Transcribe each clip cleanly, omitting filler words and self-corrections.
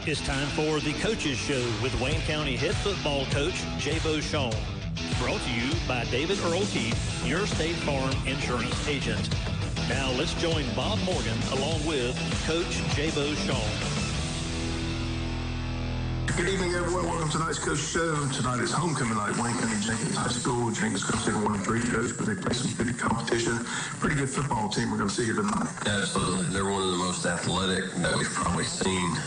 It's time for the Coaches Show with Wayne County head football coach Jay Beauchamp. Brought to you by David Earl Keefe, your State Farm insurance agent. Now let's join Bob Morgan along with Coach Jay Beauchamp. Good evening, everyone. Welcome to tonight's Coach Show. Tonight is homecoming night. Wayne County Jenkins High School. Jenkins comes in 1-3 coach, but they play some good competition. Pretty good football team we're going to see here tonight. Absolutely. They're one of the most athletic that we've probably seen.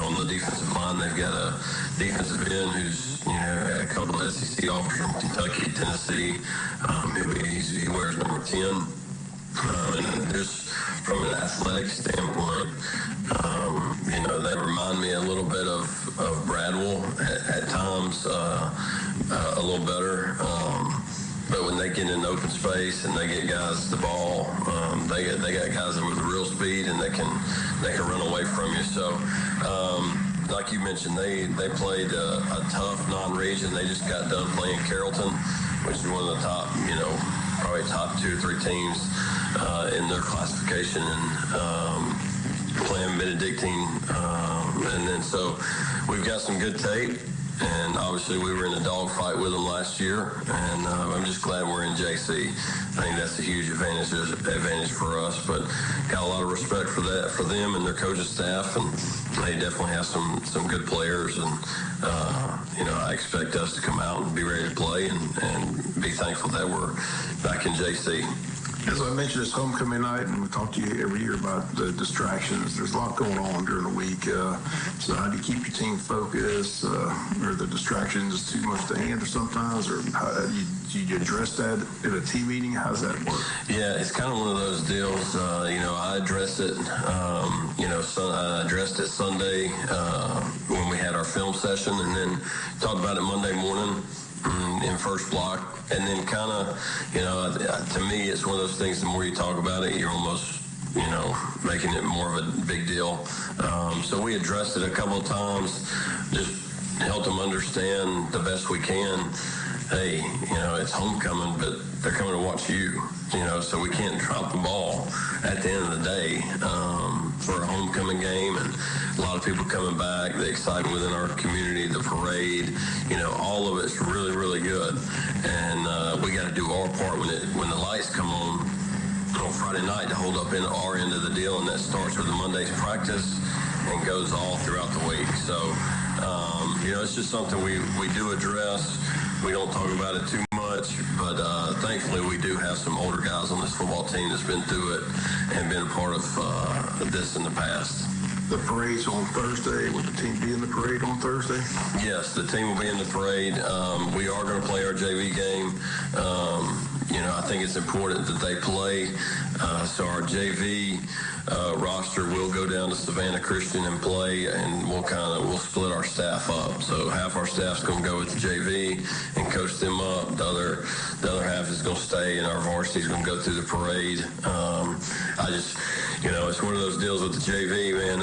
On the defensive line, they've got a defensive end who's, a couple of SEC offers from Kentucky, Tennessee. He wears number 10. And just from an athletic standpoint, they remind me a little bit of Bradwell at times, a little better. But when they get in open space and they get guys the ball, they got guys with real speed and they can run away from you. So, like you mentioned, they played a tough non-region. They just got done playing Carrollton, which is one of the top, probably top 2 or 3 teams in their classification, and playing Benedictine. And then so we've got some good tape. And obviously we were in a dogfight with them last year, and I'm just glad we're in Jaycee. I think that's a huge advantage for us, but got a lot of respect for them and their coaching staff, and they definitely have some good players, and I expect us to come out and be ready to play and be thankful that we're back in Jaycee. As I mentioned, it's homecoming night, and we talk to you every year about the distractions. There's a lot going on during the week. So how do you keep your team focused? Are the distractions too much to handle sometimes? Or how do you address that in a team meeting? How does that work? Yeah, it's kind of one of those deals. I address it, I addressed it Sunday when we had our film session, and then talked about it Monday morning in first block, and then kind of, to me, it's one of those things, the more you talk about it, you're almost, making it more of a big deal. So we addressed it a couple of times, just helped them understand the best we can. Hey, it's homecoming, but they're coming to watch you, so we can't drop the ball at the end of the day for a homecoming game, and a lot of people coming back, the excitement within our community, the parade, all of it's really, really good. And we got to do our part when the lights come on Friday night to hold up in our end of the deal, and that starts with the Monday's practice and goes all throughout the week. So, it's just something we do address. We don't talk about it too much, but thankfully we do have some older guys on this football team that's been through it and been a part of this in the past. The parade's on Thursday. Will the team be in the parade on Thursday? Yes, the team will be in the parade. We are going to play our JV game. I think it's important that they play. So our JV roster will go down to Savannah Christian and play, and we'll split our staff up. So half our staff's going to go with the JV and coach them up. The other half is going to stay, and our varsity is going to go through the parade. It's one of those deals with the JV, man.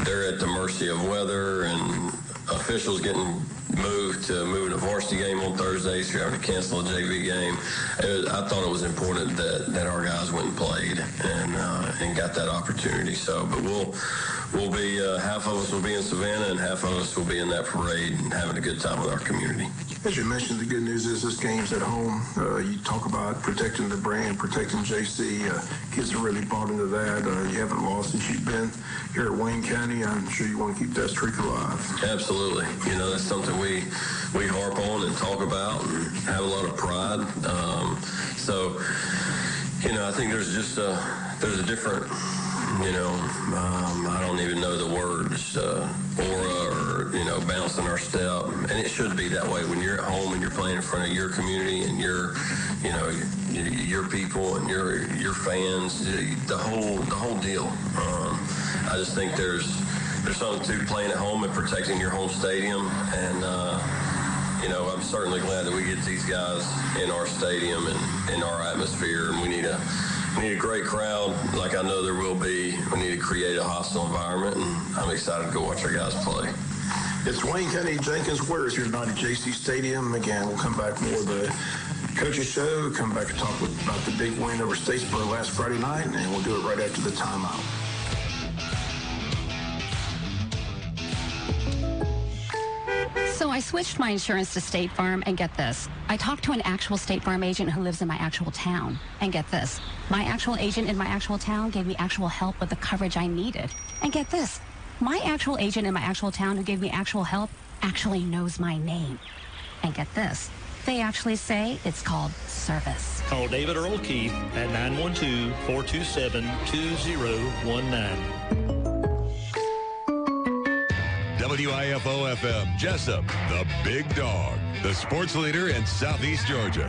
They're at the mercy of weather and officials getting moving a varsity game on Thursday, so you're having to cancel a JV game. I thought it was important that our guys went and played and got that opportunity. So, but we'll be half of us will be in Savannah and half of us will be in that parade and having a good time with our community. As you mentioned, the good news is this game's at home. You talk about protecting the brand, protecting Jaycee. Kids are really bought into that. You haven't lost since you've been here at Wayne County. I'm sure you want to keep that streak alive. Absolutely. That's something we harp on and talk about and have a lot of pride. I think there's just there's a different, I don't even know the words, aura or, bounce in our step. And it should be that way when you're at home and you're playing in front of your community and your people and your fans, the whole deal. I just think there's something to playing at home and protecting your home stadium. And, I'm certainly glad that we get these guys in our stadium and in our atmosphere. And we need a great crowd, like I know there will be. We need to create a hostile environment, and I'm excited to go watch our guys play. It's Wayne County Jenkins Warriors here tonight at Jaycee Stadium. Again, we'll come back more of the Coaches Show, come back and talk about the big win over Statesboro last Friday night, and we'll do it right after the timeout. I switched my insurance to State Farm, and get this. I talked to an actual State Farm agent who lives in my actual town. And get this. My actual agent in my actual town gave me actual help with the coverage I needed. And get this. My actual agent in my actual town who gave me actual help actually knows my name. And get this. They actually say it's called service. Call David Earl Keith at 912-427-2019. WIFO-FM, Jesup, the big dog, the sports leader in Southeast Georgia.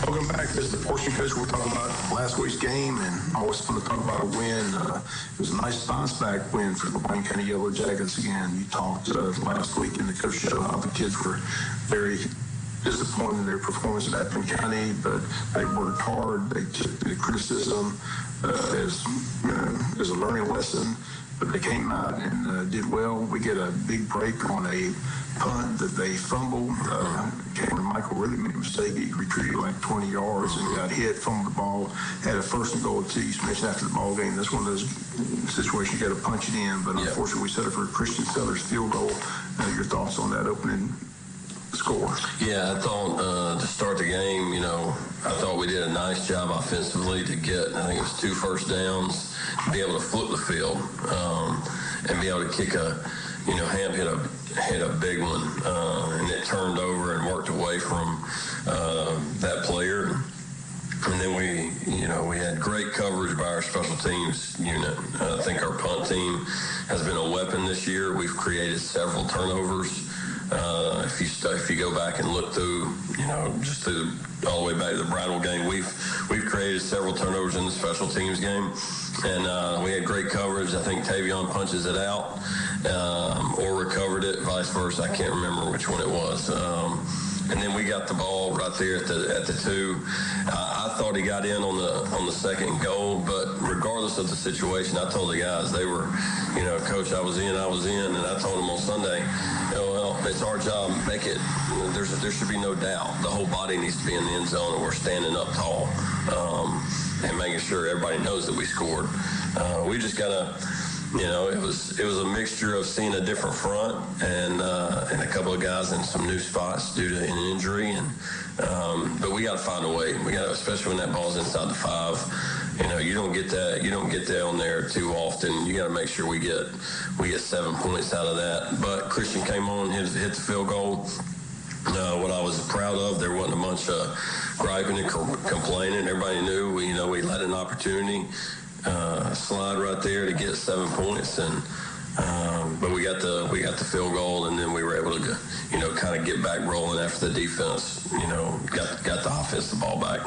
Welcome back. This is the portion, Coach. We'll talk about last week's game, and I always want to talk about a win. It was a nice bounce-back win for the Wayne County Yellow Jackets again. You talked last week in the coach show how the kids were very disappointed in their performance at Appleton County, but they worked hard. They took the criticism as a learning lesson, but they came out and did well. We get a big break on a punt that they fumbled. Cameron Michael really made a mistake. He retreated like 20 yards and got hit, fumbled the ball, had a first and goal to you mentioned after the ball game. That's one of those situations you got to punch it in, but unfortunately we set up for Christian Sellers' field goal. Your thoughts on that opening score? Yeah, I thought to start the game, I thought we did a nice job offensively to get, I think it was 2 first downs, to be able to flip the field and be able to kick Ham hit a big one, and it turned over and worked away from that player. And then we had great coverage by our special teams unit. I think our punt team has been a weapon this year. We've created several turnovers. If you go back and look through, just all the way back to the Bridal game, we've created several turnovers in the special teams game, and we had great coverage. I think Tavion punches it out or recovered it, vice versa. I can't remember which one it was. And then we got the ball right there at the 2. I thought he got in on the second goal, but regardless of the situation, I told the guys, they were, Coach, I was in, and I told them on Sunday, well, it's our job, make it. There should be no doubt. The whole body needs to be in the end zone, and we're standing up tall and making sure everybody knows that we scored. We just got to. It was a mixture of seeing a different front and a couple of guys in some new spots due to an injury, but we got to find a way. We got to, especially when that ball's inside the 5. You don't get that. You don't get that on there too often. You got to make sure we get 7 points out of that. But Christian came on, hit the field goal. What I was proud of, there wasn't a bunch of griping and complaining. Everybody knew we let an opportunity slide right there to get 7 points, and but we got the field goal, and then we were able to kind of get back rolling after the defense got the offense the ball back.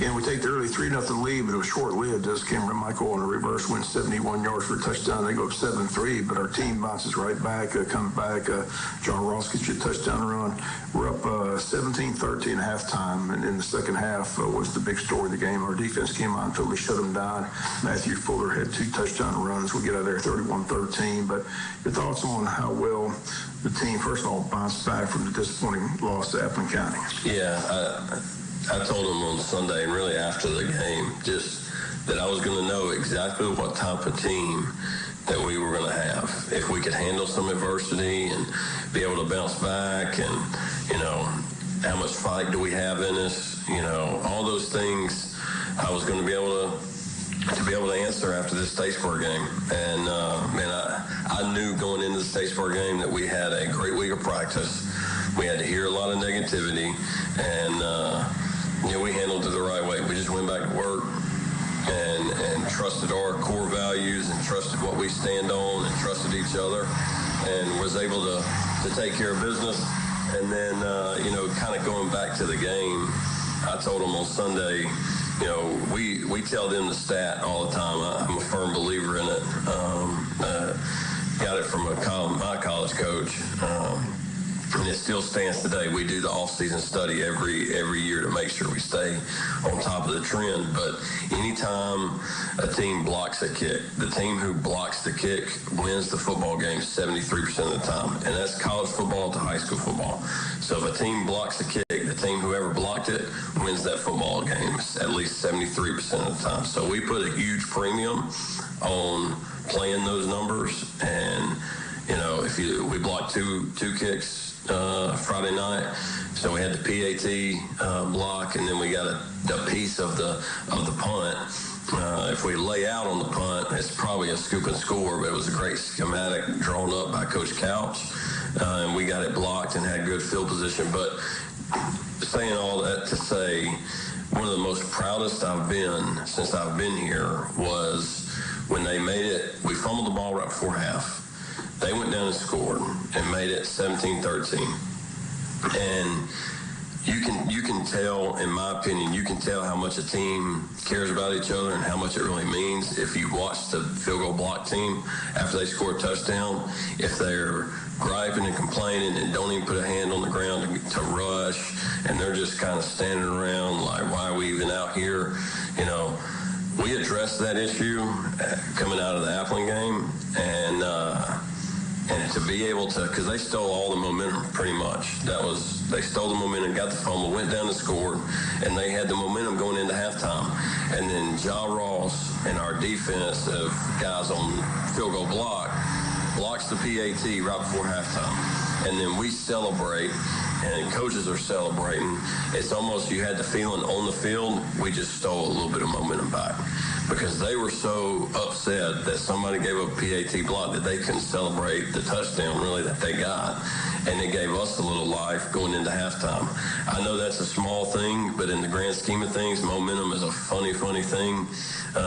And we take the early 3-0 lead, but it was short-lived as Cameron Michael on a reverse went 71 yards for a touchdown. They go up 7-3, but our team bounces right back, comes back. John Ross gets you a touchdown run. We're up 17-13 at halftime, and in the second half was the big story of the game. Our defense came out and totally shut them down. Matthew Fuller had 2 touchdown runs. We get out of there 31-13. But your thoughts on how well the team, first of all, bounced back from the disappointing loss to Appleton County? Yeah, I told them on Sunday and really after the game just that I was going to know exactly what type of team that we were going to have. If we could handle some adversity and be able to bounce back, and, how much fight do we have in us, all those things I was going to be able to answer after this Statesboro game. And, I knew going into the Statesboro game that we had a great week of practice. We had to hear a lot of negativity, and, we handled it the right way. We just went back to work and trusted our core values and trusted what we stand on and trusted each other, and was able to take care of business. And then, kind of going back to the game, I told them on Sunday, we tell them the stat all the time. I'm a firm believer in it. Got it from my college coach. And it still stands today. We do the off-season study every year to make sure we stay on top of the trend. But anytime a team blocks a kick, the team who blocks the kick wins the football game 73% of the time. And that's college football to high school football. So if a team blocks a kick, the team, whoever blocked it, wins that football game at least 73% of the time. So we put a huge premium on playing those numbers. And, you know, we blocked two kicks Friday night. So we had the PAT block, and then we got a piece of the punt. If we lay out on the punt, it's probably a scoop and score, but it was a great schematic drawn up by Coach Couch. And we got it blocked and had good field position. But saying all that to say, one of the most proudest I've been since I've been here was when they made it. We fumbled the ball right before half. They went down and scored and made it 17-13. And you can tell, in my opinion, you can tell how much a team cares about each other and how much it really means if you watch the field goal block team after they score a touchdown. If they're griping and complaining and don't even put a hand on the ground to rush, and they're just kind of standing around like, why are we even out here? You know, we addressed that issue coming out of the Appling game, and to be able to, because they stole all the momentum pretty much. They stole the momentum, got the fumble, went down and scored, and they had the momentum going into halftime. And then Ja Ross and our defensive guys on field goal blocks the PAT right before halftime. And then we celebrate, and coaches are celebrating. It's almost, you had the feeling on the field, we just stole a little bit of momentum back, because they were so upset that somebody gave up a PAT block that they couldn't celebrate the touchdown really that they got. And it gave us a little life going into halftime. I know that's a small thing, but in the grand scheme of things, momentum is a funny thing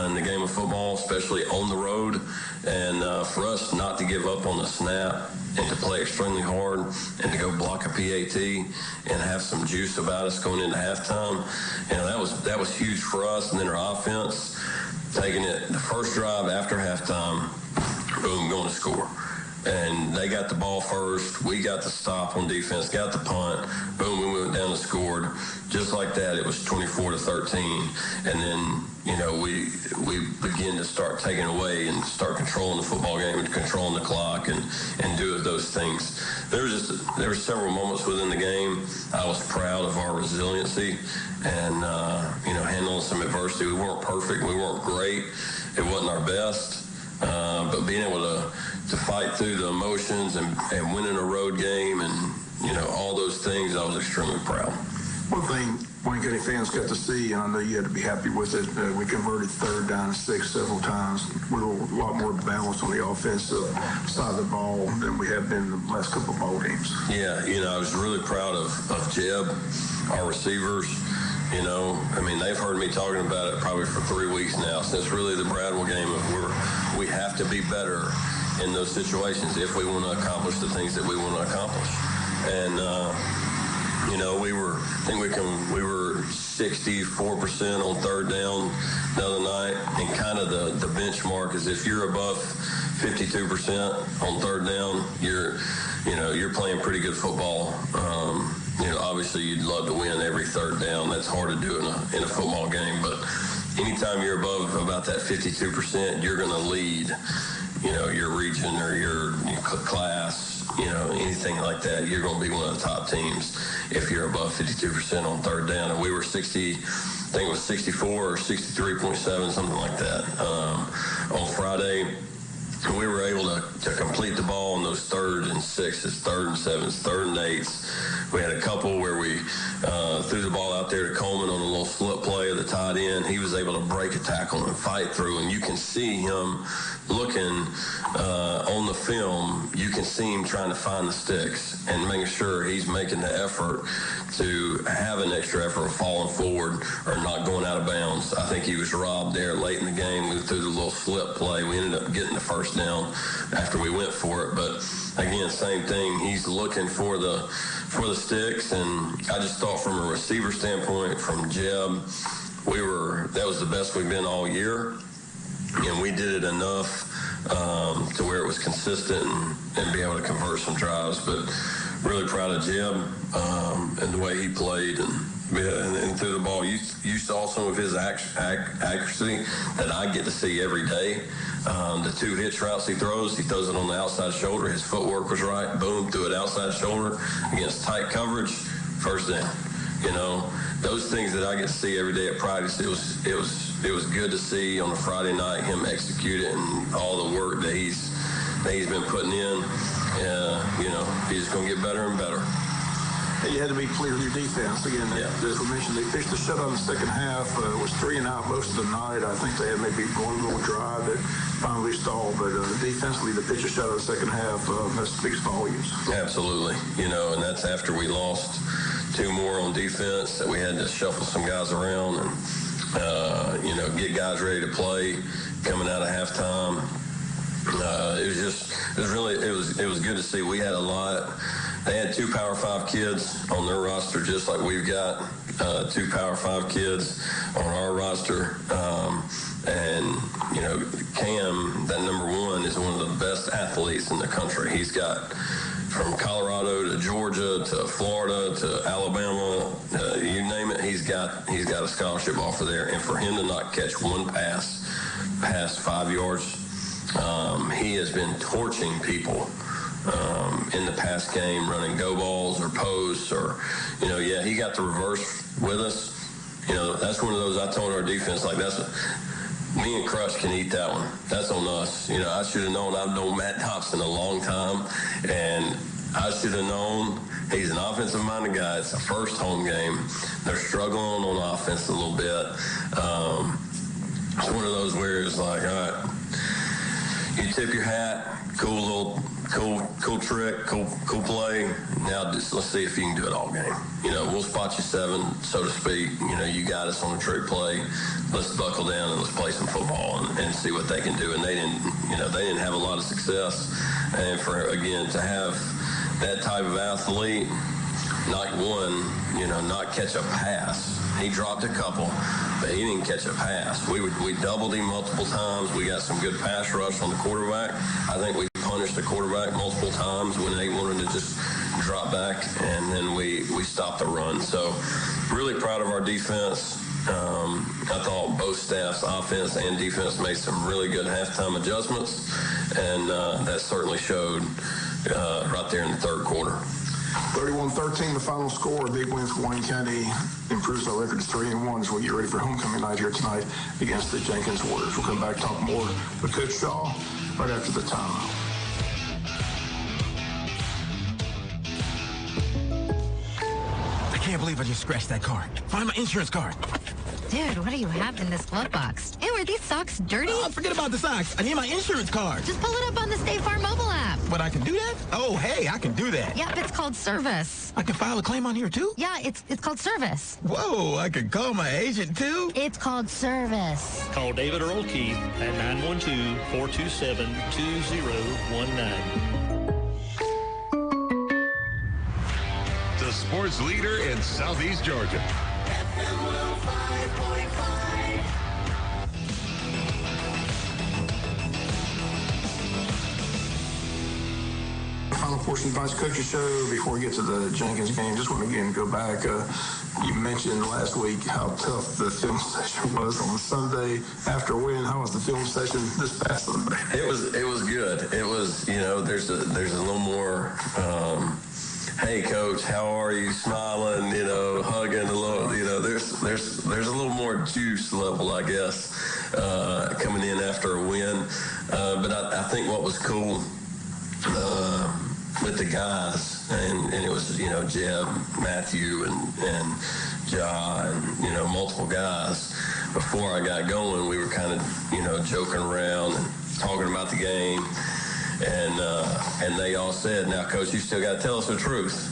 in the game of football, especially on the road. And for us not to give up on the snap and to play extremely hard and to go block a PAT and have some juice about us going into halftime, you know, that was huge for us. And then our offense, taking it the first drive after halftime, boom, going to score. And they got the ball first. We got the stop on defense, got the punt. Boom, we went down and scored. Just like that, it was 24-13. And then, you know, we begin to start taking away and start controlling the football game and controlling the clock and doing those things. There were several moments within the game I was proud of our resiliency and, you know, handling some adversity. We weren't perfect. We weren't great. It wasn't our best. But being able to fight through the emotions and winning a road game and, you know, all those things, I was extremely proud. One thing Wayne County fans got to see, and I know you had to be happy with it, we converted 3rd down and 6 several times. We were a lot more balanced on the offensive side of the ball than we have been in the last couple of ball games. Yeah, you know, I was really proud of Jeb, our receivers. You know, I mean, they've heard me talking about it probably for 3 weeks now, since really the Bradwell game of we have to be better in those situations if we want to accomplish the things that we want to accomplish. And, you know, we were 64% on 3rd down the other night, and kind of the benchmark is if you're above 52% on 3rd down, you're playing pretty good football. You know, obviously you'd love to win every 3rd down. That's hard to do in a football game, but anytime you're above about that 52%, you're going to lead, you know, your region or your class, you know, anything like that. You're going to be one of the top teams if you're above 52% on 3rd down. And we were 64 or 63.7, something like that. On Friday, we were able to complete the ball on those 3rd and 6s, 3rd and 7s, 3rd and 8s. We had a couple where we threw the ball out there to Coleman on a little slip play of the tight end. He was able to break a tackle and fight through, and you can see him looking on the film. You can see him trying to find the sticks and making sure he's making the effort to have an extra effort of falling forward or not going out of bounds. I think he was robbed there late in the game. We threw the little slip play. We ended up getting the 1st down after we went for it. But again, same thing. He's looking for the sticks, and I just thought from a receiver standpoint, from Jeb, that was the best we've been all year, and we did it enough to where it was consistent and be able to convert some drives. But really proud of Jeb and the way he played and threw the ball. You saw some of his accuracy that I get to see every day. The 2 hitch routes he throws it on the outside shoulder. His footwork was right. Boom, threw it outside shoulder against tight coverage. First down. You know, those things that I get to see every day at practice, it was good to see on a Friday night him execute it and all the work that he's been putting in. You know, he's just going to get better and better. You had to be clear with your defense. Again, as we mentioned, they pitched the shutout in the second half. It was 3 and out most of the night. I think they had maybe one little drive that finally stalled. But defensively, to pitch a shutout in the second half, that speaks volumes. Absolutely. You know, and that's after we lost 2 more on defense that we had to shuffle some guys around and, you know, get guys ready to play coming out of halftime. It was good to see. We had a lot. They had 2 Power 5 kids on their roster, just like we've got 2 Power 5 kids on our roster. And, you know, Cam, that number 1, is one of the best athletes in the country. He's got from Colorado to Georgia to Florida to Alabama, you name it, he's got a scholarship offer there. And for him to not catch one pass past 5 yards, he has been torching people in the past game, running go balls or posts or, you know, he got the reverse with us. You know, that's one of those I told our defense, like, me and Crush can eat that one. That's on us. You know, I should have known. I've known Matt Thompson a long time, and I should have known he's an offensive-minded guy. It's the first home game. They're struggling on offense a little bit. It's one of those where it's like, all right, you tip your hat, cool trick, cool play. Now let's see if you can do it all game. You know, we'll spot you 7, so to speak. You know, you got us on a trick play. Let's buckle down and let's play some football and see what they can do. And they didn't have a lot of success. And to have that type of athlete, not catch a pass. He dropped a couple, but he didn't catch a pass. We doubled him multiple times. We got some good pass rush on the quarterback. I think we punished the quarterback multiple times when they wanted to just drop back, and then we stopped the run. So really proud of our defense. I thought both staffs, offense and defense, made some really good halftime adjustments, and that certainly showed right there in the third quarter. 31-13, the final score. A big win for Wayne County. Improves our record to 3-1 as we get ready for homecoming night here tonight against the Jenkins Warriors. We'll come back, talk more with Coach Shaw right after the timeout. I can't believe I just scratched that card. Find my insurance card. Dude, what do you have in this glove box? Ew, are these socks dirty? Oh, forget about the socks. I need my insurance card. Just pull it up on the State Farm mobile app. But I can do that? Oh, hey, I can do that. Yep, it's called service. I can file a claim on here, too? Yeah, it's called service. Whoa, I can call my agent, too? It's called service. Call David Earl Keith at 912-427-2019. The sports leader in Southeast Georgia. Final portion of Vice Coach's Show before we get to the Jenkins game. Just want to again go back. You mentioned last week how tough the film session was on Sunday after a win. How was the film session this past Sunday? It was good. It was, you know, there's a little more hey coach, how are you, smiling, you know, hugging a little, you know, there's a little more juice level, I guess, coming in after a win. But I think what was cool with the guys, and it was, you know, Jeb, Matthew, and Ja, and, you know, multiple guys. Before I got going, we were kind of, you know, joking around and talking about the game. And they all said, now, Coach, you still got to tell us the truth.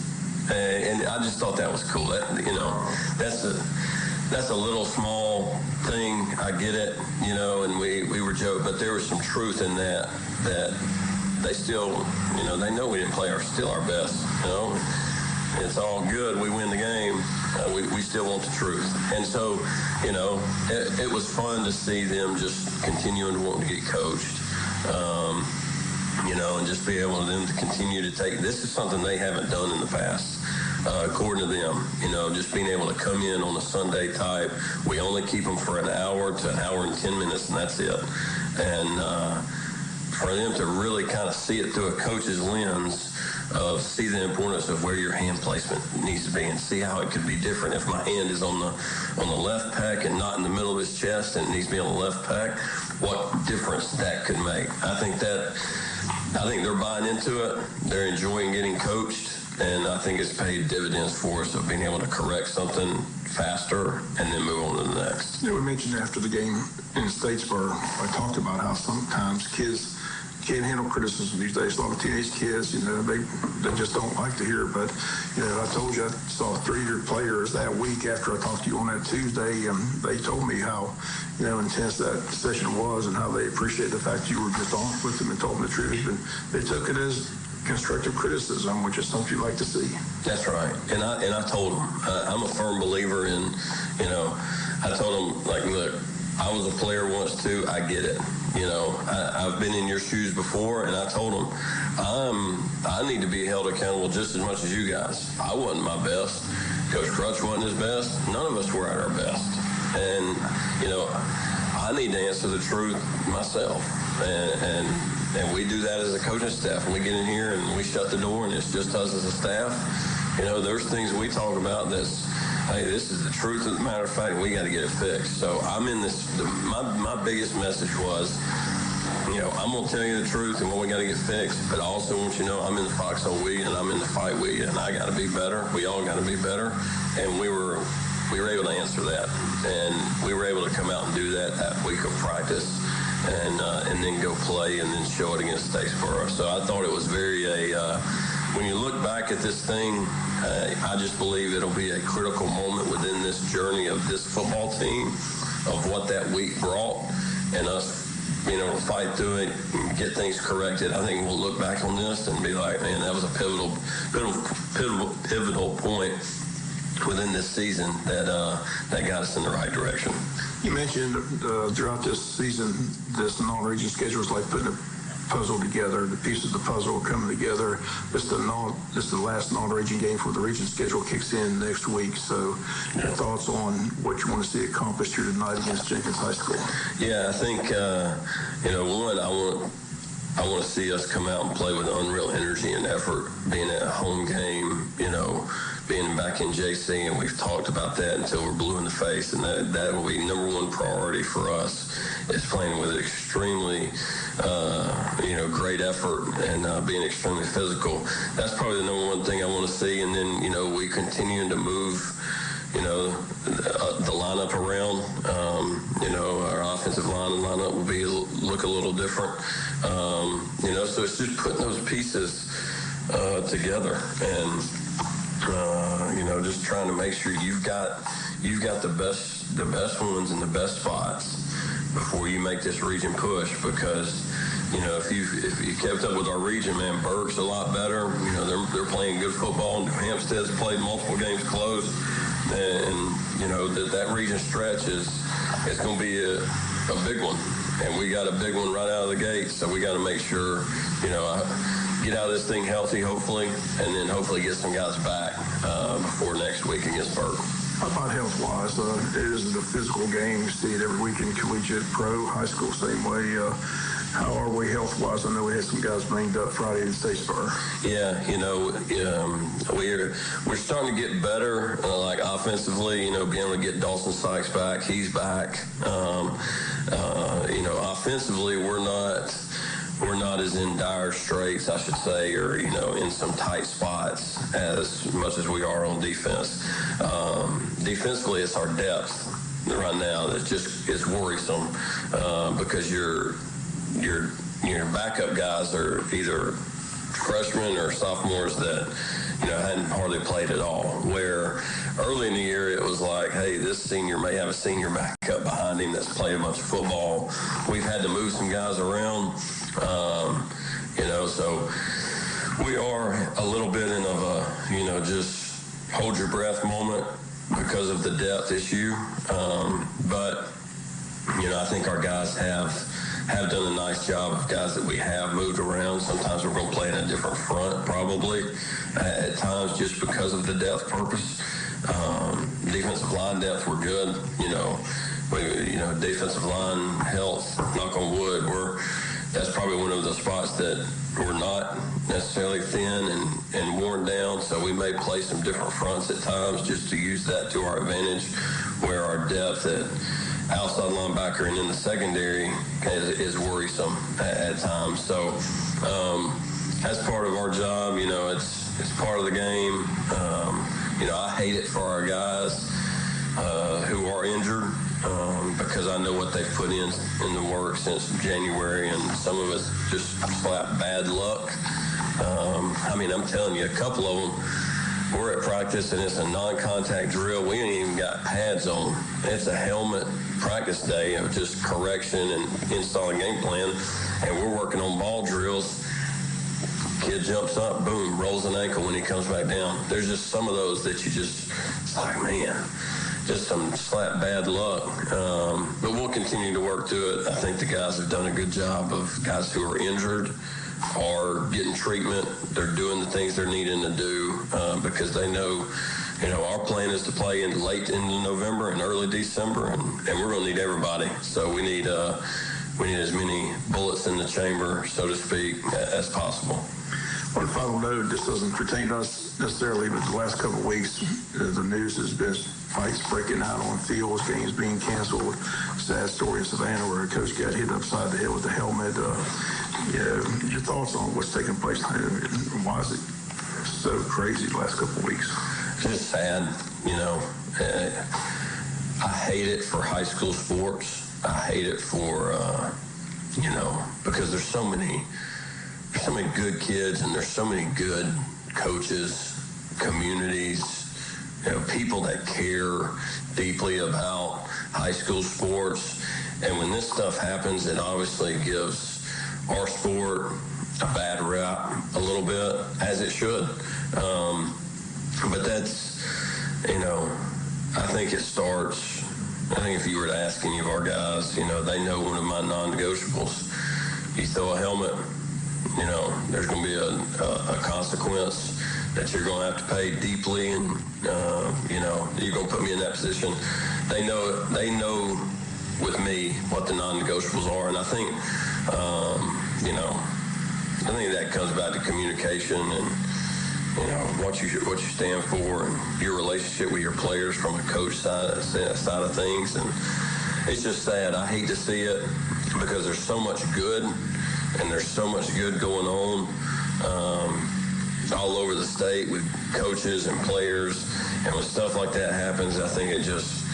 And I just thought that was cool. That, you know, that's a little small thing. I get it, you know, and we were joking. But there was some truth in that they still, you know, they know we didn't play still our best, you know. It's all good. We win the game. We still want the truth. And so, you know, it was fun to see them just continuing to want to get coached. You know, and just be able to them to continue to take, this is something they haven't done in the past, according to them, you know, just being able to come in on a Sunday type. We only keep them for an hour to an hour and 10 minutes, and that's it. And for them to really kind of see it through a coach's lens of see the importance of where your hand placement needs to be and see how it could be different. If my hand is on the left pec and not in the middle of his chest and it needs to be on the left pec, what difference that could make. I think they're buying into it. They're enjoying getting coached, and I think it's paid dividends for us of being able to correct something faster and then move on to the next. We mentioned after the game in Statesboro, I talked about how sometimes kids can't handle criticism these days. A lot of teenage kids, they just don't like to hear it. But, I told you I saw 3-year players that week after I talked to you on that Tuesday, and they told me how, intense that session was and how they appreciate the fact you were just honest with them and told them the truth. And they took it as constructive criticism, which is something you like to see. That's right. And I told them, I'm a firm believer in, I told them, like, look, I was a player once too. I get it. I've been in your shoes before, and I told them, I need to be held accountable just as much as you guys. I wasn't my best. Coach Crutch wasn't his best. None of us were at our best. And, I need to answer the truth myself. And we do that as a coaching staff. When we get in here and we shut the door and it's just us as a staff, there's things we talk about that's, hey, this is the truth of the matter of fact, we got to get it fixed. So I'm in this, my biggest message was, I'm going to tell you the truth and what we got to get fixed, but I also want you to know I'm in the foxhole with you and I'm in the fight with you, and I got to be better. We all got to be better. And we were able to answer that. And we were able to come out and do that week of practice and then go play and then show it against Statesboro. So I thought it was when you look back at this thing, I just believe it'll be a critical moment within this journey of this football team, of what that week brought, and us being able to fight through it and get things corrected. I think we'll look back on this and be like, man, that was a pivotal point within this season that got us in the right direction. You mentioned throughout this season, this non-region schedule is like putting a puzzle together. The pieces of the puzzle are coming together. This is the last non-region game for the region schedule kicks in next week. So your thoughts on what you want to see accomplished here tonight against Jenkins High School? Yeah, I think, one, I want to see us come out and play with unreal energy and effort, being at a home game, being back in Jaycee, and we've talked about that until we're blue in the face, and that will be number one priority for us, is playing with extremely, great effort and being extremely physical. That's probably the number one thing I want to see, and then, we continuing to move, the lineup around. Our offensive lineup will look a little different. So it's just putting those pieces together and, just trying to make sure you've got the best ones in the best spots before you make this region push, because if you kept up with our region, man, Burke's a lot better. They're playing good football. New Hampstead's played multiple games close, and that region stretch is going to be a big one, and we got a big one right out of the gate. So we got to make sure get out of this thing healthy, hopefully, and then hopefully get some guys back before next week against Burke. How about health-wise? It isn't a physical game. You see it every week in collegiate, pro, high school, same way. How are we health-wise? I know we had some guys banged up Friday in Statesboro. Yeah, we're starting to get better, like offensively, being able to get Dawson Sykes back. He's back. Offensively, we're not as in dire straits, I should say, or, in some tight spots as much as we are on defense. Defensively, it's our depth right now that just is worrisome because your backup guys are either freshmen or sophomores that, hadn't hardly played at all, where early in the year it was like, hey, this senior may have a senior backup behind him that's played a bunch of football. We've had to move some guys around, so we are a little bit in of a, just hold your breath moment because of the depth issue. But, I think our guys have done a nice job of guys that we have moved around. Sometimes we're going to play in a different front, probably, at times just because of the depth purpose. Defensive line depth, we're good. defensive line health, knock on wood, that's probably one of the spots that we're not necessarily thin and worn down, so we may play some different fronts at times just to use that to our advantage, where our depth at outside linebacker and in the secondary is worrisome at times. So that's part of our job. It's part of the game. I hate it for our guys who are injured because I know what they've put in the work since January, and some of us just flat bad luck. I'm telling you, a couple of them, we're at practice and it's a non-contact drill. We ain't even got pads on. It's a helmet practice day of just correction and installing game plan, and we're working on ball drills. Kid jumps up, boom, rolls an ankle when he comes back down. There's just some of those that you just, it's like, man, just some flat bad luck. But we'll continue to work through it. I think the guys have done a good job of guys who are injured are getting treatment. They're doing the things they're needing to do because they know, our plan is to play in late into November and early December, and we're going to need everybody. So we need as many bullets in the chamber, so to speak, as possible. One final note, this doesn't pertain to us necessarily, but the last couple of weeks, the news has been fights breaking out on fields, games being canceled. Sad story in Savannah where a coach got hit upside the head with a helmet. Your thoughts on what's taking place? Why is it so crazy the last couple of weeks? Just sad, I hate it for high school sports. I hate it for, because there's so many good kids and there's so many good coaches, communities, people that care deeply about high school sports. And when this stuff happens, it obviously gives our sport a bad rap a little bit, as it should. But that's, I think it starts, I think if you were to ask any of our guys, they know one of my non-negotiables. You throw a helmet, there's going to be a consequence that you're going to have to pay deeply, and, you're going to put me in that position. They know with me what the non-negotiables are, and I think, I think that comes back to communication and, what you stand for and your relationship with your players from a coach side of things. And it's just sad. I hate to see it because there's so much good and there's so much good going on all over the state with coaches and players. And when stuff like that happens, I think it just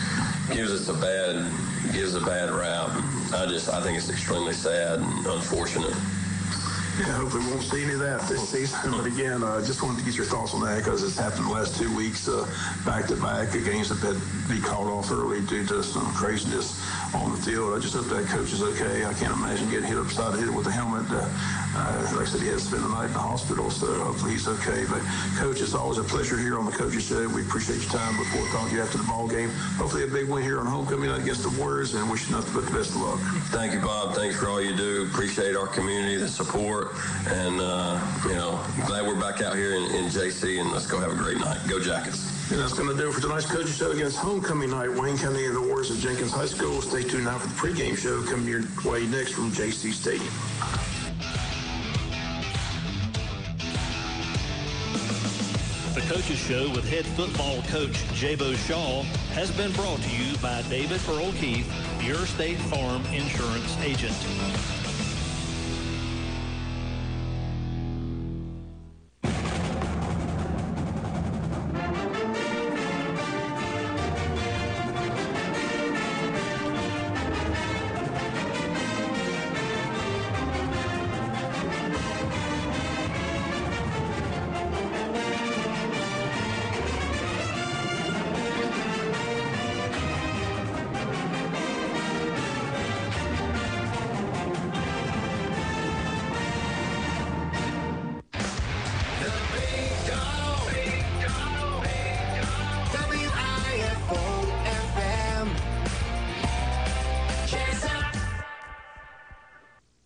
gives us a bad rap. I think it's extremely sad and unfortunate. Yeah, hopefully we won't see any of that this season. But again, I just wanted to get your thoughts on that because it's happened the last 2 weeks, back-to-back. The games have been called off early due to some craziness on the field. I just hope that coach is okay. I can't imagine getting hit upside the head with a helmet. Like I said, he had to spend the night in the hospital, so hopefully he's okay. But, Coach, it's always a pleasure here on the Coaches Show. We appreciate your time. Look forward to talking to you after the ball game. Hopefully a big win here on homecoming night against the Warriors, and wish you nothing but the best of luck. Thank you, Bob. Thanks for all you do. Appreciate our community, the support, and, glad we're back out here in Jaycee, and let's go have a great night. Go Jackets. And that's going to do it for tonight's Coaches Show against homecoming night. Wayne County and the Warriors at Jenkins High School. Stay tuned now for the pregame show coming your way next from Jaycee Stadium. The Coaches Show with head football coach Jaycee Stadium has been brought to you by David Earl Keefe, your State Farm insurance agent.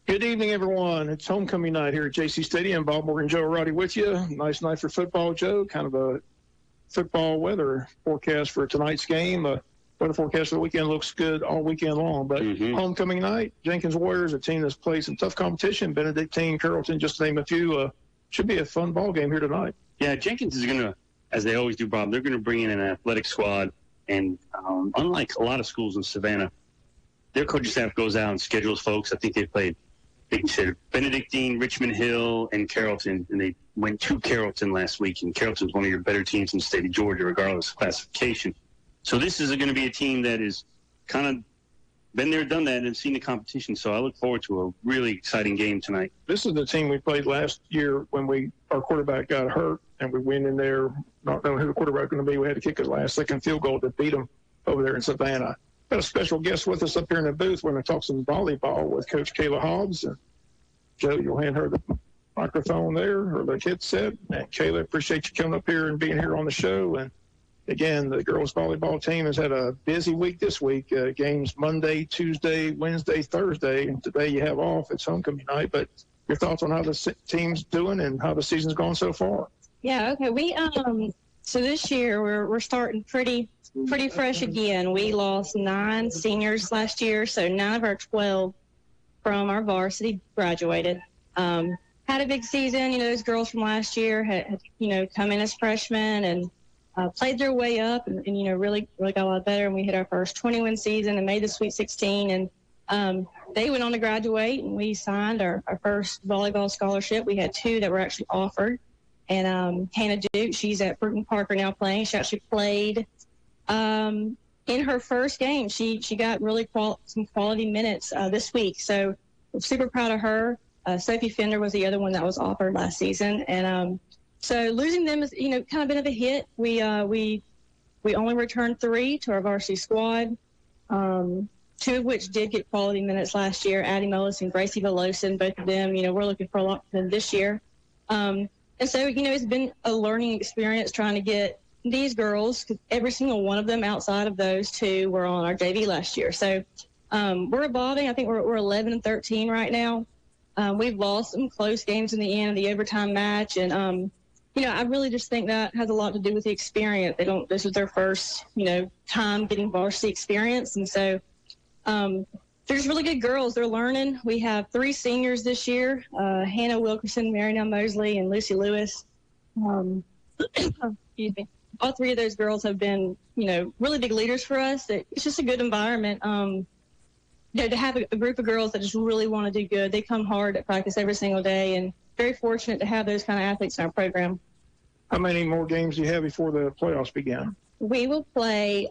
Good evening, everyone. It's homecoming night here at Jaycee Stadium. Bob Morgan, Joe Roddy with you. Nice night for football, Joe. Kind of a football weather forecast for tonight's game. weather forecast for the weekend looks good all weekend long. But homecoming night, Jenkins Warriors, a team that's played some tough competition, Benedictine, Carrollton, just to name a few. Should be a fun ball game here tonight. Yeah, Jenkins is going to, as they always do, Bob, they're going to bring in an athletic squad. And unlike a lot of schools in Savannah, their coaching staff goes out and schedules folks. I think they played, they said Benedictine, Richmond Hill, and Carrollton. And they went to Carrollton last week. And Carrollton's one of your better teams in the state of Georgia, regardless of classification. So this is going to be a team that is kind of been there, done that, and seen the competition. So I look forward to a really exciting game tonight. This is the team we played last year when our quarterback got hurt, and we went in there not knowing who the quarterback was going to be. We had to kick a last-second field goal to beat them over there in Savannah. Got a special guest with us up here in the booth. We're going to talk some volleyball with Coach Kayla Hobbs. And Joe, you'll hand her the microphone there, or the headset. And Kayla, appreciate you coming up here and being here on the show. And again, the girls volleyball team has had a busy week this week. Games Monday, Tuesday, Wednesday, Thursday, and today you have off. It's homecoming night. But your thoughts on how the team's doing and how the season's gone so far? Yeah, okay. We so this year we're starting pretty fresh again. We lost 9 seniors last year, so 9 of our 12 from our varsity graduated. Had a big season. Those girls from last year had come in as freshmen and played their way up and really got a lot better. And we hit our first 20-win season and made the Sweet 16. And they went on to graduate, and we signed our first volleyball scholarship. We had 2 that were actually offered. And Hannah Duke, she's at Bruton Parker now playing. She actually played in her first game. She got really some quality minutes this week. So I'm super proud of her. Sophie Fender was the other one that was offered last season. And so losing them is, kind of been of a hit. We only returned 3 to our varsity squad, 2 of which did get quality minutes last year. Addie Mullis and Gracie Velosa, both of them, we're looking for a lot from them this year. And so, it's been a learning experience trying to get these girls, because every single one of them outside of those 2 were on our JV last year. So we're evolving. I think we're 11-13 right now. We've lost some close games in the end of the overtime match. And, I really just think that has a lot to do with the experience. This is their first, time getting varsity experience. And so they're just really good girls. They're learning. We have 3 seniors this year, Hannah Wilkerson, Marynell Mosley, and Lucy Lewis. Excuse me. All 3 of those girls have been, really big leaders for us. It's just a good environment. To have a group of girls that just really want to do good. They come hard at practice every single day, and very fortunate to have those kind of athletes in our program. How many more games do you have before the playoffs begin? We will play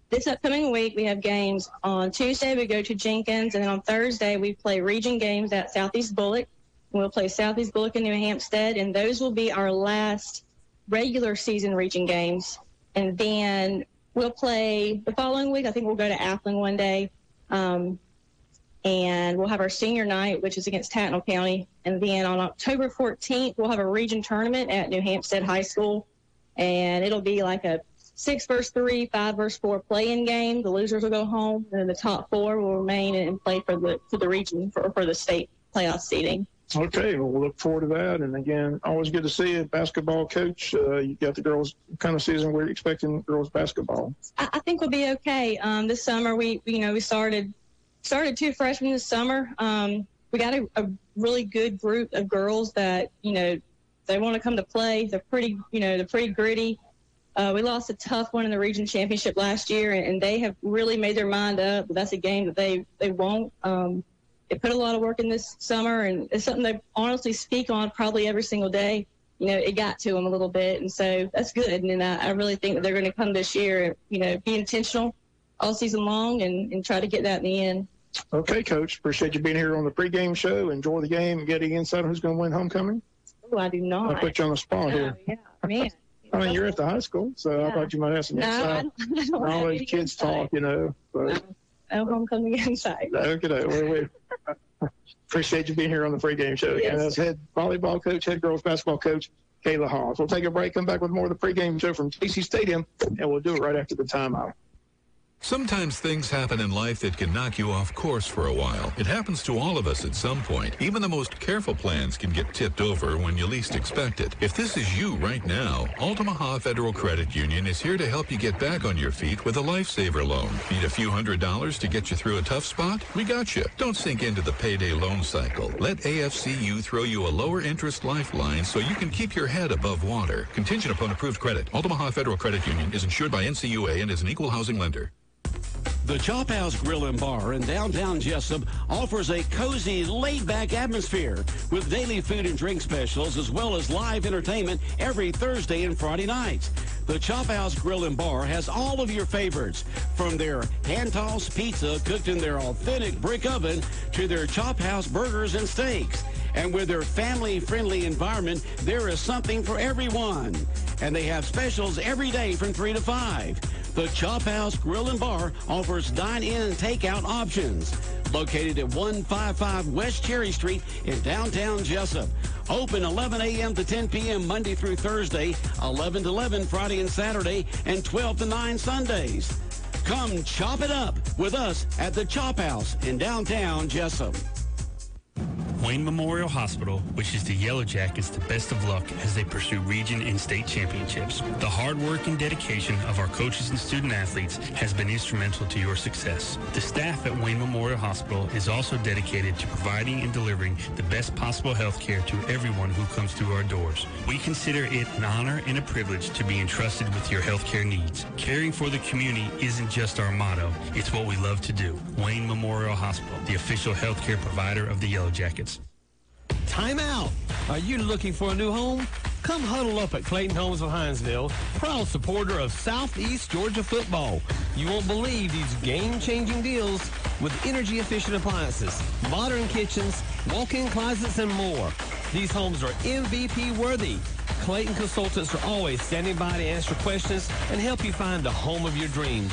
this upcoming week. We have games on Tuesday. We go to Jenkins, and then on Thursday we play region games at Southeast Bullock. We'll play Southeast Bullock and New Hampstead, and those will be our last regular season region games. And then we'll play the following week. I think we'll go to Athling one day, and we'll have our senior night, which is against Tattnall County. And then on October 14th, we'll have a region tournament at New Hampstead High School, and it'll be like a 6 versus 3, 5 versus 4 play-in game. The losers will go home, and then the top 4 will remain and play for the region for the state playoff seeding. Okay, well, we'll look forward to that. And again, always good to see you, basketball coach. You got the girls kind of season we're expecting girls basketball. I think we'll be okay. This summer we started 2 freshmen this summer. We got a really good group of girls that they want to come to play. They're pretty gritty. We lost a tough one in the region championship last year, and they have really made their mind up. That's a game that they won't. They put a lot of work in this summer, and it's something they honestly speak on probably every single day. It got to them a little bit, and so that's good. And I really think that they're going to come this year, be intentional all season long and try to get that in the end. Okay, Coach. Appreciate you being here on the pregame show. Enjoy the game and getting insight on who's going to win homecoming. Oh, I do not. I put you on the spot here. Yeah, man. I mean, you're at the high school, so I thought you might have some insight. All those kids talk, But no homecoming insight. Okay, we appreciate you being here on the pregame show. Again, that's head volleyball coach, head girls basketball coach, Kayla Hobbs. We'll take a break, come back with more of the pregame show from Jaycee Stadium, and we'll do it right after the timeout. Sometimes things happen in life that can knock you off course for a while. It happens to all of us at some point. Even the most careful plans can get tipped over when you least expect it. If this is you right now, Altamaha Federal Credit Union is here to help you get back on your feet with a Lifesaver loan. Need a few $100s to get you through a tough spot? We got you. Don't sink into the payday loan cycle. Let AFCU throw you a lower interest lifeline so you can keep your head above water. Contingent upon approved credit. Altamaha Federal Credit Union is insured by NCUA and is an equal housing lender. The Chop House Grill and Bar in downtown Jesup offers a cozy, laid-back atmosphere with daily food and drink specials as well as live entertainment every Thursday and Friday nights. The Chop House Grill and Bar has all of your favorites, from their hand-tossed pizza cooked in their authentic brick oven to their Chop House burgers and steaks. And with their family-friendly environment, there is something for everyone. And they have specials every day from 3 to 5. The Chop House Grill and Bar offers dine-in and takeout options. Located at 155 West Cherry Street in downtown Jesup. Open 11 a.m. to 10 p.m. Monday through Thursday, 11 to 11 Friday and Saturday, and 12 to 9 Sundays. Come chop it up with us at the Chop House in downtown Jesup. Wayne Memorial Hospital wishes the Yellow Jackets the best of luck as they pursue region and state championships. The hard work and dedication of our coaches and student athletes has been instrumental to your success. The staff at Wayne Memorial Hospital is also dedicated to providing and delivering the best possible health care to everyone who comes through our doors. We consider it an honor and a privilege to be entrusted with your health care needs. Caring for the community isn't just our motto, it's what we love to do. Wayne Memorial Hospital, the official health care provider of the Yellow Jackets. Time out. Are you looking for a new home? Come huddle up at Clayton Homes of Hinesville, proud supporter of Southeast Georgia football. You won't believe these game-changing deals with energy-efficient appliances, modern kitchens, walk-in closets, and more. These homes are MVP worthy. Clayton consultants are always standing by to answer questions and help you find the home of your dreams.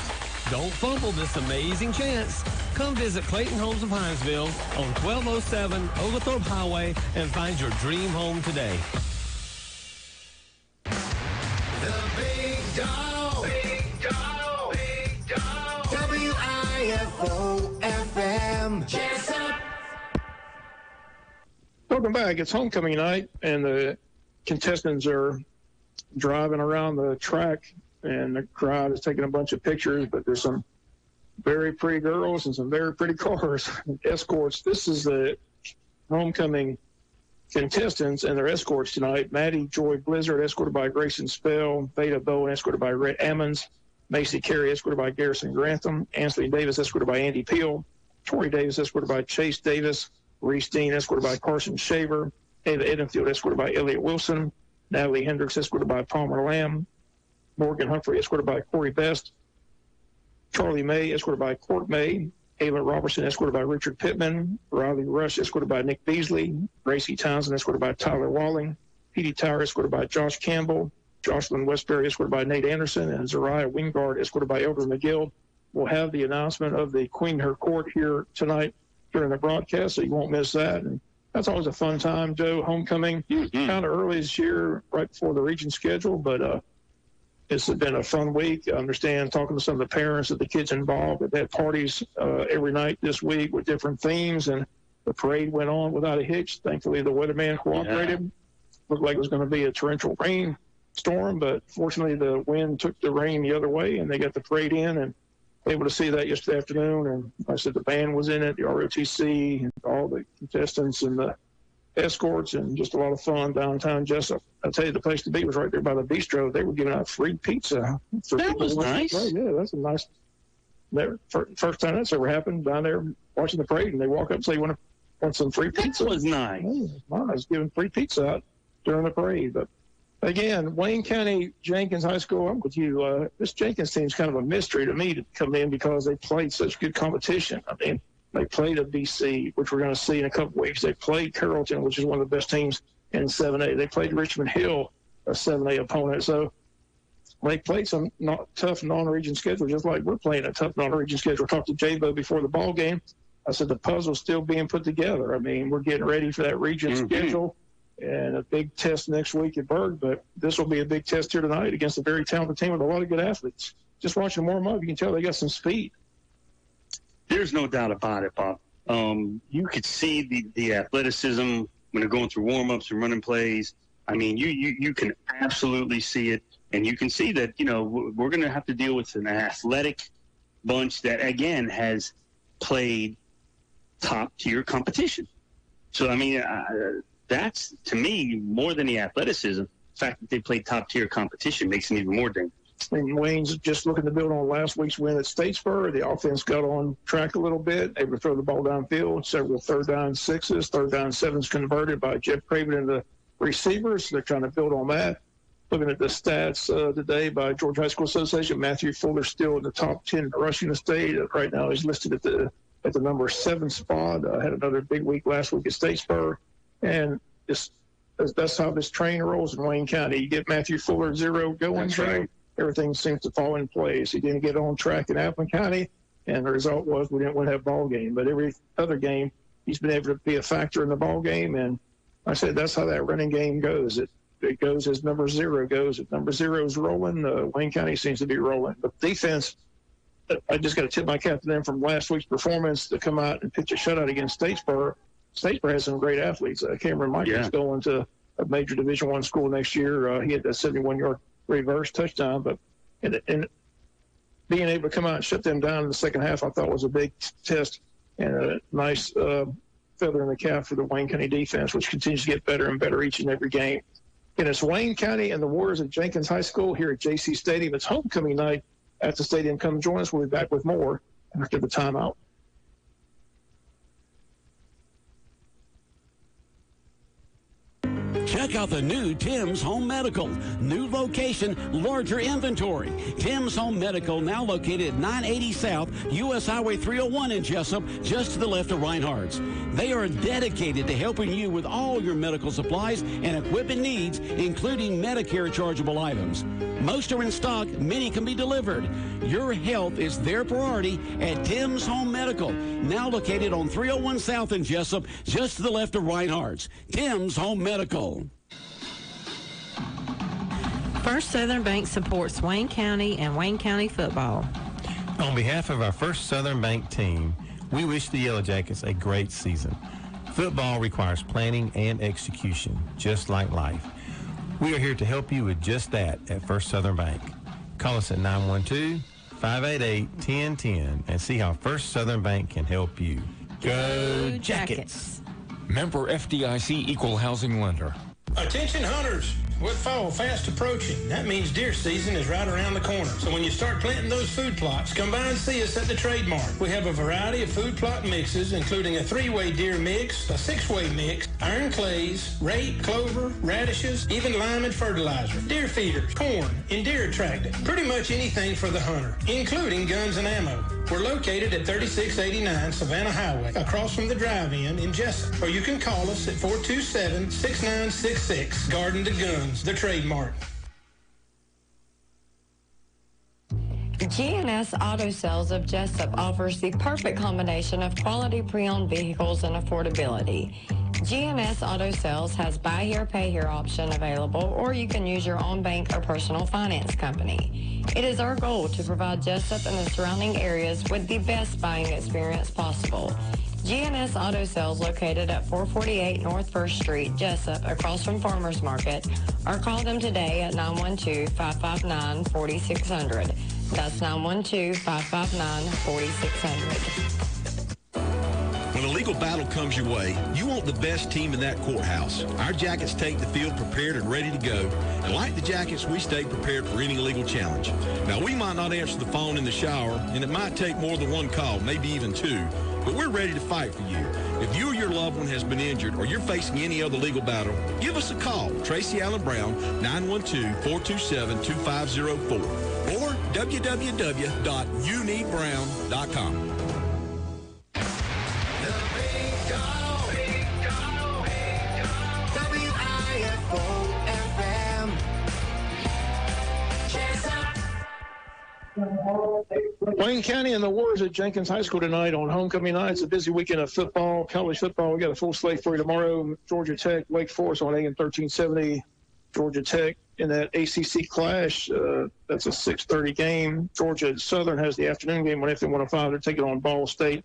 Don't fumble this amazing chance. Come visit Clayton Homes of Hinesville on 1207 Oglethorpe Highway and find your dream home today. The Big Dog. Big Dog. Big Dog. WIFO-FM. Jesup. Welcome back. It's homecoming night, and the contestants are driving around the track, and the crowd is taking a bunch of pictures, but there's some very pretty girls and some very pretty cars, escorts. This is the homecoming contestants and their escorts tonight. Maddie Joy Blizzard, escorted by Grayson Spell. Veda Bowen, escorted by Rhett Ammons. Macy Carey, escorted by Garrison Grantham. Anthony Davis, escorted by Andy Peel. Tori Davis, escorted by Chase Davis. Reese Dean, escorted by Carson Shaver. Ava Edenfield, escorted by Elliott Wilson. Natalie Hendricks, escorted by Palmer Lamb. Morgan Humphrey, escorted by Corey Best. Charlie May, escorted by Court May. Ayla Robertson, escorted by Richard Pittman. Riley Rush, escorted by Nick Beasley. Gracie Townsend, escorted by Tyler Walling. Petey Tower, escorted by Josh Campbell. Jocelyn Westbury, escorted by Nate Anderson. And Zariah Wingard, escorted by Elder McGill. We'll have the announcement of the Queen Her Court here tonight during the broadcast, so you won't miss that. And that's always a fun time, Joe. Homecoming, kind of early this year, right before the region schedule, but it's been a fun week. I understand talking to some of the parents of the kids involved. They've had parties every night this week with different themes, and the parade went on without a hitch. Thankfully, the weatherman cooperated. Yeah. Looked like it was going to be a torrential rain storm, but fortunately the wind took the rain the other way, and they got the parade in and able to see that yesterday afternoon. And like I said, the band was in it, the ROTC, and all the contestants and the escorts, and just a lot of fun downtown Jesup. I'll tell you, the place to be was right there by the bistro. They were giving out free pizza. That was nice. Yeah, that's a nice. First time that's ever happened, down there watching the parade, and they walk up and say, "Want some free pizza?" That was nice. Oh, nice, giving free pizza out during the parade. But again, Wayne County Jenkins High School, I'm with you. This Jenkins team's kind of a mystery to me to come in because they played such good competition. I mean, they played a BC, which we're going to see in a couple weeks. They played Carrollton, which is one of the best teams in 7A. They played Richmond Hill, a 7A opponent. So they played some tough non-region schedule, just like we're playing a tough non-region schedule. I talked to J-Bo before the ball game. I said the puzzle's still being put together. I mean, we're getting ready for that region schedule and a big test next week at Berg. But this will be a big test here tonight against a very talented team with a lot of good athletes. just watching them warm up, you can tell they got some speed. There's no doubt about it, Bob. You could see the athleticism when they're going through warm-ups and running plays. I mean, you can absolutely see it, and you can see that, you know, we're going to have to deal with an athletic bunch that, again, has played top-tier competition. So, I mean, that's, to me, more than the athleticism. The fact that they played top-tier competition makes them even more dangerous. And Wayne's just looking to build on last week's win at Statesboro. The offense got on track a little bit, able to throw the ball downfield, several third down sixes, third down sevens converted by Jeff Craven and the receivers. They're trying to build on that. Looking at the stats today by Georgia High School Association, Matthew Fuller still in the top 10 rushing the state. Right now he's listed at the number 7 spot. Had another big week last week at Statesboro. And that's how this train rolls in Wayne County. You get Matthew Fuller 0 going, right. Everything seems to fall in place. He didn't get on track in Appleton County, and the result was we didn't win that ball game. But every other game, he's been able to be a factor in the ball game. And I said that's how that running game goes. It goes as number 0 goes. If number 0 is rolling, Wayne County seems to be rolling. But defense, I just got to tip my cap to them from last week's performance to come out and pitch a shutout against Statesboro. Statesboro has some great athletes. Cameron Michaels going to a major Division I school next year. He had that 71-yard reverse touchdown, but and being able to come out and shut them down in the second half, I thought was a big test and a nice feather in the cap for the Wayne County defense, which continues to get better and better each and every game. And it's Wayne County and the Warriors at Jenkins High School here at Jaycee Stadium. It's homecoming night at the stadium. Come join us. We'll be back with more after the timeout. Check out the new Tim's Home Medical. New location, larger inventory. Tim's Home Medical, now located at 980 South, U.S. Highway 301 in Jesup, just to the left of Reinhardt's. They are dedicated to helping you with all your medical supplies and equipment needs, including Medicare chargeable items. Most are in stock, many can be delivered. Your health is their priority at Tim's Home Medical, now located on 301 South in Jesup, just to the left of Reinhardt's. Tim's Home Medical. First Southern Bank supports Wayne County and Wayne County football. On behalf of our First Southern Bank team, we wish the Yellow Jackets a great season. Football requires planning and execution, just like life. We are here to help you with just that at First Southern Bank. Call us at 912-588-1010 and see how First Southern Bank can help you. Go Jackets! Member FDIC Equal Housing Lender. Attention hunters! With fall fast approaching, that means deer season is right around the corner. So when you start planting those food plots, come by and see us at the Trademark. We have a variety of food plot mixes, including a 3-way deer mix, a 6-way mix, iron clays, rape, clover, radishes, even lime and fertilizer, deer feeders, corn, and deer attractant. Pretty much anything for the hunter, including guns and ammo. We're located at 3689 Savannah Highway, across from the drive-in in Jesup. Or you can call us at 427-6966. Garden to Guns, the Trademark. GNS Auto Sales of Jesup offers the perfect combination of quality pre-owned vehicles and affordability. GNS Auto Sales has buy here, pay here option available, or you can use your own bank or personal finance company. It is our goal to provide Jesup and the surrounding areas with the best buying experience possible. GNS Auto Sales located at 448 North 1st Street, Jesup, across from Farmers Market, or call them today at 912-559-4600. That's 912-559-4600. When a legal battle comes your way, you want the best team in that courthouse. Our Jackets take the field prepared and ready to go. And like the Jackets, we stay prepared for any legal challenge. Now, we might not answer the phone in the shower, and it might take more than one call, maybe even 2. But we're ready to fight for you. If you or your loved one has been injured or you're facing any other legal battle, give us a call. Tracy Allen Brown, 912-427-2504 or www.youneedbrown.com. Wayne County and the Warriors at Jenkins High School tonight on homecoming night. It's a busy weekend of football, college football. We got a full slate for you tomorrow. Georgia Tech, Wake Forest on AM 1370. Georgia Tech in that ACC clash, that's a 6:30 game. Georgia Southern has the afternoon game on FM 105. They're taking on Ball State,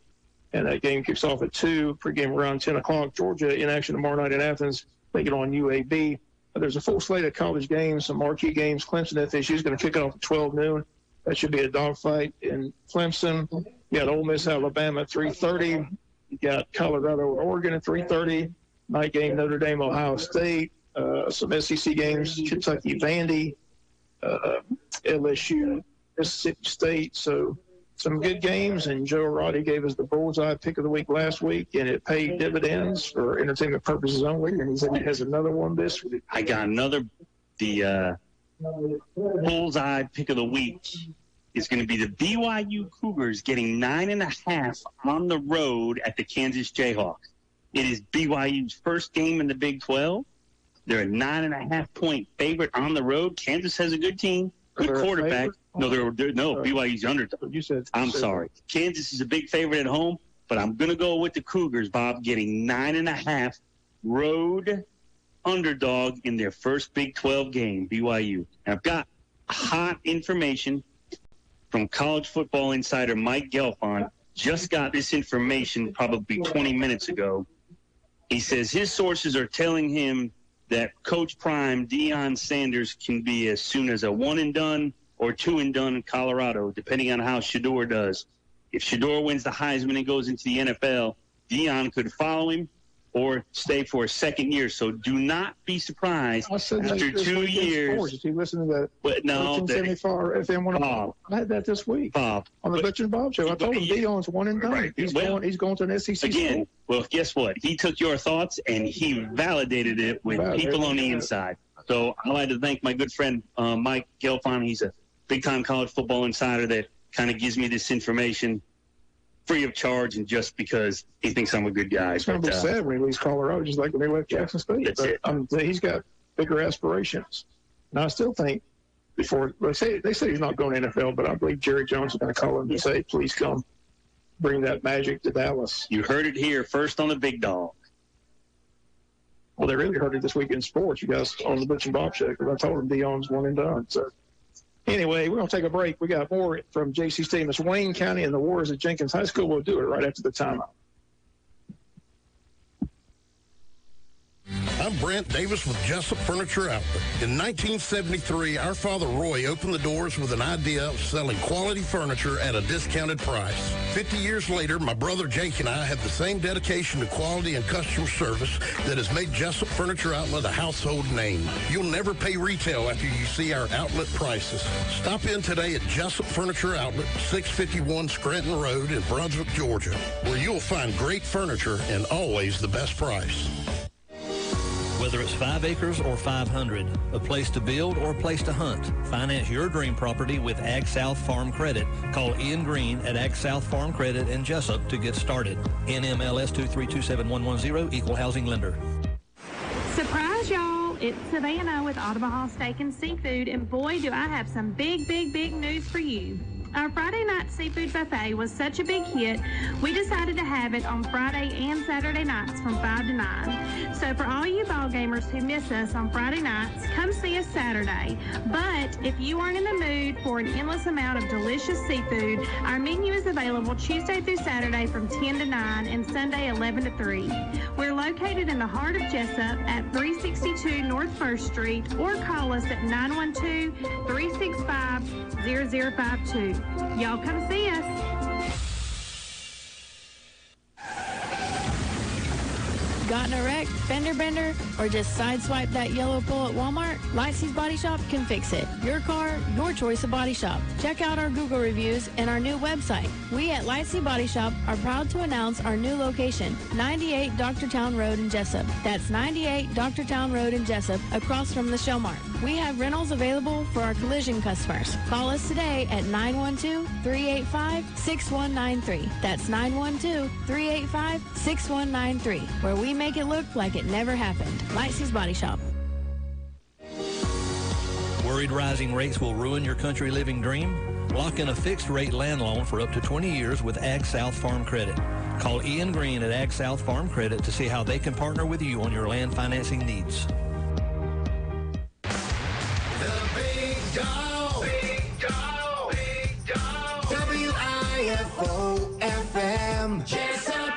and that game kicks off at 2. Pregame around 10 o'clock. Georgia in action tomorrow night in Athens, taking on UAB. There's a full slate of college games, some marquee games. Clemson FSU is going to kick it off at 12 noon. That should be a dogfight in Clemson. You got Ole Miss, Alabama at 3:30. You got Colorado and Oregon at 3:30. Night game, Notre Dame, Ohio State. Some SEC games, Kentucky, Vandy, LSU, Mississippi State. So some good games, and Joe Roddy gave us the bullseye pick of the week last week, and it paid dividends for entertainment purposes only, and he said he has another one this week. I got another. The bullseye pick of the week is going to be the BYU Cougars getting 9.5 on the road at the Kansas Jayhawks. It is BYU's first game in the Big 12. They're a 9.5-point favorite on the road. Kansas has a good team, good quarterback. No, BYU's underdog. I'm sorry. Kansas is a big favorite at home, but I'm going to go with the Cougars, Bob, getting 9.5 road underdog in their first Big 12 game, BYU. And I've got hot information from college football insider Mike Gelfond. Just got this information probably 20 minutes ago. He says his sources are telling him that Coach Prime, Deion Sanders, can be as soon as a one-and-done or two-and-done in Colorado, depending on how Shedeur does. If Shedeur wins the Heisman and goes into the NFL, Deion could follow him or stay for a second year. So do not be surprised after 2 years. Did you listen to that? But no, 1474 FM 105. I had that this week. Bob. On the Butch and Bob show. I told him Deion's one and done. Right. He's going to an SEC again, school. Well, guess what? He took your thoughts and he validated it with people on the inside. So I'd like to thank my good friend Mike Gelfond. He's a big-time college football insider that kind of gives me this information free of charge and just because he thinks I'm a good guy. It's going to be sad when he leaves Colorado, just like when he left Jackson State. But he's got bigger aspirations. And I still think they say he's not going to NFL, but I believe Jerry Jones is going to call him and say, please come bring that magic to Dallas. You heard it here first on the Big Dog. Well, they really heard it this week in sports, you guys, on the Butch and Bob show, because I told them Deion's one and done. So anyway, we're going to take a break. We got more from Jaycee Stadium. It's Wayne County and the Warriors at Jenkins High School. We'll do it right after the timeout. I'm Brent Davis with Jesup Furniture Outlet. In 1973, our father Roy opened the doors with an idea of selling quality furniture at a discounted price. 50 years later, my brother Jake and I have the same dedication to quality and customer service that has made Jesup Furniture Outlet a household name. You'll never pay retail after you see our outlet prices. Stop in today at Jesup Furniture Outlet, 651 Scranton Road in Brunswick, Georgia, where you'll find great furniture and always the best price. Whether it's 5 acres or 500, a place to build or a place to hunt, finance your dream property with Ag South Farm Credit. Call Ian Green at Ag South Farm Credit in Jesup to get started. NMLS 2327110, Equal Housing Lender. Surprise, y'all. It's Savannah with Omaha Steak and Seafood, and boy, do I have some big news for you. Our Friday night seafood buffet was such a big hit, we decided to have it on Friday and Saturday nights from 5 to 9. So for all you ball gamers who miss us on Friday nights, come see us Saturday. But if you aren't in the mood for an endless amount of delicious seafood, our menu is available Tuesday through Saturday from 10 to 9 and Sunday 11 to 3. We're located in the heart of Jesup at 362 North 1st Street, or call us at 912-365-0052. Y'all come see us. Gotten a wreck, fender bender, or just sideswipe that yellow pull at Walmart? Lightsey's Body Shop can fix it. Your car, your choice of body shop. Check out our Google reviews and our new website. We at Lightsey Body Shop are proud to announce our new location, 98 Doctortown Road in Jesup. That's 98 Doctortown Road in Jesup, across from the Shellmart. We have rentals available for our collision customers. Call us today at 912-385-6193. That's 912-385-6193, where we make it look like it never happened. Lightsey's Body Shop. Worried rising rates will ruin your country living dream? Lock in a fixed rate land loan for up to 20 years with Ag South Farm Credit. Call Ian Green at Ag South Farm Credit to see how they can partner with you on your land financing needs. a.m. Jesup.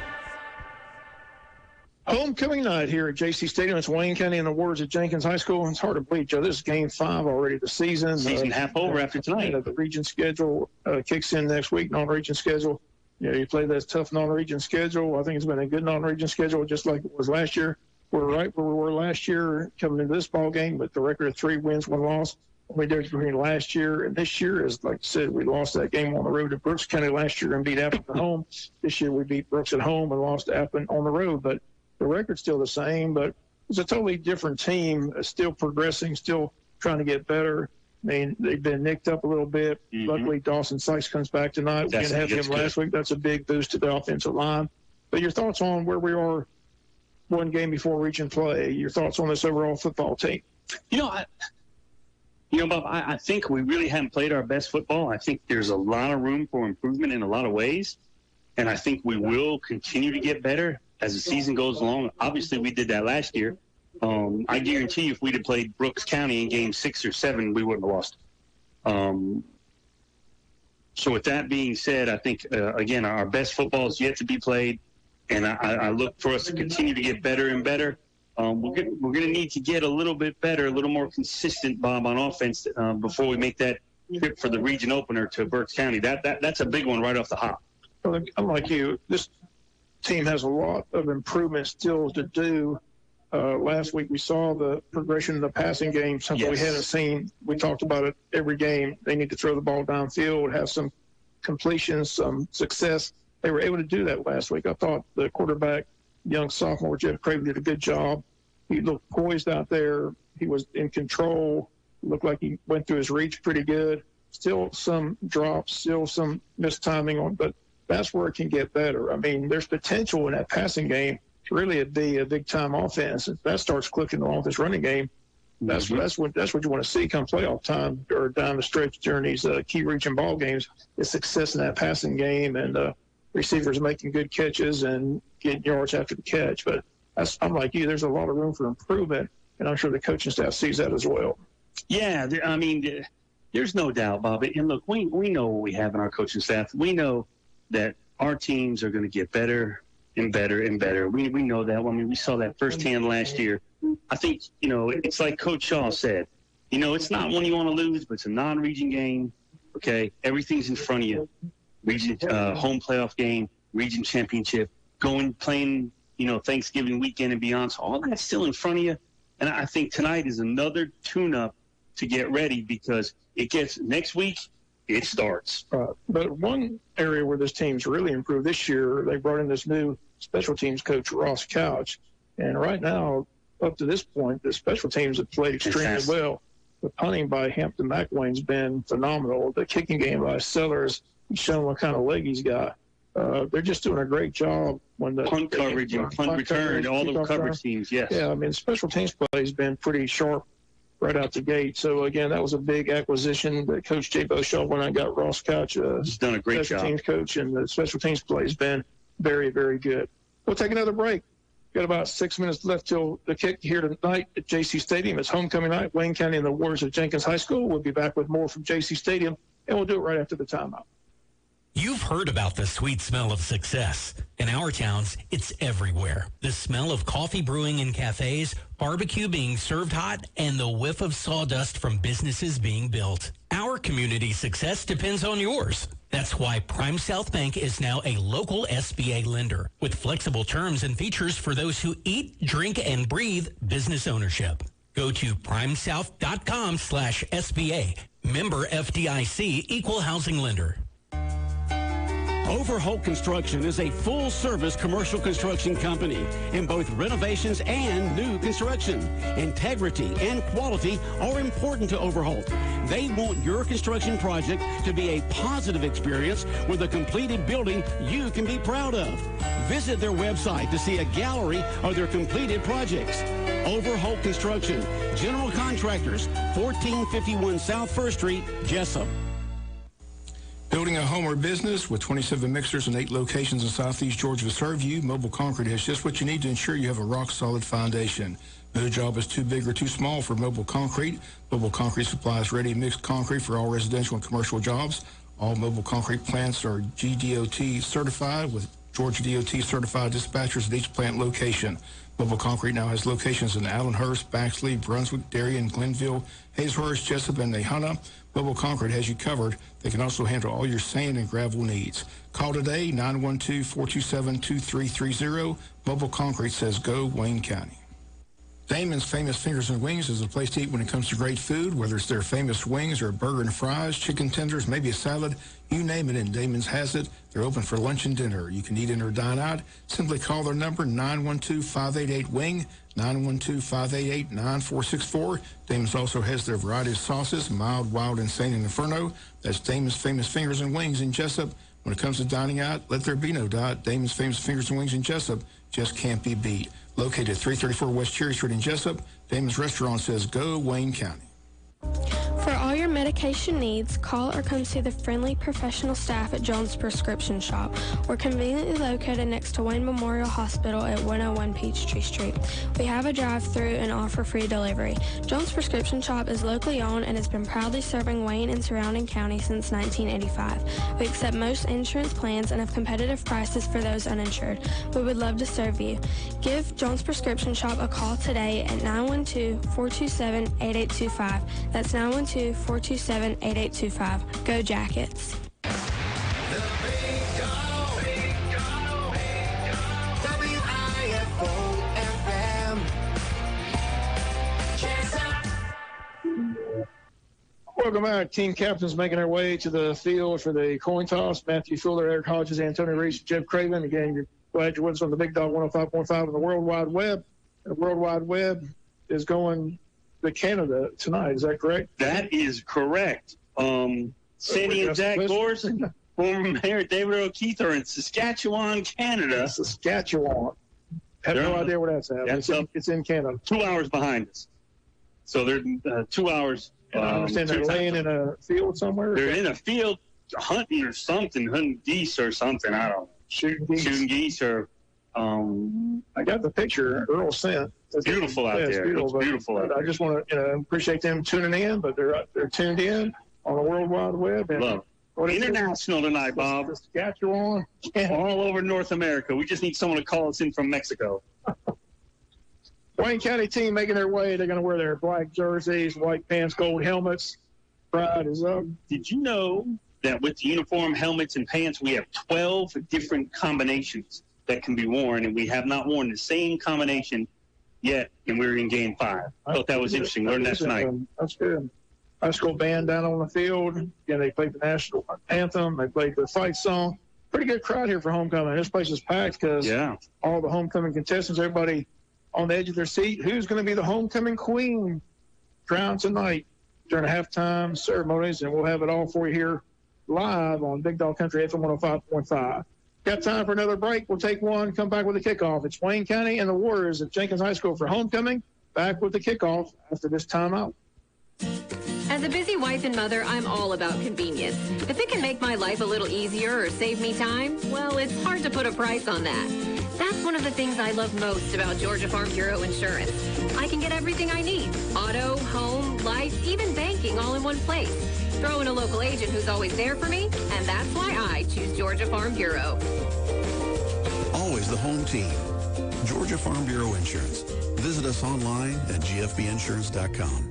Homecoming night here at Jaycee Stadium. It's Wayne County in the words of Jenkins High School. It's hard to believe, Joe. This is game 5 already of the season. Season half over after tonight. The region schedule kicks in next week, non-region schedule. You play that tough non-region schedule. I think it's been a good non-region schedule, just like it was last year. We're right where we were last year coming into this ball game, but the record of 3 wins, 1 loss. The only difference between last year and this year is, like I said, we lost that game on the road to Brooks County last year and beat Appleton at home. This year we beat Brooks at home and lost to Appleton on the road. But the record's still the same, but it's a totally different team, still progressing, still trying to get better. I mean, they've been nicked up a little bit. Luckily, Dawson Sykes comes back tonight. We didn't have him last week. That's a big boost to the offensive line. But your thoughts on where we are one game before region play, your thoughts on this overall football team? Bob, I think we really haven't played our best football. I think there's a lot of room for improvement in a lot of ways, and I think we will continue to get better as the season goes along. Obviously, we did that last year. I guarantee you if we'd have played Brooks County in game 6 or 7, we wouldn't have lost. So with that being said, I think, again, our best football is yet to be played, and I look for us to continue to get better and better. We're going to need to get a little bit better, a little more consistent, Bob, on offense before we make that trip for the region opener to Berks County. That's a big one right off the hop. Well, I'm like you. This team has a lot of improvement still to do. Last week we saw the progression in the passing game, something we hadn't seen. We talked about it every game. They need to throw the ball downfield, have some completions, some success. They were able to do that last week. I thought the quarterback, young sophomore Jeff Craven, did a good job. He looked poised out there. He was in control. Looked like he went through his reach pretty good. Still some drops, still some mistiming on, but that's where it can get better. I mean, there's potential in that passing game to really be a big-time offense. If that starts clicking along this running game, that's what you want to see come playoff time or down the stretch during these key region ball games, is success in that passing game and receivers making good catches and getting yards after the catch. But I'm like you, there's a lot of room for improvement, and I'm sure the coaching staff sees that as well. Yeah, I mean, there's no doubt, Bob. And look, we know what we have in our coaching staff. We know that our teams are going to get better and better and better. We know that. I mean, we saw that firsthand last year. I think, it's like Coach Shaw said, it's not one you want to lose, but it's a non-region game. Okay, everything's in front of you. Region home playoff game, region championship, playing, Thanksgiving weekend and beyond. So all that's still in front of you. And I think tonight is another tune-up to get ready, because next week, it starts. But one area where this team's really improved this year, they brought in this new special teams coach, Ross Couch. And right now, up to this point, the special teams have played extremely well. The punting by Hampton McElwain's been phenomenal. The kicking game by Sellers, he's shown what kind of leg he's got. They're just doing a great job when the punt coverage and punt return, all the coverage teams, yes. Yeah, I mean, special teams play has been pretty sharp right out the gate. So, again, that was a big acquisition that Coach Jay Beauchamp when I got Ross Couch. He's done a great job. Special teams coach, and the special teams play has been very, very good. We'll take another break. Got about 6 minutes left till the kick here tonight at Jaycee Stadium. It's homecoming night, Wayne County and the Warriors of Jenkins High School. We'll be back with more from Jaycee Stadium, and we'll do it right after the timeout. You've heard about the sweet smell of success. In our towns, it's everywhere. The smell of coffee brewing in cafes, barbecue being served hot, and the whiff of sawdust from businesses being built. Our community success depends on yours. That's why Prime South Bank is now a local SBA lender with flexible terms and features for those who eat, drink, and breathe business ownership. Go to primesouth.com/SBA. Member FDIC, Equal Housing Lender. Overholt Construction is a full-service commercial construction company in both renovations and new construction. Integrity and quality are important to Overholt. They want your construction project to be a positive experience with a completed building you can be proud of. Visit their website to see a gallery of their completed projects. Overholt Construction, General Contractors, 1451 South 1st Street, Jesup. Building a home or business with 27 mixers and 8 locations in Southeast Georgia to serve you, Mobile Concrete has just what you need to ensure you have a rock-solid foundation. No job is too big or too small for Mobile Concrete. Mobile Concrete supplies ready mixed concrete for all residential and commercial jobs. All Mobile Concrete plants are GDOT certified with Georgia DOT certified dispatchers at each plant location. Mobile Concrete now has locations in Allenhurst, Baxley, Brunswick, Darien, Glenville, Hazlehurst, Jesup, and Nahana. Mobile Concrete has you covered. They can also handle all your sand and gravel needs. Call today, 912-427-2330. Mobile Concrete says go Wayne County. Damon's Famous Fingers and Wings is a place to eat when it comes to great food, whether it's their famous wings or a burger and fries, chicken tenders, maybe a salad, you name it, and Damon's has it. They're open for lunch and dinner. You can eat in or dine out. Simply call their number, 912-588-WING, 912-588-9464. Damon's also has their variety of sauces, mild, wild, insane, and inferno. That's Damon's Famous Fingers and Wings in Jesup. When it comes to dining out, let there be no doubt. Damon's Famous Fingers and Wings in Jesup just can't be beat. Located at 334 West Cherry Street in Jesup, Damon's Restaurant says go Wayne County. For all your medication needs, call or come see the friendly professional staff at Jones Prescription Shop. We're conveniently located next to Wayne Memorial Hospital at 101 Peachtree Street. We have a drive-through and offer free delivery. Jones Prescription Shop is locally owned and has been proudly serving Wayne and surrounding counties since 1985. We accept most insurance plans and have competitive prices for those uninsured. We would love to serve you. Give Jones Prescription Shop a call today at 912-427-8825. That's 912-427-8825. Go Jackets. The Big Dog. Big Dog. WIFO-FM. Jesup. Welcome back. Team captains making their way to the field for the coin toss. Matthew Fuller, Eric Hodges, Antonio Reese, Jeff Craven. Again, you're glad you're with us on the Big Dog 105.5 on the World Wide Web. The World Wide Web is going to Canada tonight. Is that correct? That is correct. Sandy and Zach Gorson, former Mayor David O'Keefe are in Saskatchewan, Canada. Saskatchewan. Have no idea where that's at. It's in Canada. 2 hours behind us. So they're 2 hours. And I understand they're laying in a field somewhere? They're in a field hunting or something, hunting geese or something. I don't know. Shooting geese or... I got the picture Earl sent. It's beautiful out there. It's beautiful out there. I just want to appreciate them tuning in, but they're tuned in on the World Wide Web. And international tonight, Bob. Saskatchewan. All over North America. We just need someone to call us in from Mexico. Wayne County team making their way. They're going to wear their black jerseys, white pants, gold helmets. Pride is up. Did you know that with the uniform, helmets, and pants, we have 12 different combinations that can be worn, and we have not worn the same combination yet, and we're in Game 5. I thought that was interesting. Learned that tonight. That's good. High school band down on the field. Again, they played the national anthem. They played the fight song. Pretty good crowd here for homecoming. This place is packed because all the homecoming contestants, everybody on the edge of their seat. Who's going to be the homecoming queen crowned tonight during the halftime ceremonies? And we'll have it all for you here live on Big Dog Country FM 105.5. Got time for another break. We'll take one, come back with the kickoff. It's Wayne County and the Warriors at Jenkins High School for homecoming. Back with the kickoff after this timeout. As a busy wife and mother, I'm all about convenience. If it can make my life a little easier or save me time, well, it's hard to put a price on that. That's one of the things I love most about Georgia Farm Bureau Insurance. I can get everything I need. Auto, home, life, even banking all in one place. Throw in a local agent who's always there for me, and that's why I choose Georgia Farm Bureau. Always the home team. Georgia Farm Bureau Insurance. Visit us online at gfbinsurance.com.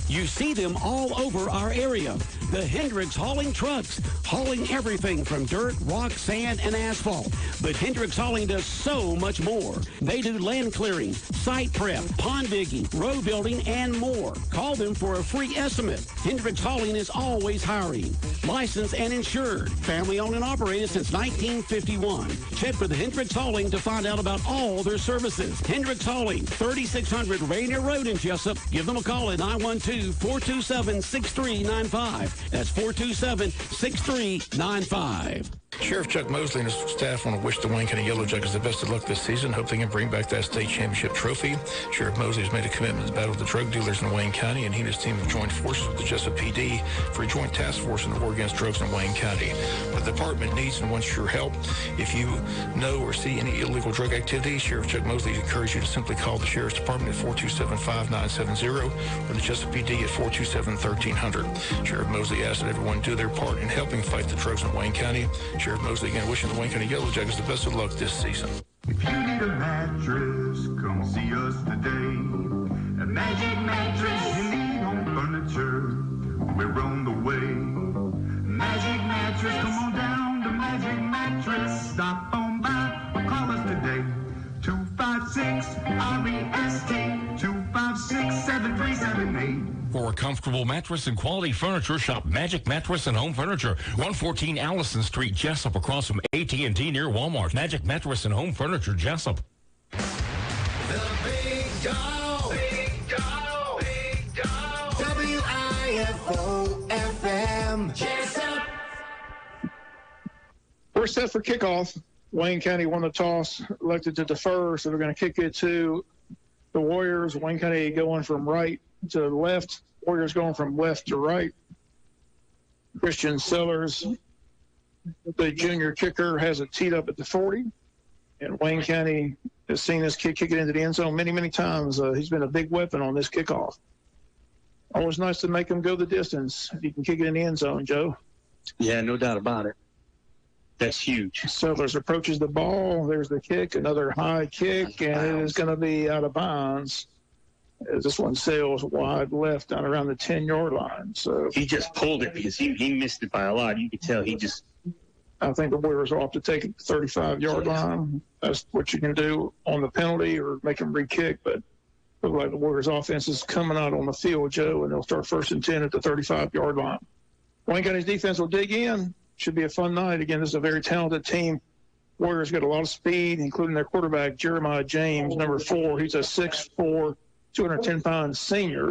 You see them all over our area. The Hendricks hauling trucks, hauling everything from dirt, rock, sand, and asphalt. But Hendricks Hauling does so much more. They do land clearing, site prep, pond digging, road building, and more. Call them for a free estimate. Hendricks Hauling is always hiring. Licensed and insured. Family owned and operated since 1951. Check with Hendricks Hauling to find out about all their services. Hendricks Hauling, 3600 Rainier Road in Jesup. Give them a call at 912-427-6395. That's 427-6395. Sheriff Chuck Mosley and his staff want to wish the Wayne County Yellow Jackets the best of luck this season. Hope they can bring back that state championship trophy. Sheriff Mosley has made a commitment to battle the drug dealers in Wayne County, and he and his team have joined forces with the Jesup PD for a joint task force in the war against drugs in Wayne County. The department needs and wants your help. If you know or see any illegal drug activity, Sheriff Chuck Mosley encourages you to simply call the Sheriff's Department at 427-5970 or the Jesup PD at 427-1300. Sheriff Mosley asks that everyone do their part in helping fight the drugs in Wayne County. Sheriff Mosley again, wishing the Wayne County Yellow Jackets the best of luck this season. If you need a mattress, come see us today. A Magic Mattress, you need home furniture. We're on the way. Magic Mattress, come on down to Magic Mattress. Stop on by or call us today. 256-REST, 256-7378. For a comfortable mattress and quality furniture, shop Magic Mattress and Home Furniture, 114 Allison Street, Jesup, across from AT&T near Walmart. Magic Mattress and Home Furniture, Jesup. The Big Dog. Big Dog. Big Dog. WIFO-FM. Jesup. We're set for kickoff. Wayne County won the toss, elected to defer, so they're going to kick it to the Warriors. Wayne County going from right to left. Warriors going from left to right. Christian Sellers, the junior kicker, has it teed up at the 40. And Wayne County has seen this kid kick it into the end zone many, many times. He's been a big weapon on this kickoff. Always nice to make him go the distance. If you can kick it in the end zone, Joe. Yeah, no doubt about it. That's huge. Sellers approaches the ball. There's the kick, another high kick, and it is going to be out of bounds. As this one sails wide left down around the 10-yard line. So he just pulled it because he missed it by a lot. You could tell he just. I think the Warriors will have to take it to the 35-yard line. That's what you can do on the penalty or make them re-kick. But look like the Warriors offense is coming out on the field, Joe, and they'll start 1st and 10 at the 35-yard line. Wayne County's defense will dig in. Should be a fun night. Again, this is a very talented team. Warriors got a lot of speed, including their quarterback, Jeremiah James, number 4. He's a 6'4", 210-pound senior.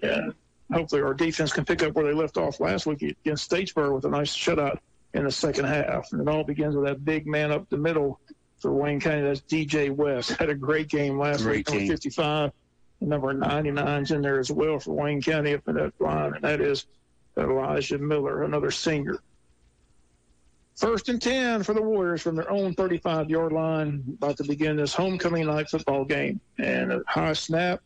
And hopefully our defense can pick up where they left off last week against Statesboro with a nice shutout in the second half. And it all begins with that big man up the middle for Wayne County. That's DJ West. Had a great game last week, number 55. And number 99's in there as well for Wayne County up in that line, and that is Elijah Miller, another senior. 1st and 10 for the Warriors from their own 35-yard line, about to begin this homecoming night football game. And a high snap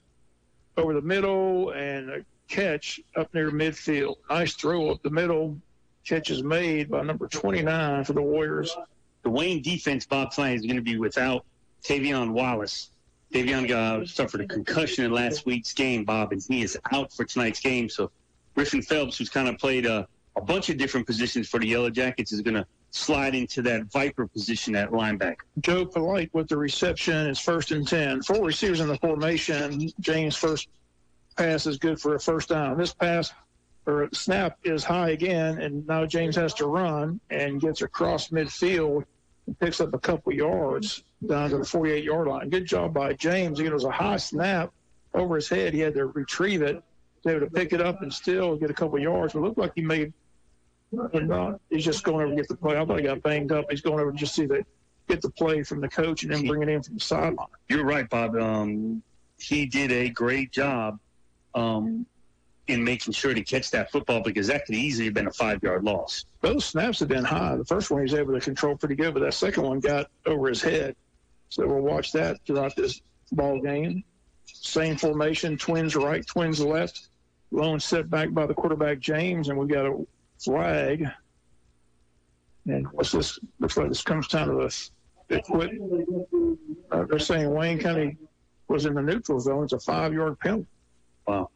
over the middle and a catch up near midfield. Nice throw up the middle. Catch is made by number 29 for the Warriors. The Wayne defense, Bob, tonight is going to be without Tavion Wallace. Tavion suffered a concussion in last week's game, Bob, and he is out for tonight's game. So Griffin Phelps, who's kind of played a bunch of different positions for the Yellow Jackets, is going to slide into that Viper position at linebacker. Joe Polite with the reception. It's 1st and 10. 4 receivers in the formation. James' first pass is good for a first down. This pass or snap is high again, and now James has to run and gets across midfield and picks up a couple yards down to the 48-yard line. Good job by James. It was a high snap over his head. He had to retrieve it. He was able to pick it up and still get a couple yards. But it looked like he made he's just going over to get the play. I thought he got banged up. He's going over to just get the play from the coach and then bring it in from the sideline. You're right, Bob. He did a great job in making sure to catch that football because that could easily have been a 5-yard loss. Both snaps have been high. The first one he was able to control pretty good, but that second one got over his head. So we'll watch that throughout this ball game. Same formation, twins right, twins left. Lone set back by the quarterback, James, and we've got a flag. And what's this? Looks like this comes down to the quit. They're saying Wayne County was in the neutral zone. It's a 5-yard penalty. Wow.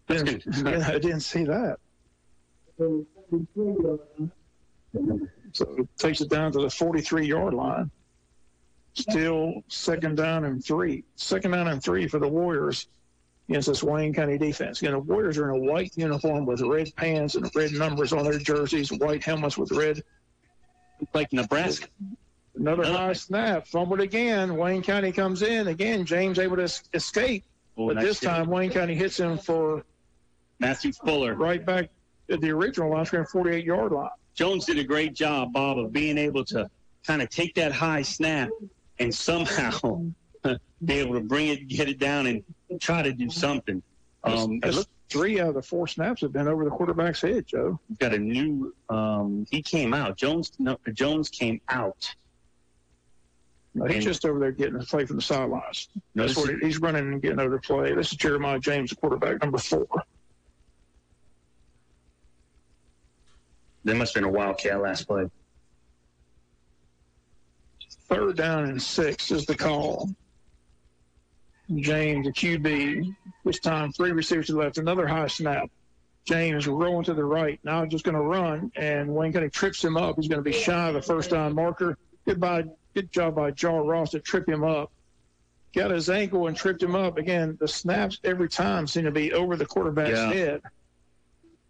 I didn't see that. So it takes it down to the 43-yard line. Still 2nd down and 3. 2nd down and 3 for the Warriors against this Wayne County defense. Again, the Warriors are in a white uniform with red pants and red numbers on their jerseys, white helmets with red. Like Nebraska. Another high snap. Fumbled again. Wayne County comes in. Again, James able to escape. But this time, Wayne County hits him for Matthew Fuller. Right back at the original line, 48-yard line. Jones did a great job, Bob, of being able to kind of take that high snap and somehow be able to bring it, get it down, and try to do something. 3 out of the 4 snaps have been over the quarterback's head, Joe. We've got a new he came out. Jones came out. No, he's just over there getting the play from the sidelines. That's what he's running and getting over the play. This is Jeremiah James, the quarterback, number 4. There must have been a Wildcat last play. 3rd down and 6 is the call. James, the QB, this time 3 receivers to the left, another high snap. James rolling to the right, now just going to run, and Wayne County trips him up. He's going to be shy of the first down marker. Good job by Jaw Ross to trip him up. Got his ankle and tripped him up. Again, the snaps every time seem to be over the quarterback's head.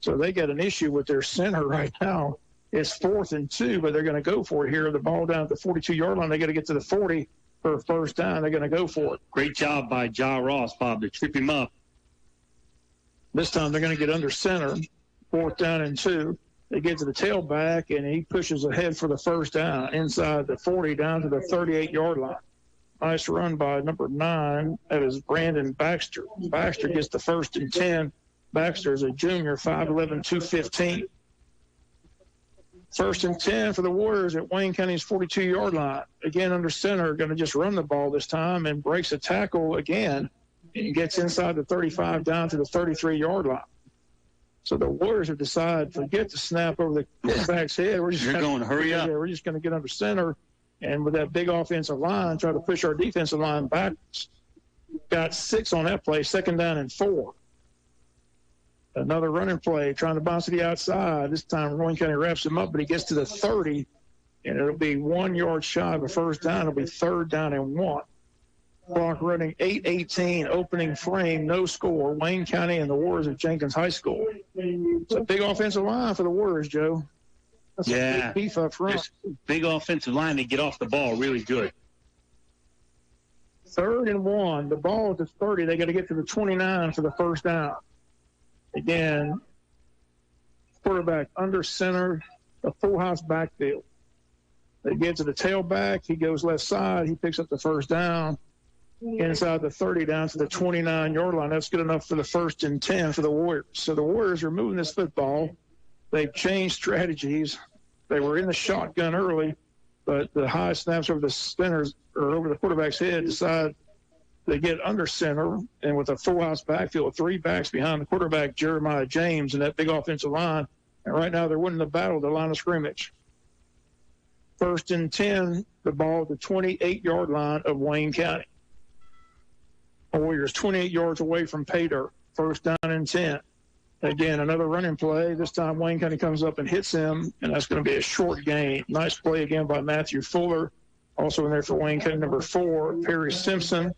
So they got an issue with their center right now. It's 4th and 2, but they're going to go for it here. The ball down at the 42-yard line. They got to get to the 40 for a first down. They're going to go for it. Great job by Ja Ross, Bob, to trip him up. This time they're going to get under center. 4th down and 2. They get to the tailback, and he pushes ahead for the first down inside the 40 down to the 38-yard line. Nice run by number 9. That is Brandon Baxter. Baxter gets the 1st and 10. Baxter is a junior, 5'11", 215. 1st and 10 for the Warriors at Wayne County's 42-yard line. Again, under center, going to just run the ball this time and breaks a tackle again and gets inside the 35 down to the 33-yard line. So the Warriors have decided, forget the snap over the quarterback's head. We're just going to hurry up. We're just going to get under center, and with that big offensive line, try to push our defensive line backwards. Got 6 on that play, 2nd down and 4. Another running play, trying to bounce to the outside. This time, Wayne County wraps him up, but he gets to the 30, and it'll be 1 yard shy of a first down. It'll be 3rd down and 1. Clock running 8:18, opening frame, no score. Wayne County and the Warriors at Jenkins High School. It's a big offensive line for the Warriors, Joe. That's a big beef up front. Just big offensive line to get off the ball really good. 3rd and 1. The ball is at 30. They got to get to the 29 for the first down. Again, quarterback under center, a full house backfield. They get to the tailback. He goes left side. He picks up the first down inside the 30 down to the 29-yard line. That's good enough for the 1st and 10 for the Warriors. So the Warriors are moving this football. They've changed strategies. They were in the shotgun early, but the high snaps over the spinners or over the quarterback's head decide they get under center, and with a full house backfield, 3 backs behind the quarterback, Jeremiah James, and that big offensive line. And right now they're winning the battle, the line of scrimmage. 1st and 10, the ball at the 28-yard line of Wayne County. Warriors 28 yards away from pay dirt. 1st down and 10. Again, another running play. This time Wayne County comes up and hits him, and that's going to be a short gain. Nice play again by Matthew Fuller. Also in there for Wayne County, number 4, Perry Simpson.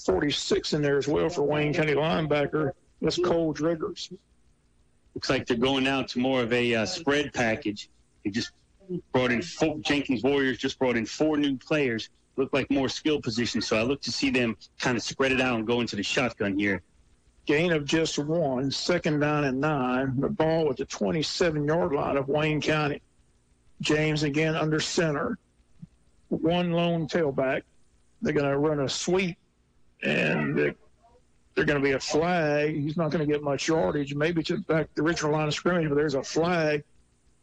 46 in there as well for Wayne County linebacker. That's Cole Driggers. Looks like they're going out to more of a spread package. They just brought in Jenkins Warriors just brought in 4 new players. Look like more skill positions. So I look to see them kind of spread it out and go into the shotgun here. Gain of just 1, 2nd down and 9. The ball at the 27-yard line of Wayne County. James again under center. 1 lone tailback. They're going to run a sweep, and they're going to be a flag. He's not going to get much yardage, maybe to back the original line of scrimmage, but there's a flag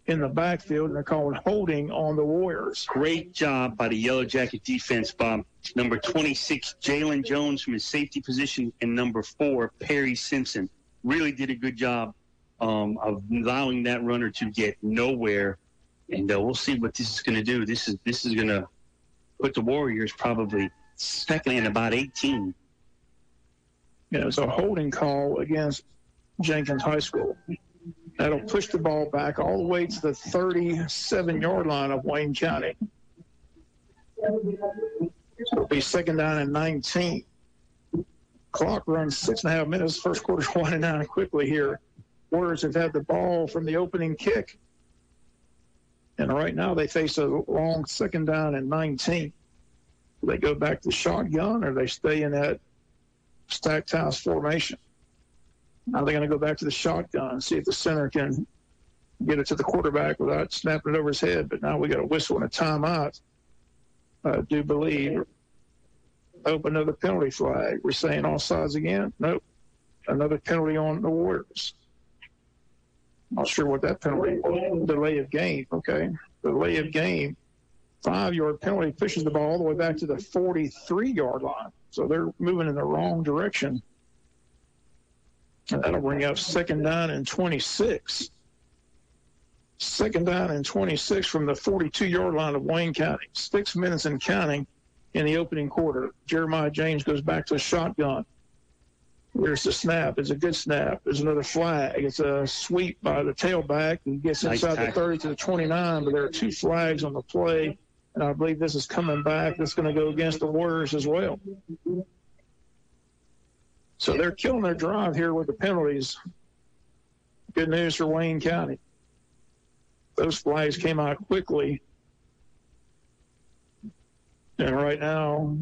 in the backfield, and they're calling holding on the Warriors. Great job by the Yellow Jacket defense, Bob. Number 26, Jalen Jones from his safety position, and number 4, Perry Simpson. Really did a good job of allowing that runner to get nowhere, and we'll see what this is going to do. This is going to put the Warriors probably second and about 18. Yeah, it's a holding call against Jenkins High School. That'll push the ball back all the way to the 37-yard line of Wayne County. It'll be 2nd down and 19. Clock runs 6.5 minutes. First quarter's winding down quickly here. Warriors have had the ball from the opening kick. And right now they face a long 2nd down and 19. Do they go back to shotgun, or they stay in that stacked house formation? Now they're going to go back to the shotgun and see if the center can get it to the quarterback without snapping it over his head. But now we got a whistle and a timeout. I do believe. Open another penalty flag. We're saying offsides again? Nope. Another penalty on the Warriors. Not sure what that penalty was. Delay of game. Okay. Delay of game. 5-yard penalty pushes the ball all the way back to the 43-yard line. So they're moving in the wrong direction. And that'll bring up 2nd down and 26. Second down and 26 from the 42-yard line of Wayne County. 6 minutes and counting in the opening quarter. Jeremiah James goes back to a shotgun. There's the snap. It's a good snap. There's another flag. It's a sweep by the tailback. He gets inside the 30 to the 29, but there are 2 flags on the play, and I believe this is coming back. This is going to go against the Warriors as well. So they're killing their drive here with the penalties. Good news for Wayne County. Those flags came out quickly. And right now,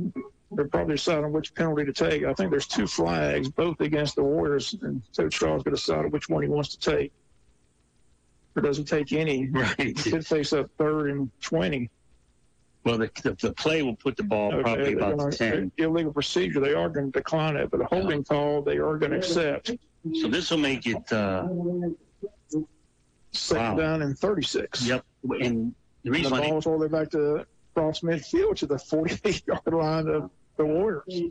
they're probably deciding which penalty to take. I think there's 2 flags, both against the Warriors, and Coach Shaw's going to decide which one he wants to take. Or doesn't take any. Right. He could face up 3rd and 20. Well, the play will put the ball probably about the 10. Illegal procedure, they are going to decline it, but a holding call, they are going to accept. So this will make it... Second down and 36. Yep. And the reason the ball's all the way back to cross midfield to the 48-yard line of the Warriors.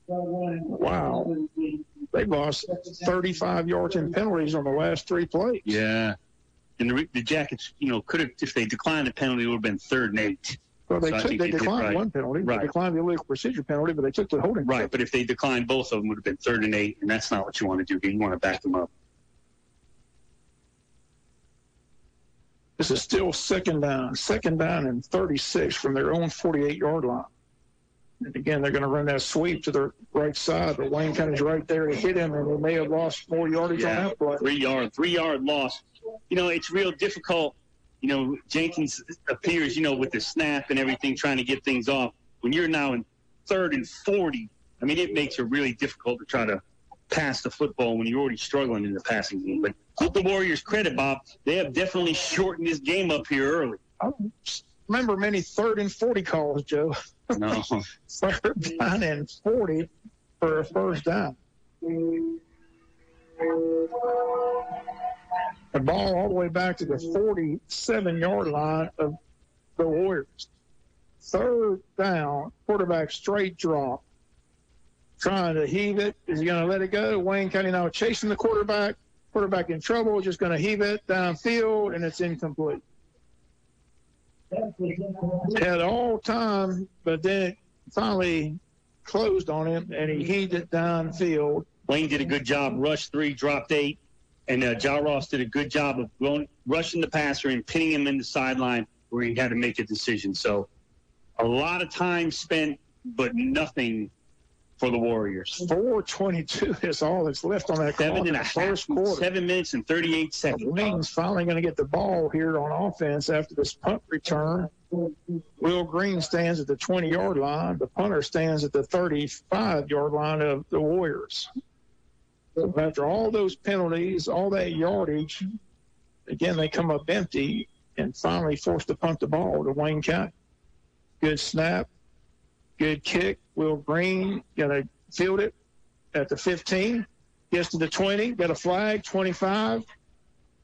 Wow. They lost 35 yards in penalties on the last 3 plays. Yeah. And the Jackets, could have, if they declined the penalty, it would have been 3rd and 8. Well, they declined one penalty. Right. They declined the illegal procedure penalty, but they took the holding. Right, but if they declined both of them, it would have been 3rd and 8, and that's not what you want to do. You want to back them up. This is still second down and 36 from their own 48-yard line. And again, they're going to run that sweep to the right side, but Wayne County's right there to hit him, and they may have lost more yardage on that play. 3-yard loss. It's real difficult. Jenkins appears, with the snap and everything, trying to get things off. When you're now in 3rd and 40, it makes it really difficult to try to pass the football when you're already struggling in the passing game. But give the Warriors credit, Bob. They have definitely shortened this game up here early. I don't remember many 3rd and 40 calls, Joe. No. 3rd down and 40 for a first down. The ball all the way back to the 47-yard line of the Warriors. 3rd down, quarterback straight drop. Trying to heave it. Is he going to let it go? Wayne County now chasing the quarterback. Quarterback in trouble, just going to heave it downfield, and it's incomplete. Had all time, but then it finally closed on him, and he heaved it downfield. Wayne did a good job. Rushed 3, dropped 8. And Ja Ross did a good job of rushing the passer and pinning him in the sideline where he had to make a decision. So a lot of time spent, but nothing for the Warriors. 4:22 is all that's left on that clock in the first quarter. 7 minutes and 38 seconds. Wayne's finally going to get the ball here on offense after this punt return. Will Green stands at the 20-yard line. The punter stands at the 35-yard line of the Warriors. So after all those penalties, all that yardage, again, they come up empty and finally forced to punt the ball to Wayne County. Good snap. Good kick. Will Green going to field it at the 15. Gets to the 20. Got a flag, 25.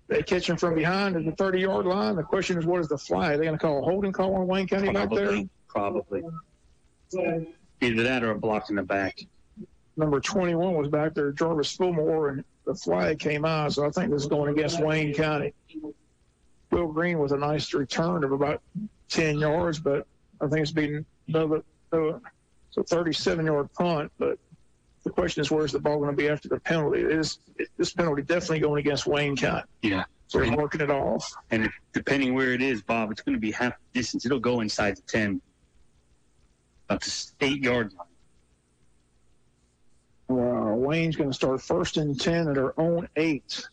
They catch him from behind at the 30-yard line. The question is, what is the flag? Are they going to call a holding call on Wayne County back there? Probably. Either that or a block in the back. Number 21 was back there, Jarvis Fillmore, and the flag came out. So I think this is going against Wayne County. Will Green with a nice return of about 10 yards, but I think it's been another. So 37-yard punt, but the question is, where's the ball going to be after the penalty? This penalty definitely going against Wayne County. Yeah. So they're working it off. And depending where it is, Bob, it's going to be half the distance. It'll go inside the 10, up to 8-yard line. Wayne's going to start 1st and 10 at their own 8.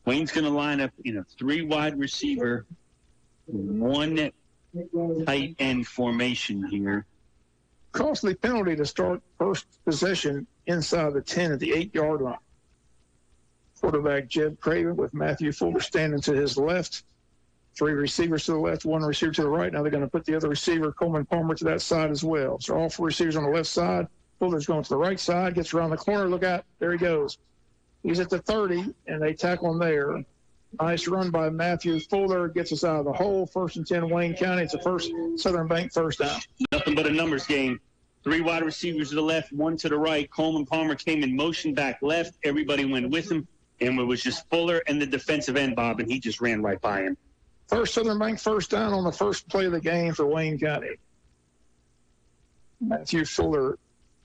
Wayne's going to line up in a 3-wide receiver, 1 tight end formation here. Costly penalty to start first possession inside the 10 at the 8-yard line. Quarterback Jeb Craven with Matthew Fuller standing to his left. 3 receivers to the left, 1 receiver to the right. Now they're going to put the other receiver, Coleman Palmer, to that side as well. So all 4 receivers on the left side. Fuller's going to the right side, gets around the corner. Look out. There he goes. He's at the 30, and they tackle him there. Nice run by Matthew Fuller. Gets us out of the hole. 1st and 10, Wayne County. It's a first Southern Bank first down. Nothing but a numbers game. 3 wide receivers to the left, 1 to the right. Coleman Palmer came in motion back left. Everybody went with him. And it was just Fuller and the defensive end, Bob, and he just ran right by him. First Southern Bank first down on the first play of the game for Wayne County. Matthew Fuller,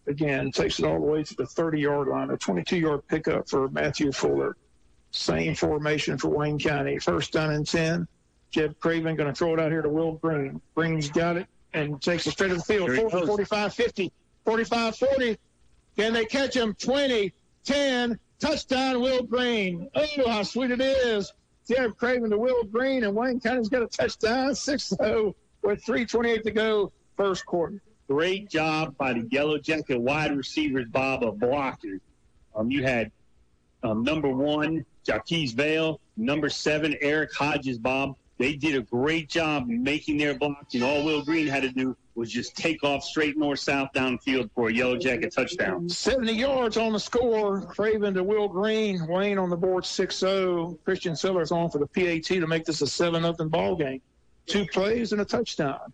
again, takes it all the way to the 30-yard line. A 22-yard pickup for Matthew Fuller. Same formation for Wayne County. First down and 10. Jeb Craven going to throw it out here to Will Green. Green's got it and takes it straight to the field. 40, 45, 50, 45, 40. Can they catch him? 20, 10. Touchdown, Will Green. Oh, how sweet it is. Jeb Craven to Will Green, and Wayne County's got a touchdown, 6-0 with 3:28 to go, first quarter. Great job by the Yellow Jacket wide receivers, Bob, of blocking. You had number 1, Jaycee Vale, number 7, Eric Hodges, Bob. They did a great job making their blocks, and all Will Green had to do was just take off straight north-south downfield for a Yellow Jacket touchdown. 70 yards on the score. Craven to Will Green. Wayne on the board, 6-0. Christian Sellers on for the PAT to make this a 7-0 ball game. 2 plays and a touchdown.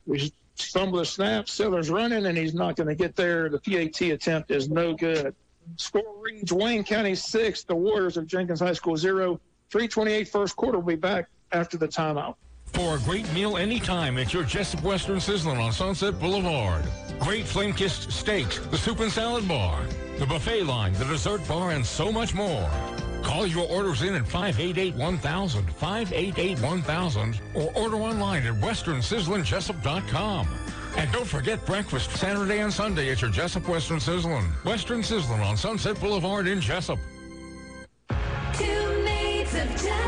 We fumble the snap. Sellers running, and he's not going to get there. The PAT attempt is no good. Score reads Wayne County 6, the Warriors of Jenkins High School 0. 3:28 first quarter. We'll be back after the timeout. For a great meal anytime at your Jesup Western Sizzlin' on Sunset Boulevard. Great flame-kissed steaks, the soup and salad bar, the buffet line, the dessert bar, and so much more. Call your orders in at 588-1000, 588-1000, or order online at westernsizzlinjesup.com. And don't forget breakfast Saturday and Sunday at your Jesup Western Sizzlin'. Western Sizzlin' on Sunset Boulevard in Jesup. 2 Maids of Jesup.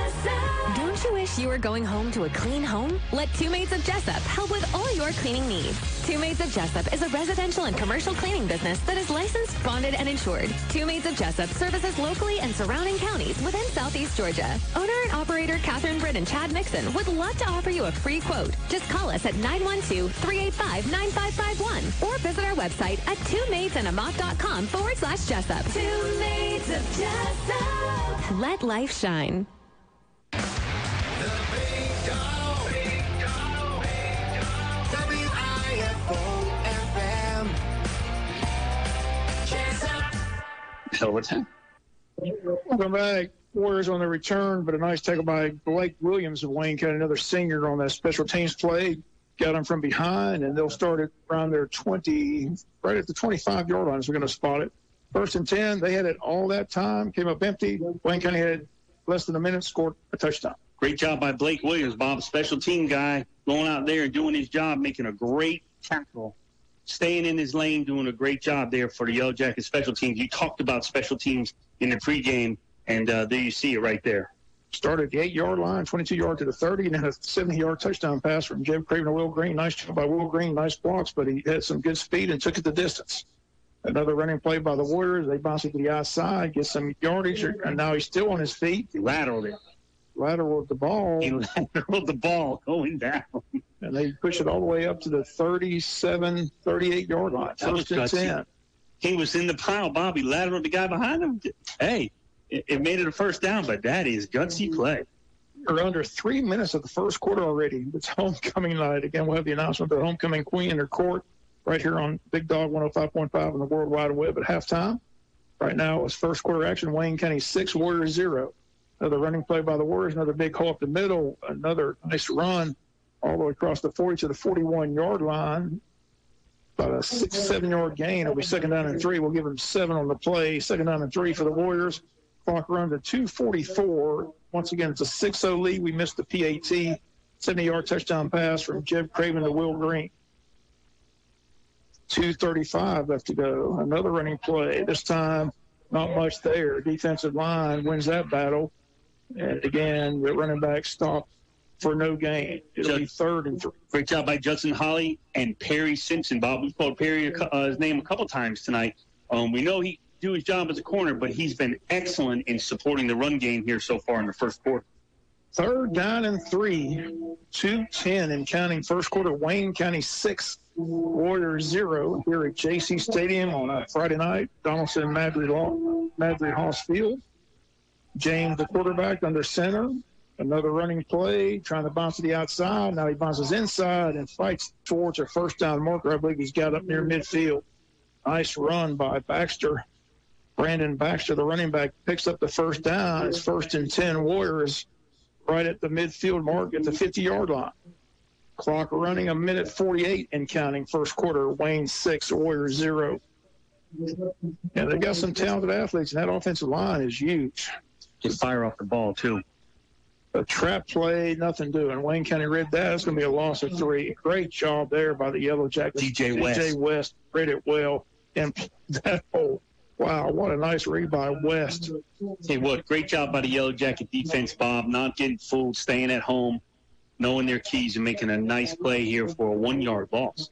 Don't you wish you were going home to a clean home? Let 2 Maids of Jesup help with all your cleaning needs. 2 Maids of Jesup is a residential and commercial cleaning business that is licensed, bonded, and insured. 2 Maids of Jesup services locally and surrounding counties within Southeast Georgia. Owner and operator Catherine Britt and Chad Nixon would love to offer you a free quote. Just call us at 912-385-9551 or visit our website at 2maidsandamop.com/Jesup. 2 Maids of Jesup. Let life shine. Hell of a time. Welcome back. Warriors on the return, but a nice tackle by Blake Williams of Wayne County, another senior on that special teams play. Got them from behind, and they'll start it around their 20, right at the 25-yard line. So we're going to spot it. First and 10, they had it all that time, came up empty. Wayne County had less than a minute, scored a touchdown. Great job by Blake Williams, Bob, special team guy, going out there and doing his job, making a great tackle, staying in his lane, doing a great job there for the Yellow Jacket special teams. You talked about special teams in the pregame, and there you see it right there. Started at the 8-yard line, 22-yard to the 30, and then a 70-yard touchdown pass from Jeb Craven to Will Green. Nice job by Will Green, nice blocks, but he had some good speed and took it the distance. Another running play by the Warriors. They bounce it to the outside, get some yardage, and now he's still on his feet. He lateraled it. Lateraled the ball. He lateraled the ball going down. And they push it all the way up to the 37, 38-yard line. First and 10. He was in the pile, Bob. He lateraled the guy behind him. Hey, it made it a first down, but that is gutsy play. We're under 3 minutes of the first quarter already. It's homecoming night. Again, we'll have the announcement of the homecoming queen in her court right here on Big Dog 105.5 on the World Wide Web at halftime. Right now, it's first quarter action. Wayne County 6, Warriors 0. Another running play by the Warriors, another big hole up the middle, another nice run all the way across the 40 to the 41-yard line. About a 6-7-yard gain. It'll be second down and 3. We'll give them 7 on the play. Second down and 3 for the Warriors. Clock runs to 2:44. Once again, it's a 6-0 lead. We missed the PAT. 70-yard touchdown pass from Jeb Craven to Will Green. 2:35 left to go. Another running play. This time, not much there. Defensive line wins that battle. And again, the running back stopped for no gain. It'll be 3rd and 3. Great job by Judson Holly and Perry Simpson. Bob, we've called Perry his name a couple times tonight. We know he do his job as a corner, but he's been excellent in supporting the run game here so far in the first quarter. 3rd down and 3. 2:10 and counting first quarter. Wayne County 6, Warriors 0 here at Jaycee Stadium on a Friday night. Donaldson and Madry Hoss Field. James, the quarterback, under center. Another running play, trying to bounce to the outside. Now he bounces inside and fights towards a first down marker. I believe he's got up near midfield. Nice run by Baxter. Brandon Baxter, the running back, picks up the first down. It's 1st and 10 Warriors right at the midfield mark at the 50-yard line. Clock running 1:48 and counting. First quarter, Wayne 6, Warriors 0. And they got some talented athletes, and that offensive line is huge. Just fire off the ball, too. A trap play, nothing doing. Wayne County read that. It's going to be a loss of 3. Great job there by the Yellow Jackets. DJ West read it well. And that whole, wow, what a nice read by West. Hey, what, great job by the Yellow Jacket defense, Bob. Not getting fooled, staying at home, knowing their keys, and making a nice play here for a 1-yard loss.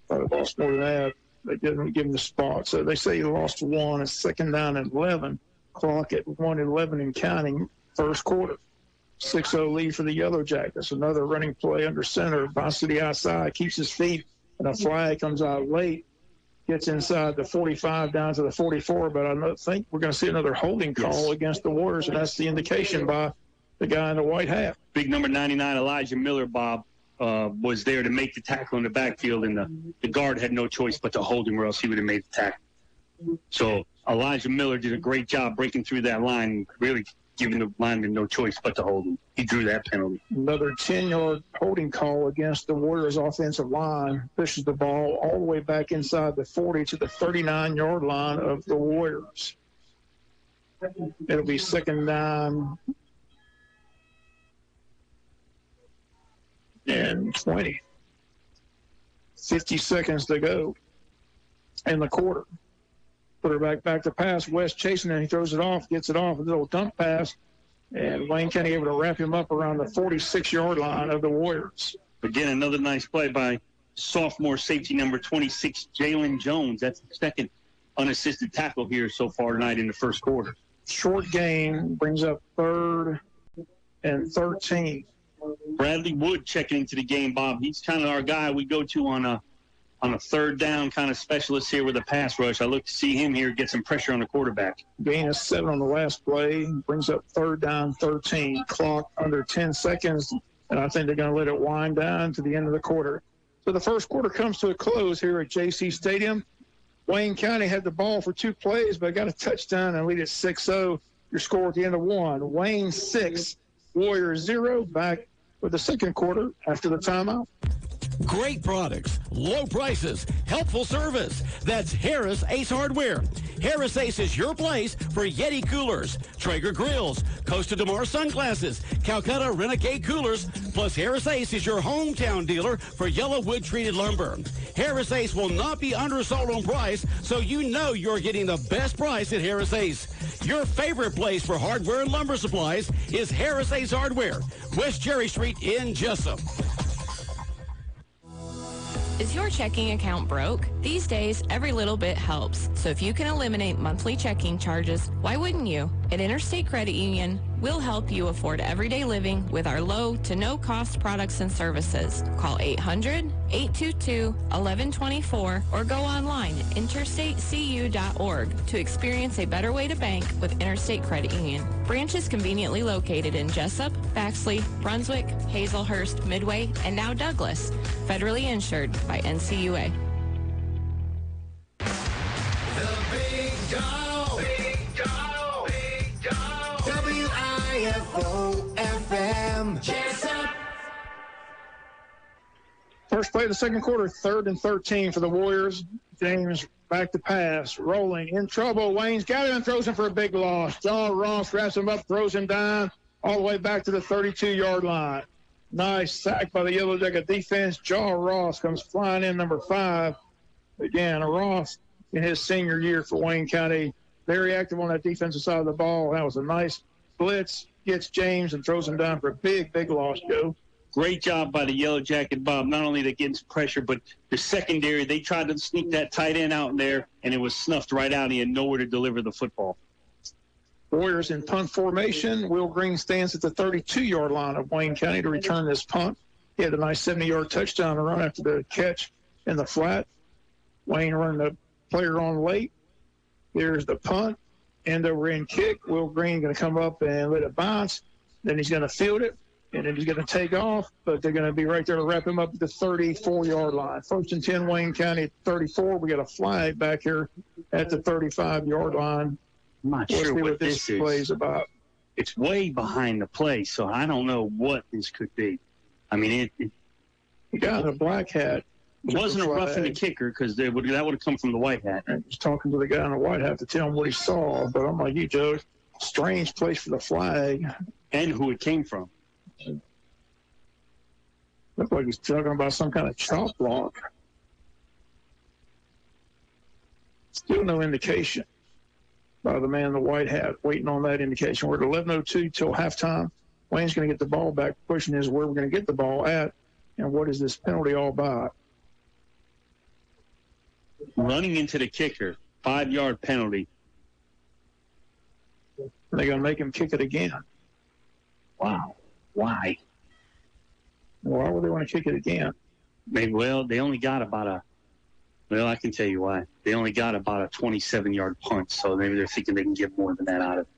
They lost more than that. They didn't give him the spot. So they say he lost 1. It's second down and 11. Clock at 1:11 and counting. First quarter. 6-0 lead for the Yellow Jackets. Another running play under center. Varsity outside, keeps his feet, and a flag comes out late. Gets inside the 45 down to the 44, but I think we're going to see another holding call against the Warriors, and that's the indication by the guy in the white hat. Big number 99, Elijah Miller, Bob, was there to make the tackle in the backfield, and the guard had no choice but to hold him, or else he would have made the tackle. So Elijah Miller did a great job breaking through that line and really giving the lineman no choice but to hold him. He drew that penalty. Another 10-yard holding call against the Warriors offensive line. Pushes the ball all the way back inside the 40 to the 39-yard line of the Warriors. It'll be second down and 20. 50 seconds to go in the quarter. Quarterback back to pass. West chasing, and he throws it off, gets it off, a little dump pass, and Wayne County able to wrap him up around the 46-yard line of the Warriors. Again, another nice play by sophomore safety number 26, Jalen Jones. That's the second unassisted tackle here so far tonight in the first quarter. Short gain brings up 3rd and 13. Bradley Wood checking into the game, Bob. He's kind of our guy we go to on a third down kind of specialist here with a pass rush. I look to see him here get some pressure on the quarterback. Gain of 7 on the last play. Brings up 3rd down, 13. Clock under 10 seconds, and I think they're going to let it wind down to the end of the quarter. So the first quarter comes to a close here at Jaycee Stadium. Wayne County had the ball for 2 plays, but got a touchdown and lead at 6-0. Your score at the end of 1. Wayne 6, Warriors 0. Back with the second quarter after the timeout. Great products, low prices, helpful service. That's Harris Ace Hardware. Harris Ace is your place for Yeti coolers, Traeger grills, Costa de Mar sunglasses, Calcutta Renegade coolers, plus Harris Ace is your hometown dealer for yellow wood treated lumber. Harris Ace will not be undersold on price, so you know you're getting the best price at Harris Ace. Your favorite place for hardware and lumber supplies is Harris Ace Hardware, West Cherry Street in Jesup. Is your checking account broke? These days, every little bit helps. So if you can eliminate monthly checking charges, why wouldn't you? At Interstate Credit Union, we'll help you afford everyday living with our low to no cost products and services. Call 800-822-1124 or go online at interstatecu.org to experience a better way to bank with Interstate Credit Union. Branches conveniently located in Jesup, Baxley, Brunswick, Hazelhurst, Midway, and now Douglas. Federally insured by NCUA. The Big Dog. Big Dog. Big Dog. WIFO-FM. Jesup. First play of the second quarter, 3rd and 13 for the Warriors. James back to pass, rolling, in trouble. Wayne's got him and throws him for a big loss. John Ross wraps him up, throws him down all the way back to the 32-yard line. Nice sack by the Yellow Jacket defense. Jaw Ross comes flying in, number 5. Again, Ross in his senior year for Wayne County, very active on that defensive side of the ball. That was a nice blitz. Gets James and throws him down for a big, big loss, Joe. Great job by the Yellow Jacket, Bob. Not only they getting some pressure, but the secondary, they tried to sneak that tight end out in there, and it was snuffed right out. He had nowhere to deliver the football. Warriors in punt formation. Will Green stands at the 32-yard line of Wayne County to return this punt. He had a nice 70-yard touchdown to run after the catch in the flat. Wayne running the player on late. Here's the punt. End over end kick. Will Green going to come up and let it bounce. Then he's going to field it, and then he's going to take off, but they're going to be right there to wrap him up at the 34-yard line. 1st and 10, Wayne County at 34. We got a flag back here at the 35-yard line. I'm not sure what this plays about. it's way behind the play, so I don't know what this could be. I mean, the guy in the black hat. It wasn't a roughing the kicker because that would have come from the white hat. I was talking to the guy in the white hat to tell him what he saw, but I'm like, you, Joe, strange place for the flag. And who it came from. Looked like he's talking about some kind of chop block. Still no indication by the man in the white hat, waiting on that indication. We're at 11:02 till halftime. Wayne's going to get the ball back. The question is where we're going to get the ball at, and what is this penalty all about? Running into the kicker, 5-yard penalty. They're going to make him kick it again. Wow. Why? Why would they want to kick it again? Maybe, well, they only got about I can tell you why. They only got about a 27-yard punch, so maybe they're thinking they can get more than that out of it.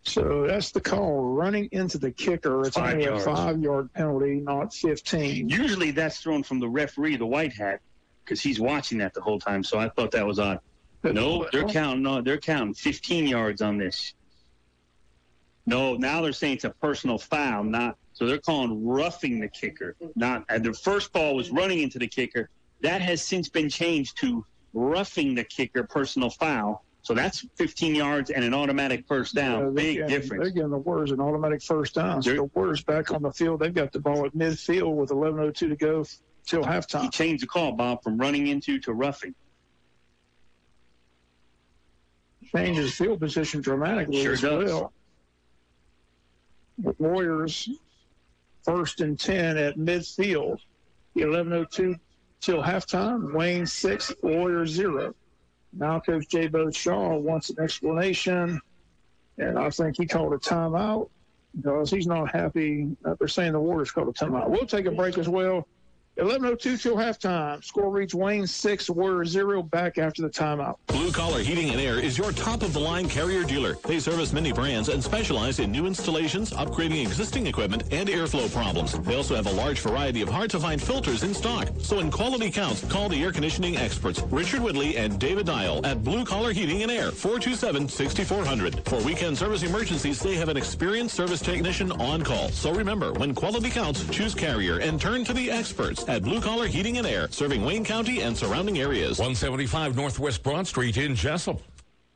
So that's the call. Running into the kicker, it's only a 5-yard penalty, not 15. Usually that's thrown from the referee, the white hat, because he's watching that the whole time, so I thought that was odd. No, they're counting 15 yards on this. No, now they're saying it's a personal foul, so they're calling roughing the kicker. The first call was running into the kicker. That has since been changed to roughing the kicker, personal foul. So that's 15 yards and an automatic first down. Big difference. They're getting the Warriors an automatic first down. So the Warriors back on the field. They've got the ball at midfield with 11:02 to go till halftime. He changed the call, Bob, from running into to roughing. Changes field position dramatically as well. The Warriors 1st and 10 at midfield. 11:02 till halftime. Wayne 6, Warriors 0. Now Coach J-Bo Shaw wants an explanation, and I think he called a timeout because he's not happy. They're saying the Warriors called a timeout. We'll take a break as well. 11:02 till halftime. Score reads Wayne 6, Warriors 0. Back after the timeout. Blue Collar Heating and Air is your top-of-the-line Carrier dealer. They service many brands and specialize in new installations, upgrading existing equipment, and airflow problems. They also have a large variety of hard-to-find filters in stock. So when quality counts, call the air conditioning experts, Richard Whitley and David Dial at Blue Collar Heating and Air, 427-6400. For weekend service emergencies, they have an experienced service technician on call. So remember, when quality counts, choose Carrier and turn to the experts at Blue Collar Heating and Air, serving Wayne County and surrounding areas. 175 Northwest Broad Street in Jesup.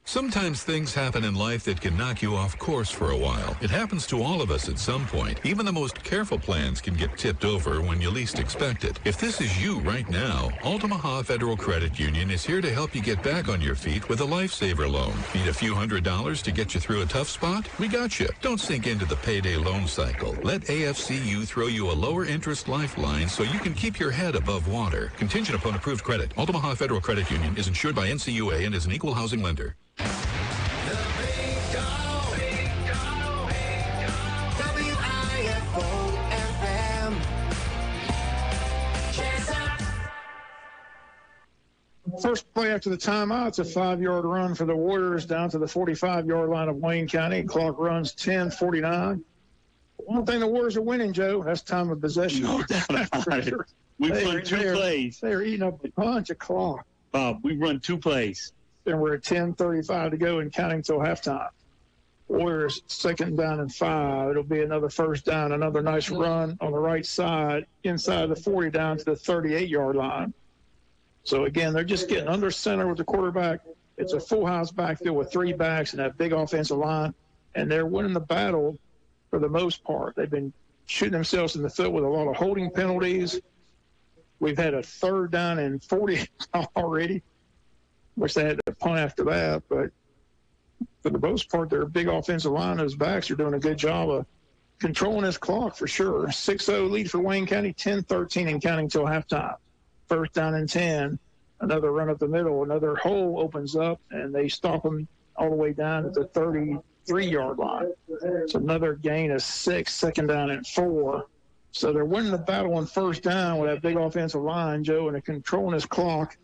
Sometimes things happen in life that can knock you off course for a while. It happens to all of us at some point. Even the most careful plans can get tipped over when you least expect it. If this is you right now, Altamaha Federal Credit Union is here to help you get back on your feet with a Lifesaver loan. Need a few $100s to get you through a tough spot? We got you. Don't sink into the payday loan cycle. Let AFCU throw you a lower interest lifeline so you can keep your head above water. Contingent upon approved credit. Altamaha Federal Credit Union is insured by NCUA and is an equal housing lender. First play after the timeout, it's a 5-yard run for the Warriors down to the 45-yard line of Wayne County. Clock runs 10:49. One thing the Warriors are winning, Joe, that's time of possession. No doubt about it. We've run 2 plays. They're eating up a bunch of clock. Bob, we've run 2 plays. And we're at 10:35 to go and counting till halftime. Warriors 2nd down and 5. It'll be another first down, another nice run on the right side, inside the 40 down to the 38-yard line. So, again, they're just getting under center with the quarterback. It's a full house backfield with 3 backs and that big offensive line, and they're winning the battle for the most part. They've been shooting themselves in the foot with a lot of holding penalties. We've had a 3rd down and 40 already. Wish they had to punt after that, but for the most part, their big offensive line, those backs are doing a good job of controlling this clock for sure. 6-0 lead for Wayne County, 10-13 and counting till halftime. 1st down and 10, another run up the middle, another hole opens up, and they stop them all the way down at the 33-yard line. It's another gain of 6, 2nd down and 4. So they're winning the battle on 1st down with that big offensive line, Joe, and they're controlling this clock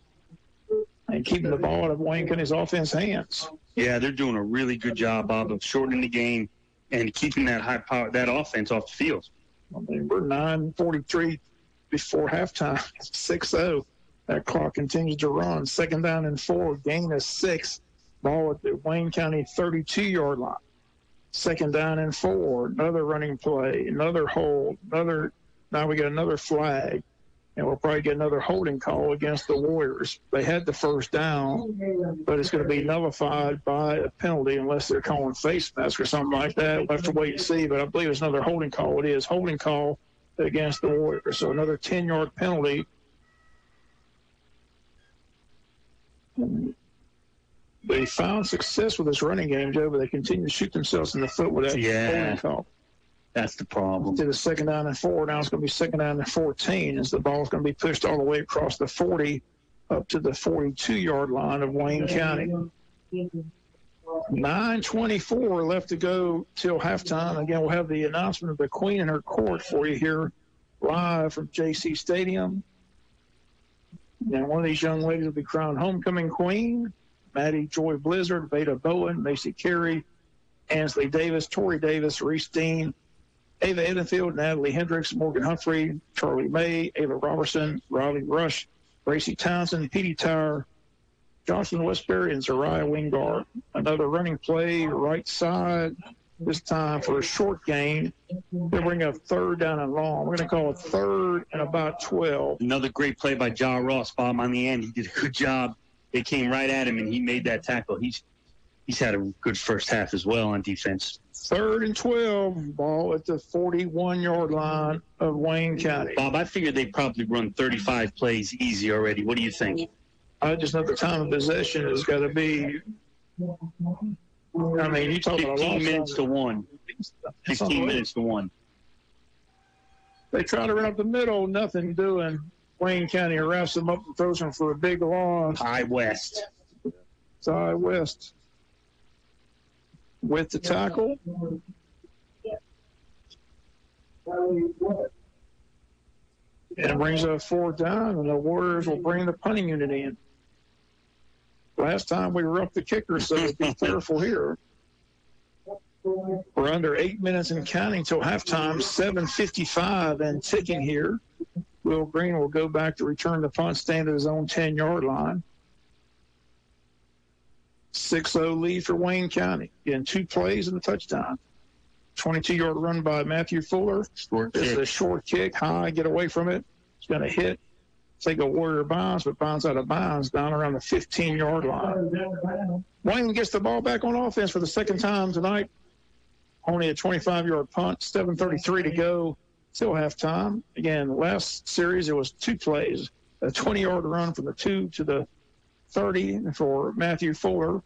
and keeping the ball out of Wayne County's offense hands. Yeah, they're doing a really good job, Bob, of shortening the game and keeping that high power, that offense off the field. I mean, we're 9:43 before halftime. 6-0. That clock continues to run. 2nd down and 4, gain of 6. Ball at the Wayne County 32-yard line. Second down and 4, another running play, another hold, now we got another flag, and we'll probably get another holding call against the Warriors. They had the first down, but it's going to be nullified by a penalty unless they're calling face mask or something like that. We'll have to wait and see, but I believe it's another holding call. It is holding call against the Warriors. So another 10-yard penalty. They found success with this running game, Joe, but they continue to shoot themselves in the foot with that holding call. That's the problem. To the second down and 4. Now it's going to be second down and 14 as the ball is going to be pushed all the way across the 40 up to the 42-yard line of Wayne County. 9:24 left to go till halftime. Again, we'll have the announcement of the Queen and her court for you here live from Jaycee Stadium. And one of these young ladies will be crowned homecoming queen. Maddie Joy Blizzard, Veda Bowen, Macy Carey, Ansley Davis, Tori Davis, Reese Dean, Ava Edenfield, Natalie Hendricks, Morgan Humphrey, Charlie May, Ava Robertson, Riley Rush, Gracie Townsend, Petey Tower, Johnson Westbury, and Zariah Wingard. Another running play, right side, this time for a short gain. They'll bring up third down and long. We're going to call it third and about 12. Another great play by Ja Ross, Bob, on the end. He did a good job. They came right at him, and he made that tackle. He's had a good first half as well on defense. Third and 12, ball at the 41-yard line of Wayne County. Bob, I figured they probably run 35 plays easy already. What do you think? I just know the time of possession has got to be, I mean, you talk about 15 minutes to 1. 15 minutes to 1. They try to run up the middle, nothing doing. Wayne County wraps them up and throws them for a big loss. High West. High West. With the tackle. And brings up fourth down, and the Warriors will bring the punting unit in. Last time we were up the kicker, so be careful here. We're under 8 minutes and counting till halftime, 7:55 and ticking here. Will Green will go back to return the punt, stand at his own 10-yard line. 6-0 lead for Wayne County. Again, 2 plays and a touchdown. 22-yard run by Matthew Fuller. This is a short kick, high, get away from it. It's going to hit, take a Warrior bounce, but bounce out of bounds down around the 15-yard line. Wayne gets the ball back on offense for the second time tonight. Only a 25-yard punt, 7:33 to go till halftime. Again, last series it was 2 plays, a 20-yard run from the 2 to the 30 for Matthew Fuller,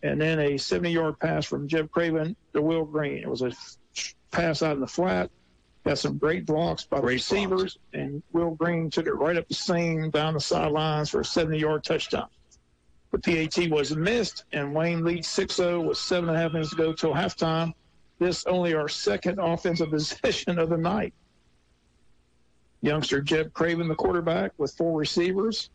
and then a 70-yard pass from Jeb Craven to Will Green. It was a pass out in the flat. Got some great blocks by the receivers, and Will Green took it right up the seam down the sidelines for a 70-yard touchdown. The PAT was missed, and Wayne leads 6-0 with 7.5 minutes to go till halftime. This only our second offensive possession of the night. Youngster Jeb Craven, the quarterback, with 4 receivers.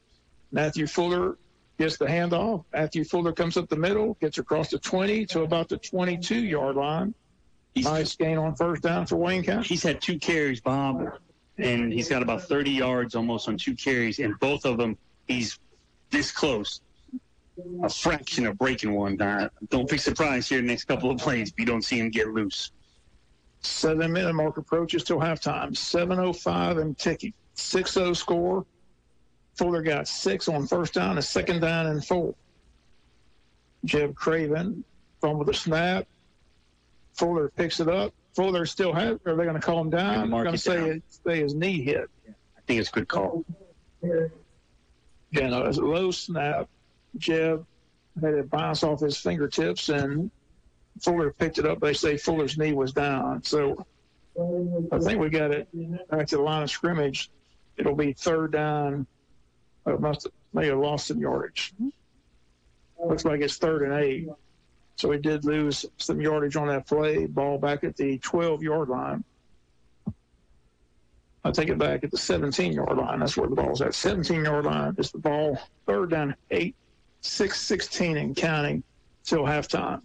Matthew Fuller gets the handoff. Matthew Fuller comes up the middle, gets across the 20 to about the 22-yard line. Nice gain on first down for Wayne County. He's had 2 carries, Bob, and he's got about 30 yards almost on 2 carries, and both of them he's this close. A fraction of breaking one. Don't be surprised here the next couple of plays if you don't see him get loose. 7-minute mark approaches till halftime. 7:05 and ticking. 6-0 score. Fuller got 6 on first down, a second down and 4. Jeb Craven fumbled the snap. Fuller picks it up. Fuller still has it. Are they going to call him down? They're going to say his knee hit. I think it's a good call. You know, it was a low snap. Jeb had it bounce off his fingertips, and Fuller picked it up. They say Fuller's knee was down. So I think we got it back to the line of scrimmage. It'll be third down. May have lost some yardage. Looks like it's 3rd and 8. So we did lose some yardage on that play. Ball back at the 12-yard line. I'll take it back at the 17-yard line. That's where the ball's at. 17-yard line is the ball. Third down, 8, 6:16 and counting till halftime.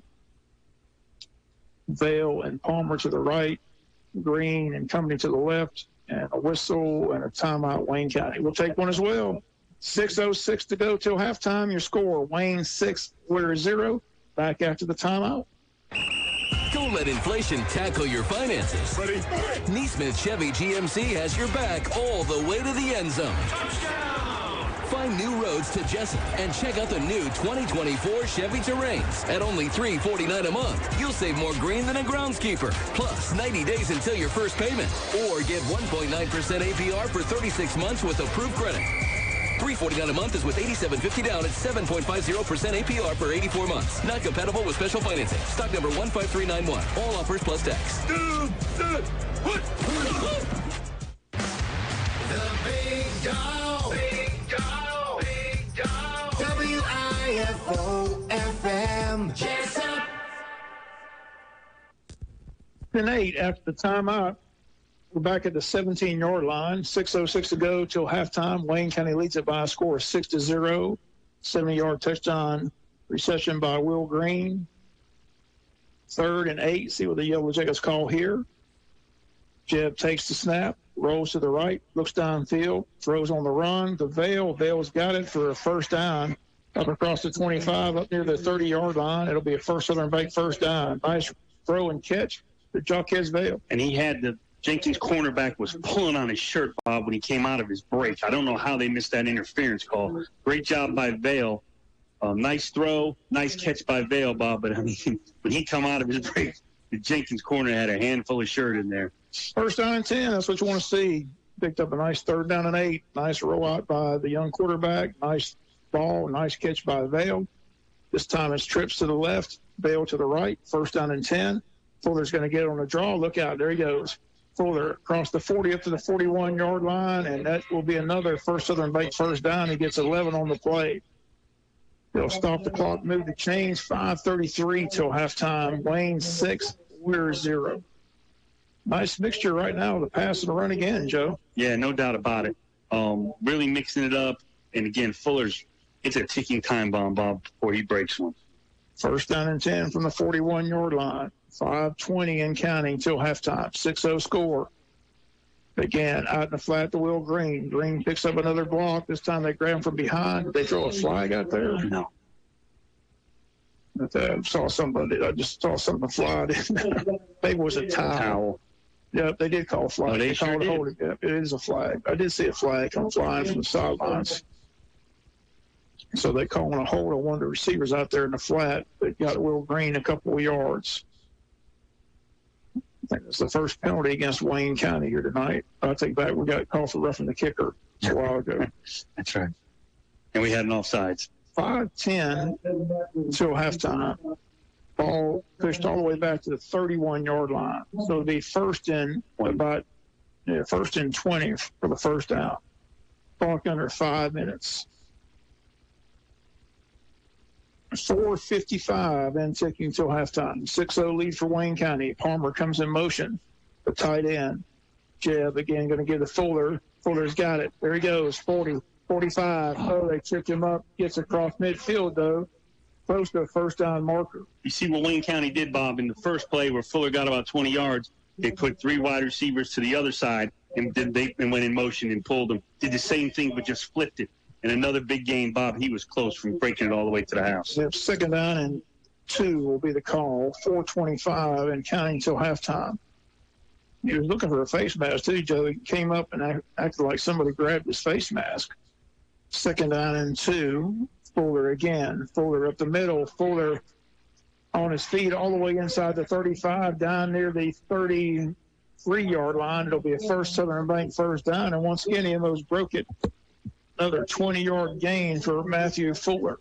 Vale and Palmer to the right, Green and company to the left, and a whistle and a timeout, Wayne County. We'll take one as well. 6:06 to go till halftime. Your score, Wayne 6, Warriors 0. Back after the timeout. Don't let inflation tackle your finances. Ready? Neesmith Chevy GMC has your back all the way to the end zone. Find new roads to Jesup and check out the new 2024 Chevy Terrains at only $349 a month. You'll save more green than a groundskeeper. Plus, 90 days until your first payment. Or get 1.9% APR for 36 months with approved credit. $349 a month is with $87.50 down at 7.50% APR for 84 months. Not compatible with special financing. Stock number 15391. All offers plus tax. The big dog. Big dog. Big dog. WIFO-FM. Jesup. 10-8 after the timeout. We're back at the 17-yard line. 6:06 to go till halftime. Wayne County leads it by a score of 6-0. 70-yard touchdown reception by Will Green. 3rd and 8. See what the Yellow Jackets call here. Jeb takes the snap, rolls to the right, looks downfield, throws on the run to Vale. Vale's got it for a first down up across the 25, up near the 30-yard line. It'll be a First Southern Bank first down. Nice throw and catch to Jaquez Vale. And he had the Jenkins cornerback was pulling on his shirt, Bob, when he came out of his break. I don't know how they missed that interference call. Great job by Vale. Nice throw, nice catch by Vale, Bob. But, I mean, when he come out of his break, the Jenkins corner had a handful of shirt in there. First down and 10, that's what you want to see. Picked up a nice 3rd down and 8. Nice rollout by the young quarterback. Nice ball, nice catch by Vale. This time it's trips to the left, Vale to the right. First down and 10. Fuller's going to get on the draw. Look out, there he goes. Fuller across the 40 up to the 41-yard line, and that will be another First Southern Bank first down. He gets 11 on the play. They'll stop the clock, move the chains, 5:33 till halftime. Wayne 6, we're 0. Nice mixture right now of the pass and the run again, Joe. Yeah, no doubt about it. Really mixing it up. And, again, it's a ticking time bomb, Bob, before he breaks one. First down and 10 from the 41-yard line. 5:20 and counting till halftime. 6-0 score. Again, out in the flat to Will Green. Green picks up another block. This time they grab him from behind. Did they throw a flag out there? No. I just saw something fly. Maybe it was a towel. Yep, they did call a flag. Oh, they sure did. Yep, it is a flag. I did see a flag come flying from the sidelines. So they calling a hold on one of the receivers out there in the flat. They got Will Green a couple of yards. I think it's the first penalty against Wayne County here tonight. I take back, we got called for roughing the kicker a while ago. That's right. And we had an offsides. 5:10 until halftime. Ball pushed all the way back to the 31-yard line. So it'll be first and 20 for the first down. Clock under 5 minutes. 4:55 and ticking till halftime. 6-0 lead for Wayne County. Palmer comes in motion. The tight end. Jeb again going to give to Fuller. Fuller's got it. There he goes. 40, 45. Oh, they tripped him up. Gets across midfield, though. Close to a first down marker. You see what Wayne County did, Bob, in the first play where Fuller got about 20 yards. They put 3 wide receivers to the other side and went in motion and pulled them. Did the same thing, but just flipped it. And another big game, Bob, he was close from breaking it all the way to the house. Yep, 2nd down and 2 will be the call. 4:25 and counting till halftime. He was looking for a face mask, too, Joe. He came up and acted like somebody grabbed his face mask. 2nd down and 2. Fuller again. Fuller up the middle. Fuller on his feet all the way inside the 35, down near the 33-yard line. It'll be a First Southern Bank first down. And once again, he almost broke it. Another 20-yard gain for Matthew Fuller.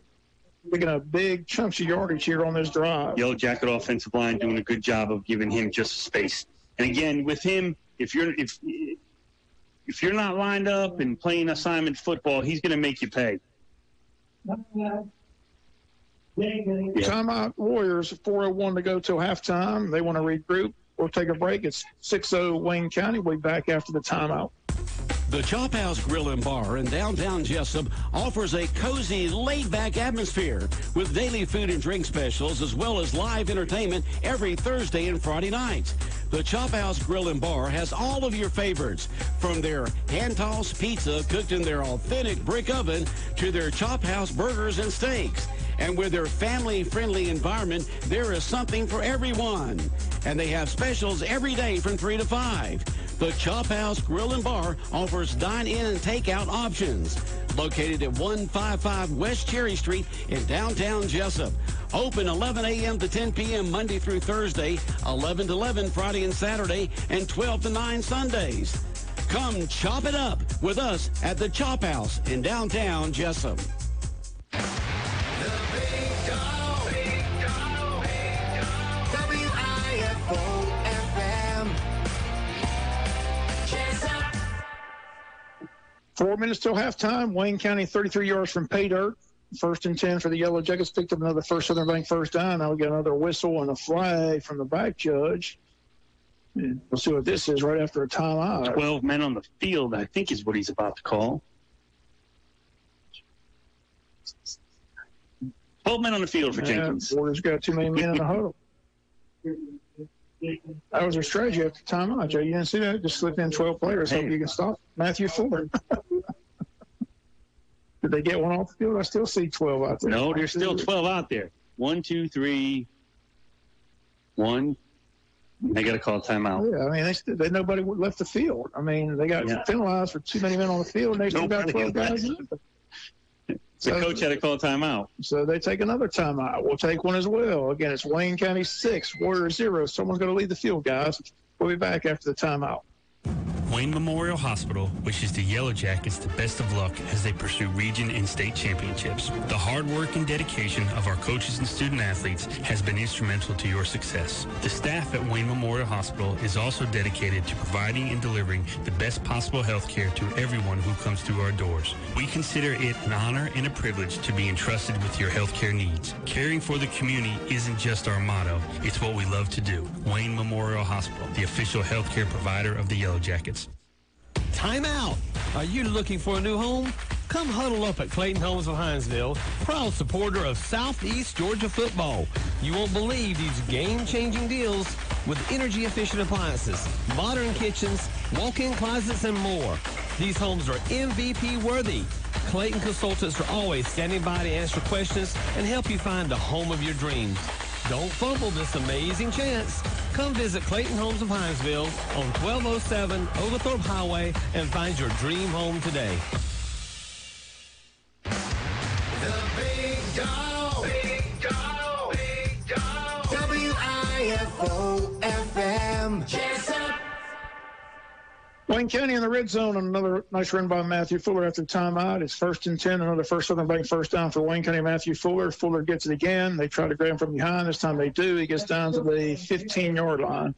Picking up big chunks of yardage here on this drive. Yellow Jacket offensive line doing a good job of giving him just space. And again, with him, if you're not lined up and playing assignment football, he's going to make you pay. Timeout Warriors, 4:01 to go till halftime. They want to regroup. We'll take a break. It's 6-0 Wayne County. We'll be back after the timeout. The Chop House Grill and Bar in downtown Jesup offers a cozy, laid-back atmosphere with daily food and drink specials as well as live entertainment every Thursday and Friday nights. The Chop House Grill and Bar has all of your favorites, from their hand-tossed pizza cooked in their authentic brick oven to their Chop House burgers and steaks. And with their family-friendly environment, there is something for everyone. And they have specials every day from 3 to 5. The Chop House Grill and Bar offers dine-in and takeout options. Located at 155 West Cherry Street in downtown Jesup. Open 11 a.m. to 10 p.m. Monday through Thursday, 11 to 11 Friday and Saturday, and 12 to 9 Sundays. Come chop it up with us at the Chop House in downtown Jesup. WIFO-FM. 4 minutes till halftime. Wayne County 33 yards from pay dirt. 1st and 10 for the Yellow Jackets. Picked up another First Southern Bank first down. Now we got another whistle and a flag from the back judge. And we'll see what this is right after a timeout. 12 men on the field, I think, is what he's about to call. 12 men on the field for Jenkins. Warriors got too many men in the huddle. That was their strategy after timeout, Joe. You didn't see that? Just slip in 12 players. Hope you can stop Matthew Fuller. Did they get one off the field? I still see 12 out there. No, there's still 12 out there. 1, 2, 3, 1. They got to call timeout. Yeah, I mean, they nobody left the field. I mean, they got penalized for too many men on the field, and they still got 12 guys in. The coach had to call timeout. So they take another timeout. We'll take one as well. Again, it's Wayne County 6, Warriors 0. Someone's going to lead the field, guys. We'll be back after the timeout. Wayne Memorial Hospital wishes the Yellow Jackets the best of luck as they pursue region and state championships. The hard work and dedication of our coaches and student athletes has been instrumental to your success. The staff at Wayne Memorial Hospital is also dedicated to providing and delivering the best possible health care to everyone who comes through our doors. We consider it an honor and a privilege to be entrusted with your health care needs. Caring for the community isn't just our motto, it's what we love to do. Wayne Memorial Hospital, the official health care provider of the Yellow Jackets. Time out. Are you looking for a new home? Come huddle up at Clayton Homes of Hinesville, proud supporter of Southeast Georgia football. You won't believe these game-changing deals with energy-efficient appliances, modern kitchens, walk-in closets, and more. These homes are MVP worthy. Clayton consultants are always standing by to answer questions and help you find the home of your dreams. Don't fumble this amazing chance. Come visit Clayton Homes of Hinesville on 1207 Oglethorpe Highway and find your dream home today. The Big Dog. Big Dog. Big Dog. WIFO-FM. Jesup. Wayne County in the red zone on another nice run by Matthew Fuller after timeout. It's 1st and 10, another First Southern Bank first down for Wayne County. Matthew Fuller. Fuller gets it again. They try to grab him from behind. This time they do. He gets down to the 15-yard line.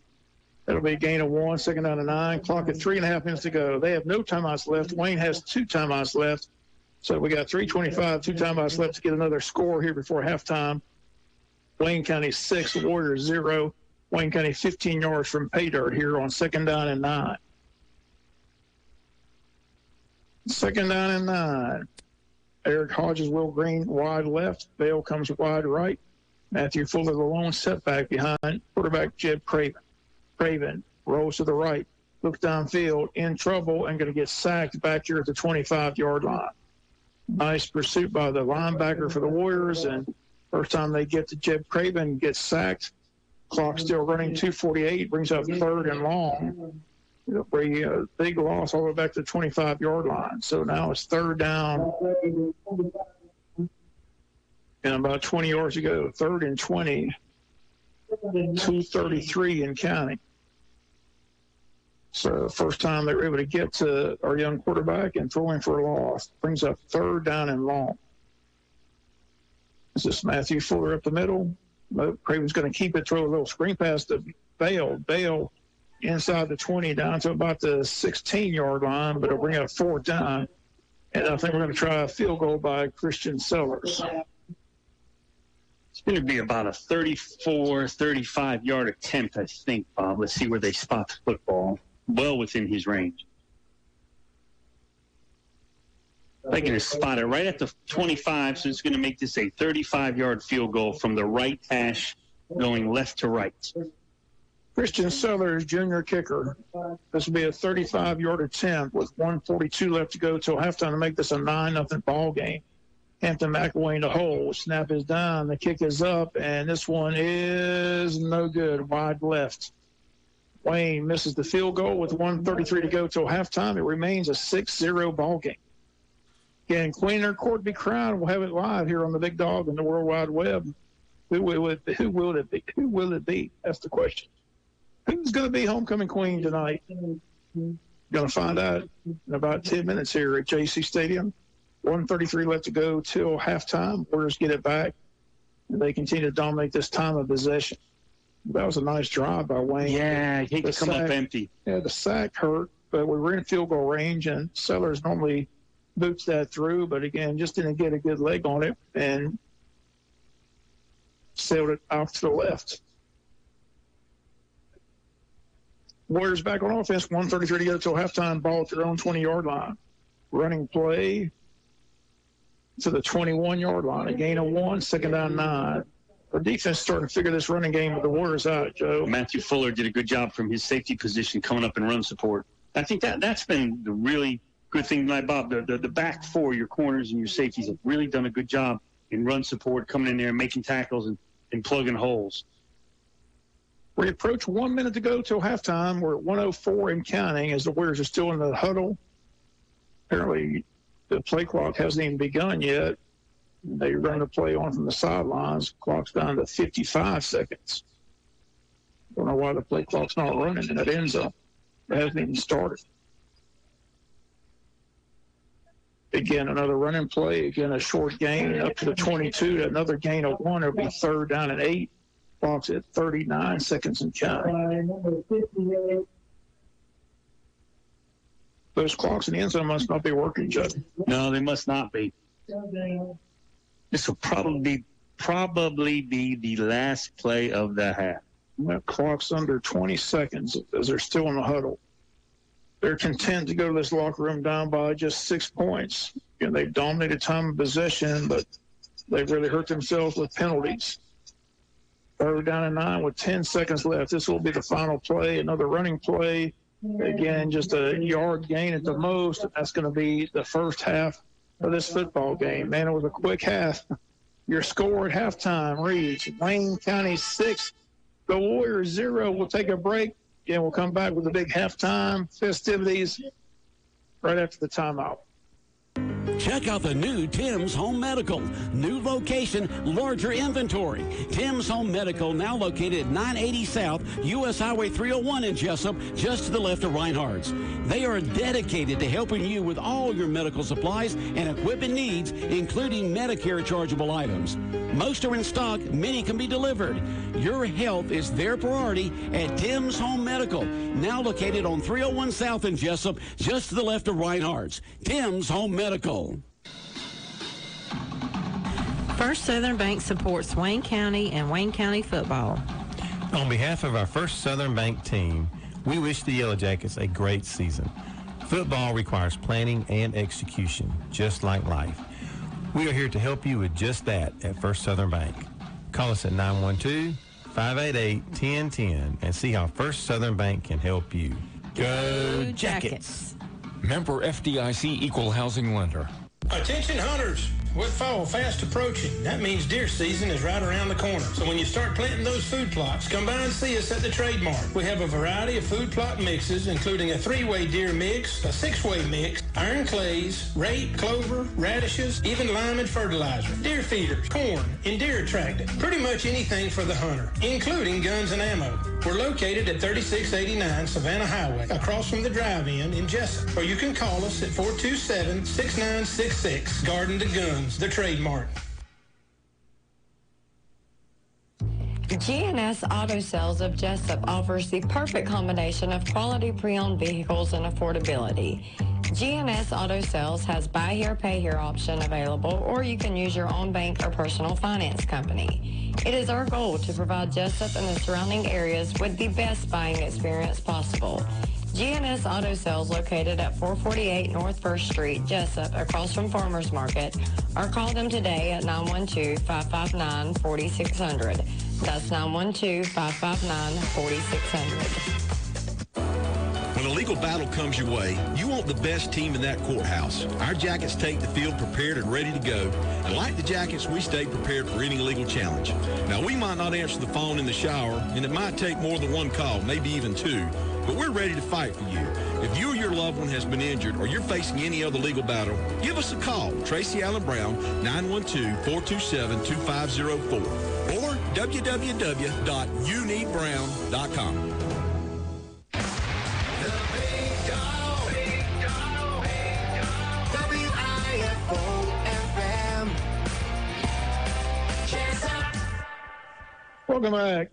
That'll be a gain of 1, 2nd down to 9. Clock at 3.5 minutes to go. They have no timeouts left. Wayne has 2 timeouts left. So we got 3:25, 2 timeouts left to get another score here before halftime. Wayne County 6, Warriors 0. Wayne County 15 yards from pay dirt here on 2nd down and 9. 2nd down and 9. Eric Hodges, Will Green, wide left. Bale comes wide right. Matthew Fuller, the lone setback behind quarterback Jeb Craven. Craven rolls to the right, looks downfield, in trouble, and going to get sacked back here at the 25-yard line. Nice pursuit by the linebacker for the Warriors, and first time they get to Jeb Craven, gets sacked. Clock still running, 2:48, brings up 3rd and long. It'll bring a big loss all the way back to the 25-yard line. So now it's 3rd down and about 20 yards to go. 3rd and 20, 2:33 in counting. So first time they were able to get to our young quarterback and throwing for a loss. Brings up 3rd down and long. This is Matthew Fuller up the middle. Craven's going to keep it, throw a little screen pass to Bale. Bale inside the 20 down to about the 16-yard line, but it'll bring up 4th down. And I think we're going to try a field goal by Christian Sellers. It's going to be about a 34, 35-yard attempt, I think, Bob. Let's see where they spot the football. Well within his range. They're going to spot it right at the 25, so it's going to make this a 35-yard field goal from the right hash going left to right. Christian Sellers, junior kicker. This will be a 35-yard attempt with 1:42 left to go till halftime to make this a 9-0 ball game. Hampton McElwain to hold. Snap is down. The kick is up, and this one is no good. Wide left. Wayne misses the field goal with 1:33 to go till halftime. It remains a 6-0 ball game. Again, Queen or Court be crowned. We'll have it live here on the Big Dog and the World Wide Web. Who will it be? Who will it be? That's the question. Who's going to be homecoming queen tonight? Going to find out in about 10 minutes here at Jaycee Stadium. 1:33 left to go till halftime. Warriors get it back, and they continue to dominate this time of possession. That was a nice drive by Wayne. Yeah, I hate to come up empty. Yeah, the sack hurt, but we were in field goal range, and Sellers normally boots that through, but again, just didn't get a good leg on it and sailed it off to the left. Warriors back on offense, 1:33 to go till halftime, ball at their own 20-yard line. Running play to the 21-yard line, a gain of 1, second down 9. Our defense starting to figure this running game with the Warriors out, Joe. Matthew Fuller did a good job from his safety position coming up and run support. I think that's been the really good thing tonight, Bob. The back four, your corners and your safeties, have really done a good job in run support, coming in there and making tackles and plugging holes. We approach 1 minute to go till halftime. We're at 1:04 and counting as the Warriors are still in the huddle. Apparently, the play clock hasn't even begun yet. They run the play on from the sidelines. Clock's down to 55 seconds. Don't know why the play clock's not running in that end zone. It hasn't even started. Again, another running play. Again, a short gain up to the 22. Another gain of 1. It'll be 3rd down and 8. Clock's at 39 seconds and counting. Those clocks in the end zone must not be working, Joe. No, they must not be. This will probably be the last play of the half. That clock's under 20 seconds as they're still in the huddle. They're content to go to this locker room down by just 6 points. And they've dominated time of possession, but they've really hurt themselves with penalties. 3rd down and 9 with 10 seconds left. This will be the final play, another running play. Again, just a yard gain at the most. That's going to be the first half of this football game. Man, it was a quick half. Your score at halftime reads Wayne County 6, the Warriors 0. We'll take a break, and we'll come back with the big halftime festivities right after the timeout. Check out the new Tim's Home Medical. New location, larger inventory. Tim's Home Medical, now located at 980 South, U.S. Highway 301 in Jesup, just to the left of Reinhardt's. They are dedicated to helping you with all your medical supplies and equipment needs, including Medicare chargeable items. Most are in stock, many can be delivered. Your health is their priority at Tim's Home Medical, now located on 301 South in Jesup, just to the left of Reinhardt's. Tim's Home Medical. First Southern Bank supports Wayne County and Wayne County football. On behalf of our First Southern Bank team, we wish the Yellow Jackets a great season. Football requires planning and execution, just like life. We are here to help you with just that at First Southern Bank. Call us at 912-588-1010 and see how First Southern Bank can help you. Go Jackets! Member FDIC Equal Housing Lender. Attention hunters, with fall fast approaching, that means deer season is right around the corner. So when you start planting those food plots, come by and see us at the Trademark. We have a variety of food plot mixes, including a 3-way deer mix, a 6-way mix, iron clays, rape, clover, radishes, even lime and fertilizer, deer feeders, corn, and deer attractant. Pretty much anything for the hunter, including guns and ammo. We're located at 3689 Savannah Highway, across from the drive-in in Jesup. Or you can call us at 427-6966. Garden to Guns, the Trademark. GNS Auto Sales of Jesup offers the perfect combination of quality pre-owned vehicles and affordability. GNS Auto Sales has buy here, pay here option available, or you can use your own bank or personal finance company. It is our goal to provide Jesup and the surrounding areas with the best buying experience possible. GNS Auto Sales located at 448 North 1st Street, Jesup, across from Farmers Market, or call them today at 912-559-4600. That's 912-559-4600. When a legal battle comes your way, you want the best team in that courthouse. Our Jackets take the field prepared and ready to go. And like the Jackets, we stay prepared for any legal challenge. Now, we might not answer the phone in the shower, and it might take more than one call, maybe even two, but we're ready to fight for you. If you or your loved one has been injured or you're facing any other legal battle, give us a call. Tracy Allen Brown, 912-427-2504 or www.youneedbrown.com. Welcome back.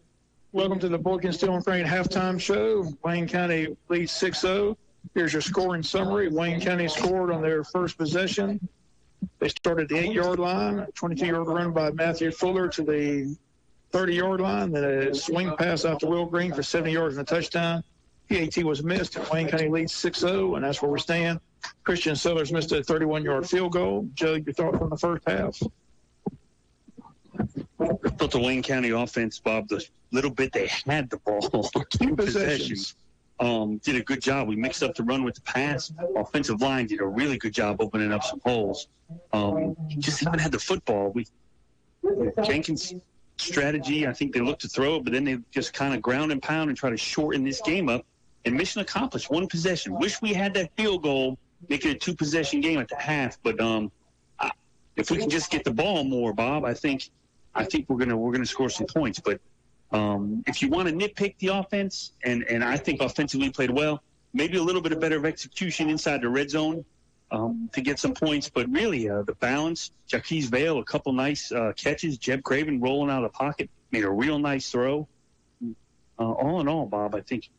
Welcome to the Boykin Steel and Crane halftime show. Wayne County leads 6-0. Here's your scoring summary. Wayne County scored on their first possession. They started at the 8-yard line, a 22-yard run by Matthew Fuller to the 30-yard line, then a swing pass out to Will Green for 70 yards and a touchdown. PAT was missed. Wayne County leads 6-0, and that's where we stand. Christian Sellers missed a 31-yard field goal. Joe, your thoughts on the first half? I thought the Wayne County offense, Bob, the little bit they had the ball, two possessions, did a good job. We mixed up the run with the pass. Offensive line did a really good job opening up some holes. Just haven't had the football. Jenkins' strategy, I think they looked to throw it, but then they just kind of ground and pound and try to shorten this game up. And mission accomplished, one possession. Wish we had that field goal, make it a two-possession game at the half. But if we can just get the ball more, Bob, I think we're gonna score some points. But if you want to nitpick the offense, and I think offensively played well, maybe a little bit of better execution inside the red zone to get some points. But really, the balance, Jaycee Vale, a couple nice catches, Jeb Craven rolling out of the pocket, made a real nice throw. All in all, Bob, I think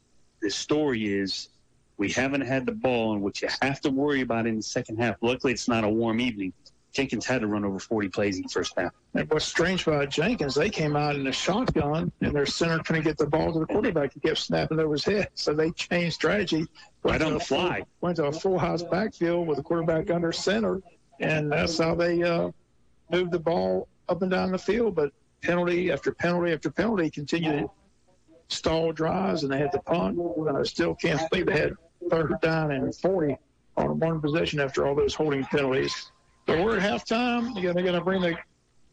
the story is we haven't had the ball, and what you have to worry about in the second half. Luckily, it's not a warm evening. Jenkins had to run over 40 plays in the first half. And what's strange about Jenkins, they came out in a shotgun, and their center couldn't get the ball to the quarterback. He kept snapping over his head. So they changed strategy. Right on the fly. Went to a full house backfield with the quarterback under center, and that's how they moved the ball up and down the field. But penalty after penalty after penalty continued to stall drives, and they had to punt. I still can't believe they had third down and 40 on one possession after all those holding penalties. So we're at halftime. They're going to bring the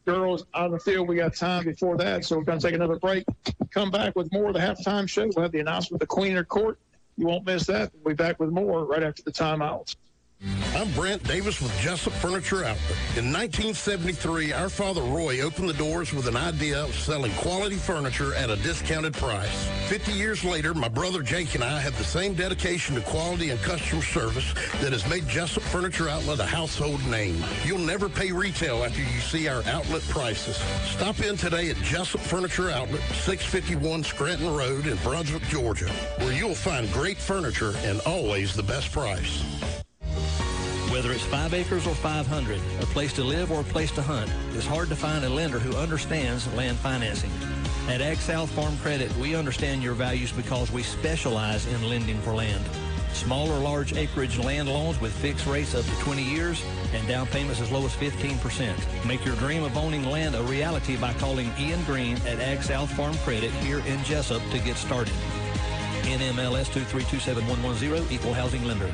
girls out of the field. We got time before that, so we're going to take another break. Come back with more of the halftime show. We'll have the announcement of the Queen of Court. You won't miss that. We'll be back with more right after the timeouts. I'm Brent Davis with Jesup Furniture Outlet. In 1973, our father Roy opened the doors with an idea of selling quality furniture at a discounted price. 50 years later, my brother Jake and I have the same dedication to quality and customer service that has made Jesup Furniture Outlet a household name. You'll never pay retail after you see our outlet prices. Stop in today at Jesup Furniture Outlet, 651 Scranton Road in Brunswick, Georgia, where you'll find great furniture and always the best price. Whether it's 5 acres or 500, a place to live or a place to hunt, it's hard to find a lender who understands land financing. At Ag South Farm Credit, we understand your values because we specialize in lending for land. Small or large acreage land loans with fixed rates up to 20 years and down payments as low as 15%. Make your dream of owning land a reality by calling Ian Green at Ag South Farm Credit here in Jesup to get started. NMLS 2327110, Equal Housing Lender.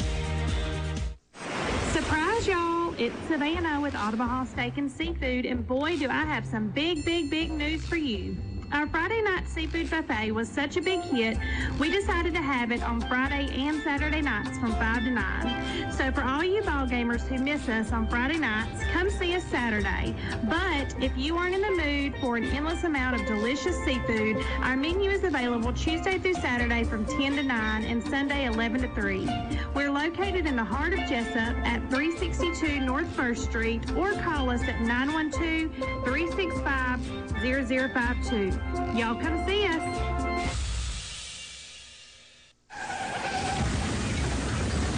Surprise, y'all. It's Savannah with Ottawa Steak and Seafood, and boy, do I have some big news for you. Our Friday night seafood buffet was such a big hit, we decided to have it on Friday and Saturday nights from 5 to 9. So for all you ball gamers who miss us on Friday nights, come see us Saturday. But if you aren't in the mood for an endless amount of delicious seafood, our menu is available Tuesday through Saturday from 10 to 9 and Sunday 11 to 3. We're located in the heart of Jesup at 362 North 1st Street, or call us at 912-365-0052. Y'all come see us.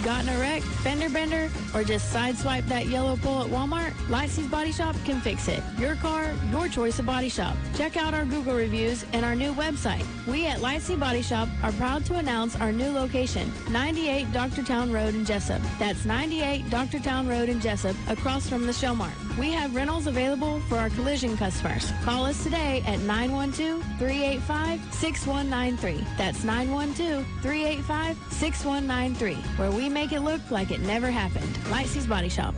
gotten a wreck, fender bender, or just sideswiped that yellow pull at Walmart? Lightsey's Body Shop can fix it. Your car, your choice of body shop. Check out our Google reviews and our new website. We at Lightsey Body Shop are proud to announce our new location, 98 Doctortown Road in Jesup. That's 98 Doctortown Road in Jesup, across from the Shell Mart. We have rentals available for our collision customers. Call us today at 912-385-6193. That's 912-385-6193, where we make it look like it never happened. Lightsey's Body Shop.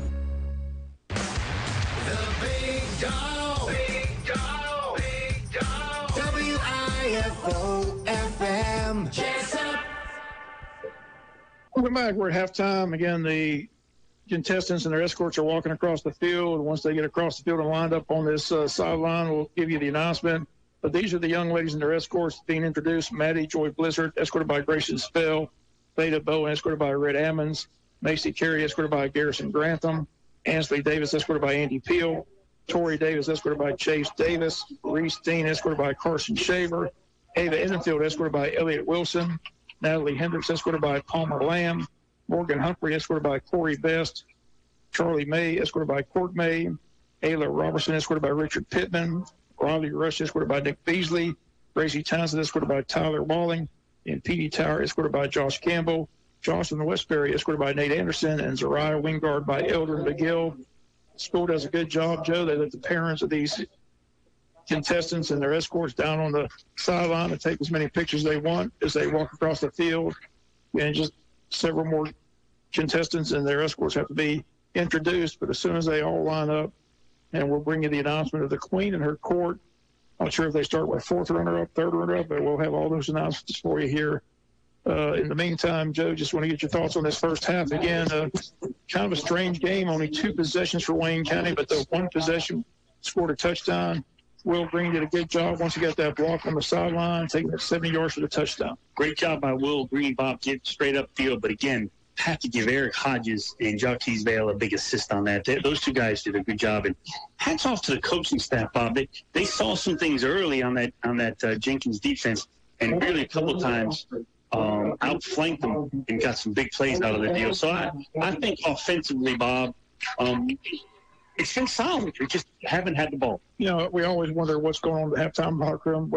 The Big Dog. Big Dog. Big Dog. WIFO-FM. Jesup. Welcome back. We're at halftime. Again, the contestants and their escorts are walking across the field. Once they get across the field and lined up on this sideline, we'll give you the announcement. But these are the young ladies and their escorts being introduced. Maddie Joy Blizzard, escorted by Grayson Spell. Beta Bowen, escorted by Red Ammons. Macy Carey, escorted by Garrison Grantham. Ansley Davis, escorted by Andy Peel. Tori Davis, escorted by Chase Davis. Reese Dean, escorted by Carson Shaver. Ava Edenfield, escorted by Elliott Wilson. Natalie Hendricks, escorted by Palmer Lamb. Morgan Humphrey, escorted by Corey Best. Charlie May, escorted by Court May. Ayla Robertson, escorted by Richard Pittman. Riley Rush, escorted by Nick Beasley. Gracie Townsend, escorted by Tyler Walling. And P.D. Tower, escorted by Josh Campbell. Jocelyn Westbury, escorted by Nate Anderson. And Zariah Wingard by Eldrin McGill. School does a good job, Joe. They let the parents of these contestants and their escorts down on the sideline to take as many pictures they want as they walk across the field. And just several more contestants and their escorts have to be introduced. But as soon as they all line up, and we'll bring you the announcement of the Queen and her court. Not sure if they start with fourth runner-up, third runner-up, but we'll have all those announcements for you here. In the meantime, Joe, just want to get your thoughts on this first half. Again, kind of a strange game, only 2 possessions for Wayne County, but the 1 possession scored a touchdown. Will Green did a good job once he got that block on the sideline, taking it 70 yards for the touchdown. Great job by Will Green, Bob, get straight up field. But again, have to give Eric Hodges and Jacques Vale a big assist on that. Those 2 guys did a good job. And hats off to the coaching staff, Bob. They saw some things early on that Jenkins defense, and really a couple of times outflanked them and got some big plays out of the deal. So I think offensively, Bob, it's been solid. We just haven't had the ball. You know, we always wonder what's going on in the halftime locker room,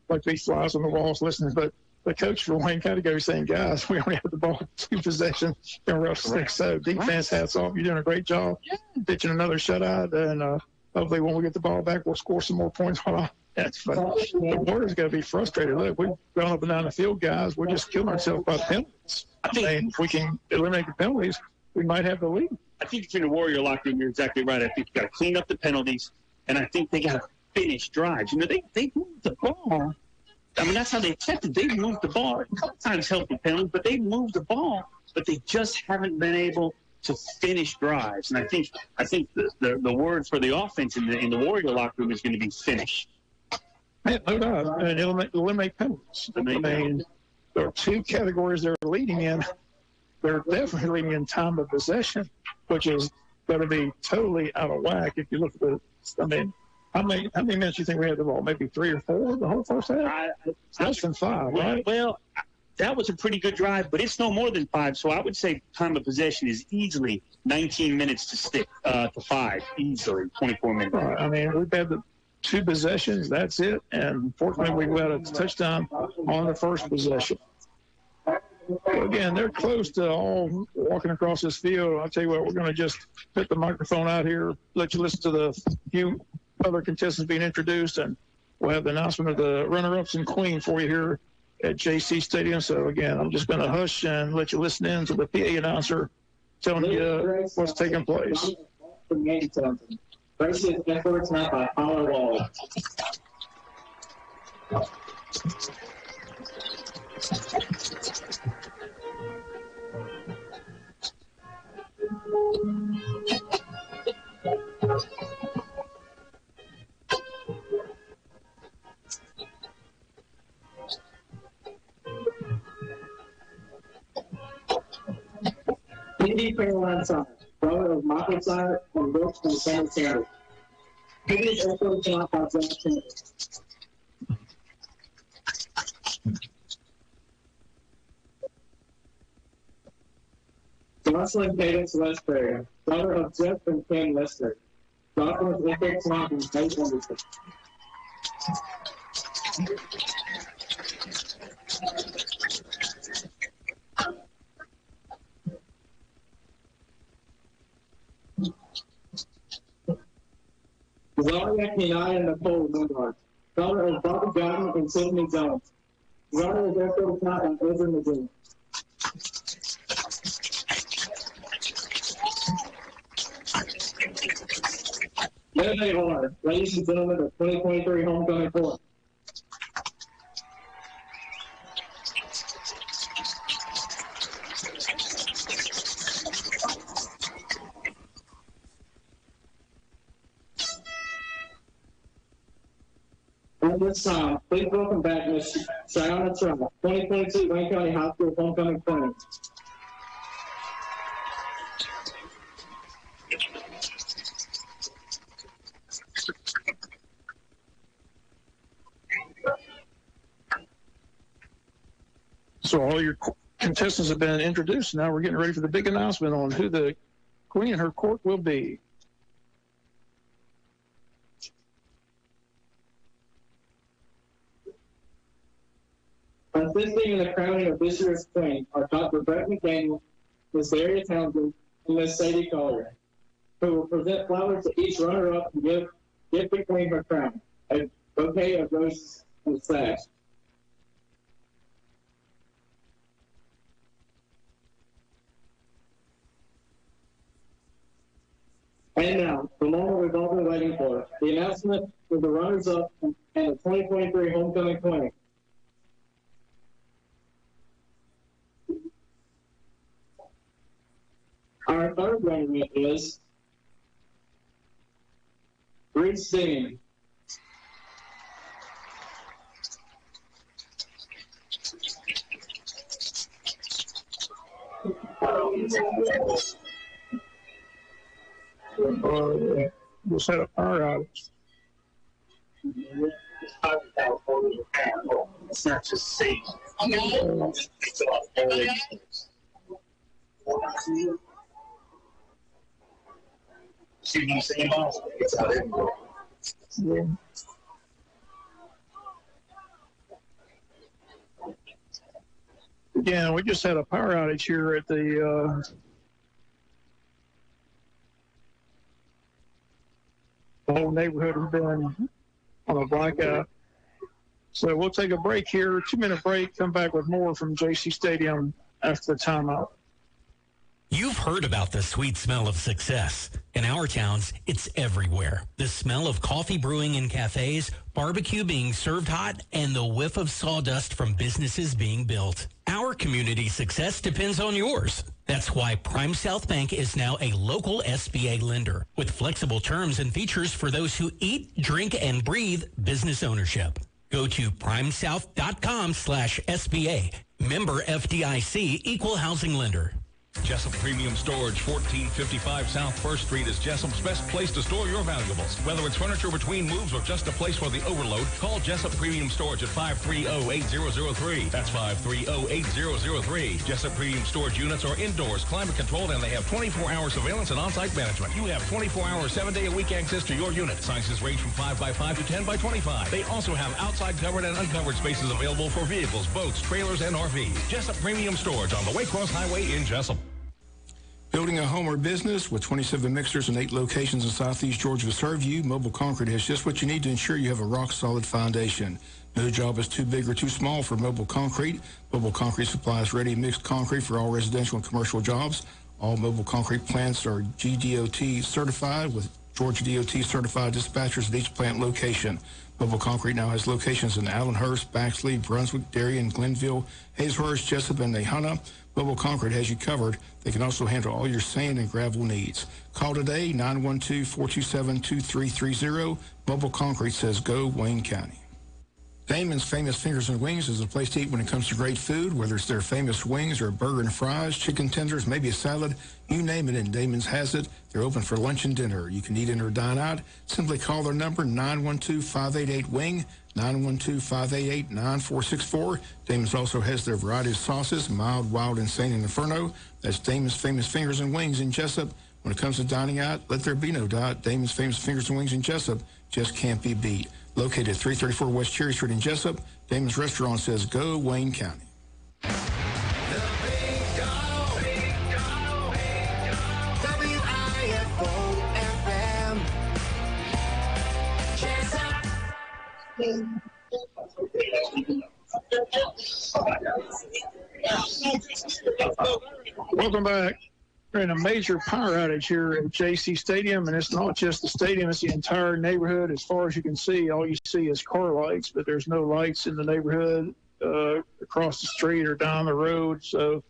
like these flies on the walls listening. But the coach for Wayne County goes saying, guys, we only have the ball 2 possessions in rough 6. So defense, hats off. You're doing a great job pitching another shutout. And hopefully when we get the ball back, we'll score some more points on offense. But the Warriors got to be frustrated. Look, we've gone up and down the field, guys. We're just killing ourselves by the penalties. I think if we can eliminate the penalties, we might have the lead. I think if you're in the Warrior locker room, you're exactly right. I think you got to clean up the penalties, and I think they got to finish drives. You know, they moved the ball. I mean, that's how they attempted. They moved the ball. A couple times helped the penalty, but they moved the ball. But they just haven't been able to finish drives. And I think the word for the offense in the Warrior locker room is going to be finish. Yeah, no doubt. And eliminate penalties. I mean, there are 2 categories they're leading in. They're definitely leading in time of possession, which is going to be totally out of whack if you look at the. I mean, how many minutes do you think we had the ball? Maybe 3 or 4 the whole first half? Less than 5, right? Well, that was a pretty good drive, but it's no more than 5. So I would say time of possession is easily 19 minutes to stick to 5, easily 24 minutes. Right. I mean, we've had the 2 possessions. That's it. And fortunately, we got a touchdown on the first possession. Again, they're close to all walking across this field. I'll tell you what, we're going to just put the microphone out here, let you listen to the few other contestants being introduced, and we'll have the announcement of the runner-ups and queen for you here at Jaycee Stadium. So, again, I'm just going to hush and let you listen in to the PA announcer telling you what's taking place. Gracie efforts not by Power Wall. PD Fairline side, brother of Michael side and Brooks from the center side. PD efforts not by Zach Chambers. Jocelyn Cadence Westbury, daughter of Jeff and Kim Lester. Daughter of Epic Swank and Kate Anderson. Zaria Kenai and Nicole Wingard, daughter of Bobby Gotten and Sydney Jones. Daughter of Echo Scott and Ezra Medina. They are, ladies and gentlemen, the 2023 homecoming court. At this time, please welcome back Ms. Shayana Trump, 2022 Wayne County High School homecoming queen. So all your contestants have been introduced. Now we're getting ready for the big announcement on who the queen and her court will be. Assisting in the crowning of this year's queen are Dr. Brett McDaniel, Ms. Darius Townsend, and Ms. Sadie Collier, who will present flowers to each runner-up and give the queen her crown, a bouquet of roses and sash. And now, the moment we've all been waiting for, the announcement of the runners-up and the 2023 homecoming queen. Our third runner is Reese Dean. We'll set up our outage. It's not just safe. See what I'm saying, boss? It's out everywhere. Yeah. Again, we just had a power outage here at the whole neighborhood has been on a blackout. So we'll take a break here, 2-minute break, come back with more from Jaycee Stadium after the timeout. You've heard about the sweet smell of success. In our towns, it's everywhere. The smell of coffee brewing in cafes, barbecue being served hot, and the whiff of sawdust from businesses being built. Our community success depends on yours. That's why Prime South Bank is now a local SBA lender with flexible terms and features for those who eat, drink, and breathe business ownership. Go to primesouth.com/SBA. Member FDIC, equal housing lender. Jesup Premium Storage, 1455 South 1st Street is Jesup's best place to store your valuables. Whether it's furniture between moves or just a place for the overload, call Jesup Premium Storage at 530-8003. That's 530-8003. Jesup Premium Storage units are indoors, climate controlled, and they have 24-hour surveillance and on-site management. You have 24-hour, 7-day-a-week access to your unit. Sizes range from 5x5 to 10x25. They also have outside covered and uncovered spaces available for vehicles, boats, trailers, and RVs. Jesup Premium Storage on the Waycross Highway in Jesup. Building a home or business with 27 mixers and 8 locations in Southeast Georgia to serve you, Mobile Concrete has just what you need to ensure you have a rock-solid foundation. No job is too big or too small for Mobile Concrete. Mobile Concrete supplies ready mixed concrete for all residential and commercial jobs. All Mobile Concrete plants are GDOT certified with Georgia DOT certified dispatchers at each plant location. Mobile Concrete now has locations in Allenhurst, Baxley, Brunswick, Darien, Glenville, Hazlehurst, Jesup, and Nahana. Mobile Concrete has you covered. They can also handle all your sand and gravel needs. Call today, 912-427-2330. Mobile Concrete says go Wayne County. Damon's Famous Fingers and Wings is a place to eat when it comes to great food, whether it's their famous wings or a burger and fries, chicken tenders, maybe a salad, you name it, and Damon's has it. They're open for lunch and dinner. You can eat in or dine out. Simply call their number, 912-588-WING, 912-588-9464. Damon's also has their variety of sauces, mild, wild, insane, and inferno. That's Damon's Famous Fingers and Wings in Jesup. When it comes to dining out, let there be no doubt. Damon's Famous Fingers and Wings in Jesup just can't be beat. Located at 334 West Cherry Street in Jesup, Damon's Restaurant says, go Wayne County. Welcome back. We're in a major power outage here at Jaycee Stadium, and it's not just the stadium, it's the entire neighborhood. As far as you can see, all you see is car lights, but there's no lights in the neighborhood across the street or down the road. So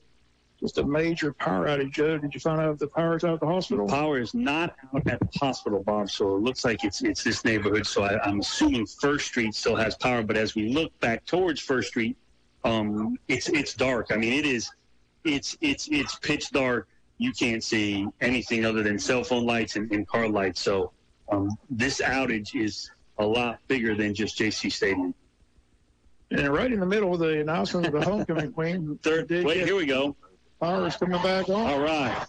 just a major power outage. Joe, did you find out if the power's out at the hospital? Power is not out at the hospital, Bob, so it looks like it's this neighborhood. So I'm assuming First Street still has power, but as we look back towards First Street, it's dark. I mean, it's pitch dark. You can't see anything other than cell phone lights and car lights. So this outage is a lot bigger than just Jaycee Stadium. And right in the middle of the announcement of the homecoming queen. Here we go. Power is coming back on. All right.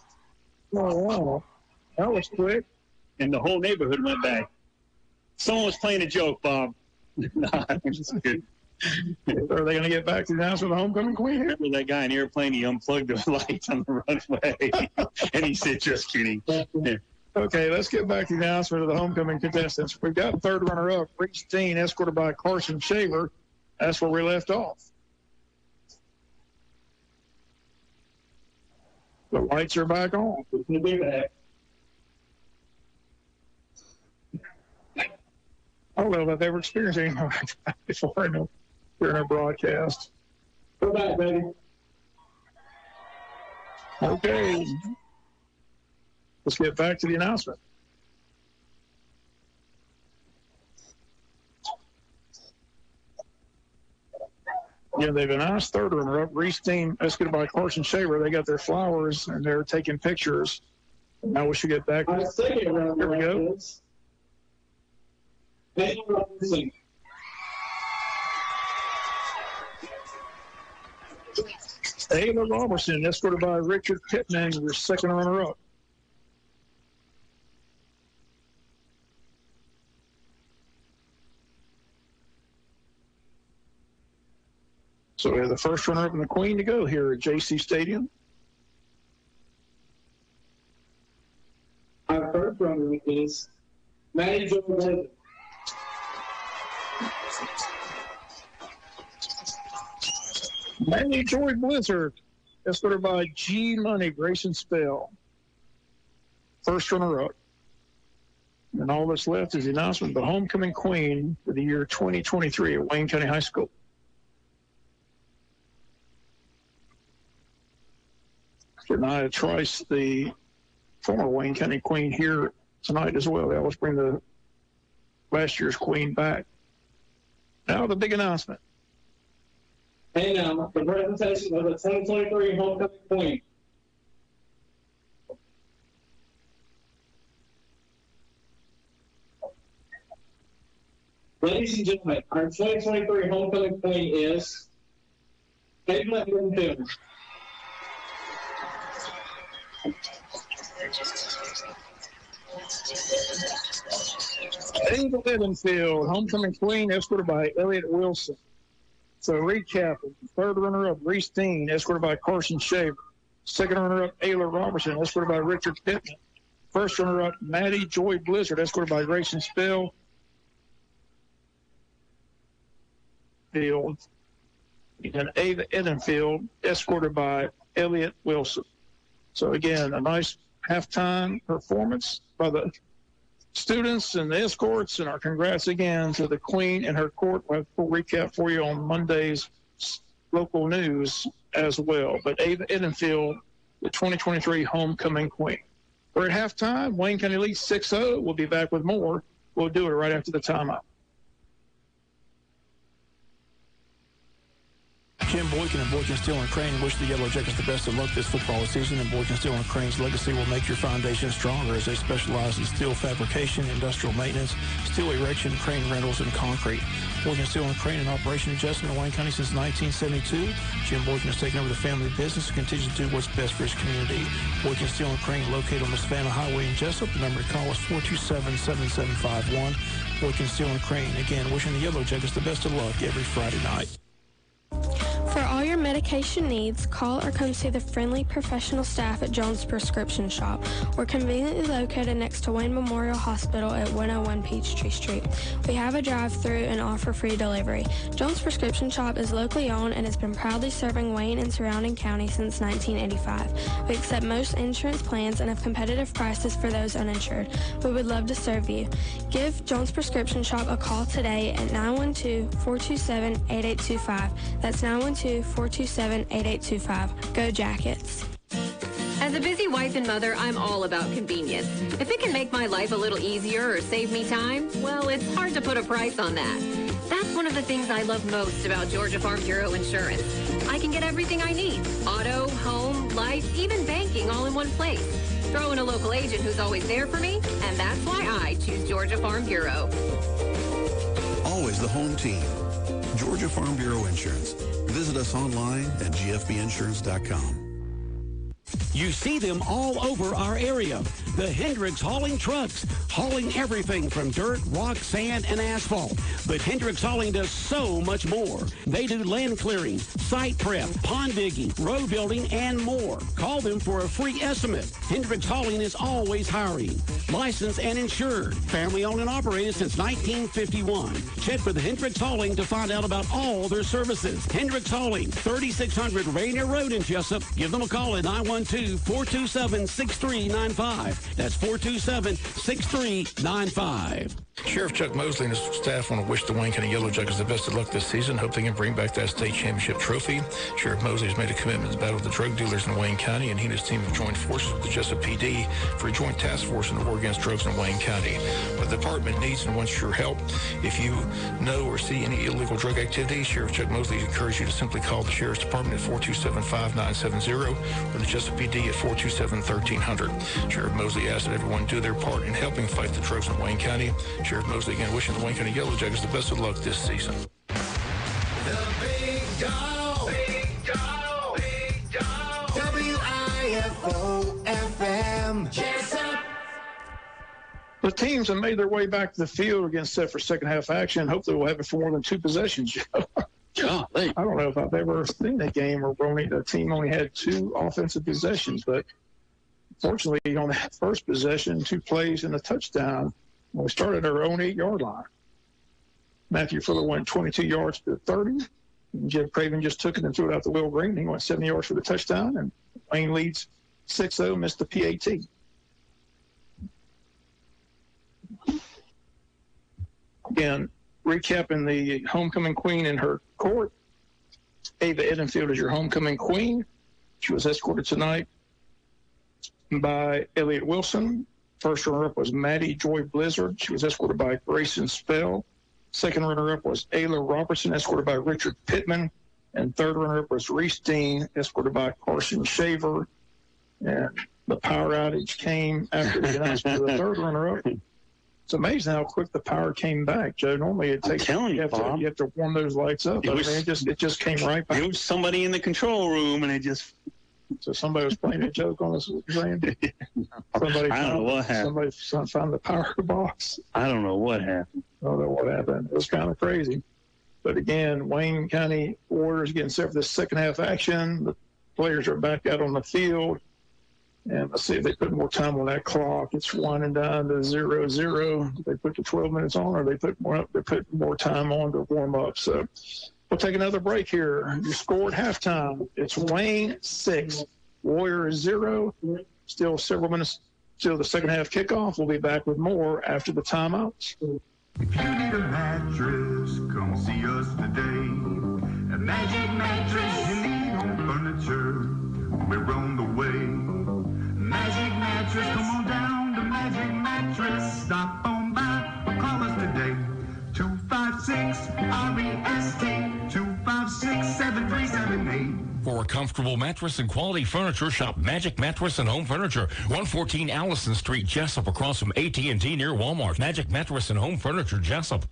Oh, wow. That was quick. And the whole neighborhood went back. Someone was playing a joke, Bob. Good. Are they going to get back to the announcement of the homecoming queen? Remember that guy in the airplane? He unplugged the lights on the runway. And he said, just kidding. Yeah. Okay, let's get back to the announcement of the homecoming contestants. We've got third runner-up, Reese Dean, escorted by Carson Shaver. That's where we left off. The lights are back on. We'll be back. I don't know if I've ever experienced anything like that before during our broadcast. Go back, baby. Okay. Let's get back to the announcement. Yeah, they've announced third runner-up, Reese Dean, escorted by Carson Shaver. They got their flowers, and they're taking pictures. Now we should get back. Here we go. Ayla Robertson, escorted by Richard Pittman, your second runner-up. So we have the first runner-up and the queen to go here at Jaycee Stadium. Our first runner-up is Maddie Joy Blizzard. Maddie Joy Blizzard, escorted by G Money, Grayson Spell. First runner-up. And all that's left is the announcement of the homecoming queen for the year 2023 at Wayne County High School. Nia Trice, the former Wayne County queen, here tonight as well. They always bring the last year's queen back. Now the big announcement. Hey, now the presentation of the 2023 homecoming queen. Ladies and gentlemen, our 2023 homecoming queen is Caitlin Edenfield. Ava Edenfield, homecoming queen, escorted by Elliott Wilson. So recap, third runner-up, Reese Dean, escorted by Carson Shaver. Second runner-up, Ayla Robertson, escorted by Richard Pittman. First runner-up, Maddie Joy Blizzard, escorted by Grayson Spell. Field. And Ava Edenfield, escorted by Elliott Wilson. So again, a nice halftime performance by the students and the escorts, and our congrats again to the queen and her court. We'll have a full recap for you on Monday's local news as well. But Ava Edenfield, the 2023 homecoming queen. We're at halftime. Wayne County leads 6-0. We'll be back with more. We'll do it right after the timeout. Jim Boykin and Boykin Steel and Crane wish the Yellow Jackets the best of luck this football season, and Boykin Steel and Crane's legacy will make your foundation stronger as they specialize in steel fabrication, industrial maintenance, steel erection, crane rentals, and concrete. Boykin Steel and Crane in operation in Jesup and Wayne County since 1972. Jim Boykin has taken over the family business and continues to do what's best for his community. Boykin Steel and Crane located on the Savannah Highway in Jesup. The number to call is 427-7751. Boykin Steel and Crane, again, wishing the Yellow Jackets the best of luck every Friday night. For all your medication needs, call or come see the friendly professional staff at Jones Prescription Shop. We're conveniently located next to Wayne Memorial Hospital at 101 Peachtree Street. We have a drive-through and offer free delivery. Jones Prescription Shop is locally owned and has been proudly serving Wayne and surrounding counties since 1985. We accept most insurance plans and have competitive prices for those uninsured. We would love to serve you. Give Jones Prescription Shop a call today at 912-427-8825. That's 912-427-8825. Go Jackets. As a busy wife and mother, I'm all about convenience. If it can make my life a little easier or save me time, well, it's hard to put a price on that. That's one of the things I love most about Georgia Farm Bureau Insurance. I can get everything I need. Auto, home, life, even banking all in one place. Throw in a local agent who's always there for me, and that's why I choose Georgia Farm Bureau. Always the home team. Georgia Farm Bureau Insurance. Visit us online at gfbinsurance.com. You see them all over our area. The Hendricks hauling trucks, hauling everything from dirt, rock, sand, and asphalt. But Hendricks Hauling does so much more. They do land clearing, site prep, pond digging, road building, and more. Call them for a free estimate. Hendricks Hauling is always hiring. Licensed and insured. Family owned and operated since 1951. Check with Hendricks Hauling to find out about all their services. Hendricks Hauling, 3600 Rainier Road in Jesup. Give them a call at 912-427-6395. That's 427-6395. Sheriff Chuck Mosley and his staff want to wish the Wayne County Yellow Jackets the best of luck this season. Hope they can bring back that state championship trophy. Sheriff Mosley has made a commitment to battle the drug dealers in Wayne County, and he and his team have joined forces with the Jesup PD for a joint task force in the war against drugs in Wayne County. But the department needs and wants your help. If you know or see any illegal drug activity, Sheriff Chuck Mosley encourages you to simply call the Sheriff's Department at 427-5970 or the Jesup PD at 427-1300. Sheriff Mosley asks that everyone do their part in helping fight the drugs in Wayne County. Sheriff Mosley again wishing the Wayne County Yellow Jackets the best of luck this season. The Big Dog. Big Dog. Big Dog. WIFO-FM. Jesup. The teams have made their way back to the field against set for second half action. Hopefully we'll have it for more than two possessions. I don't know if I've ever seen a game where the team only had two offensive possessions, but fortunately on that first possession, 2 plays and a touchdown. We started our own 8-yard line. Matthew Fuller went 22 yards to 30. Jed Craven just took it and threw it out the Will Green. He went 70 yards for the touchdown, and Wayne leads 6-0, missed the PAT. Again, recapping the homecoming queen in her court. Ava Edenfield is your homecoming queen. She was escorted tonight by Elliott Wilson. First runner-up was Maddie Joy Blizzard. She was escorted by Grayson Spell. Second runner-up was Ayla Robertson, escorted by Richard Pittman. And third runner-up was Reese Dean, escorted by Carson Shaver. And the power outage came after the announcement of the third runner-up. It's amazing how quick the power came back, Joe. Normally it takes you have to warm those lights up. It just came right back. There was somebody in the control room, and it just. So somebody was playing a joke on us. Somebody I don't know what happened. Somebody found the power box. I don't know what happened. I don't know what happened. It was kind of crazy. But again, Wayne County Warriors getting set for this second half action. The players are back out on the field. And let's see if they put more time on that clock. It's winding down to 0-0. They put the 12 minutes on, or they put more time on to warm up. So we'll take another break here. You score at halftime. It's Wayne 6, Warriors 0. Still several minutes till the second half kickoff. We'll be back with more after the timeouts. If you need a mattress, come see us today. A Magic Mattress, you need home furniture. We're on the way. Magic Mattress, come on down to Magic Mattress. Stop on by or call us today. 256-REST, 256-7373. For a comfortable mattress and quality furniture, shop Magic Mattress and Home Furniture, 114 Allison Street, Jesup, across from AT&T near Walmart. Magic Mattress and Home Furniture, Jesup.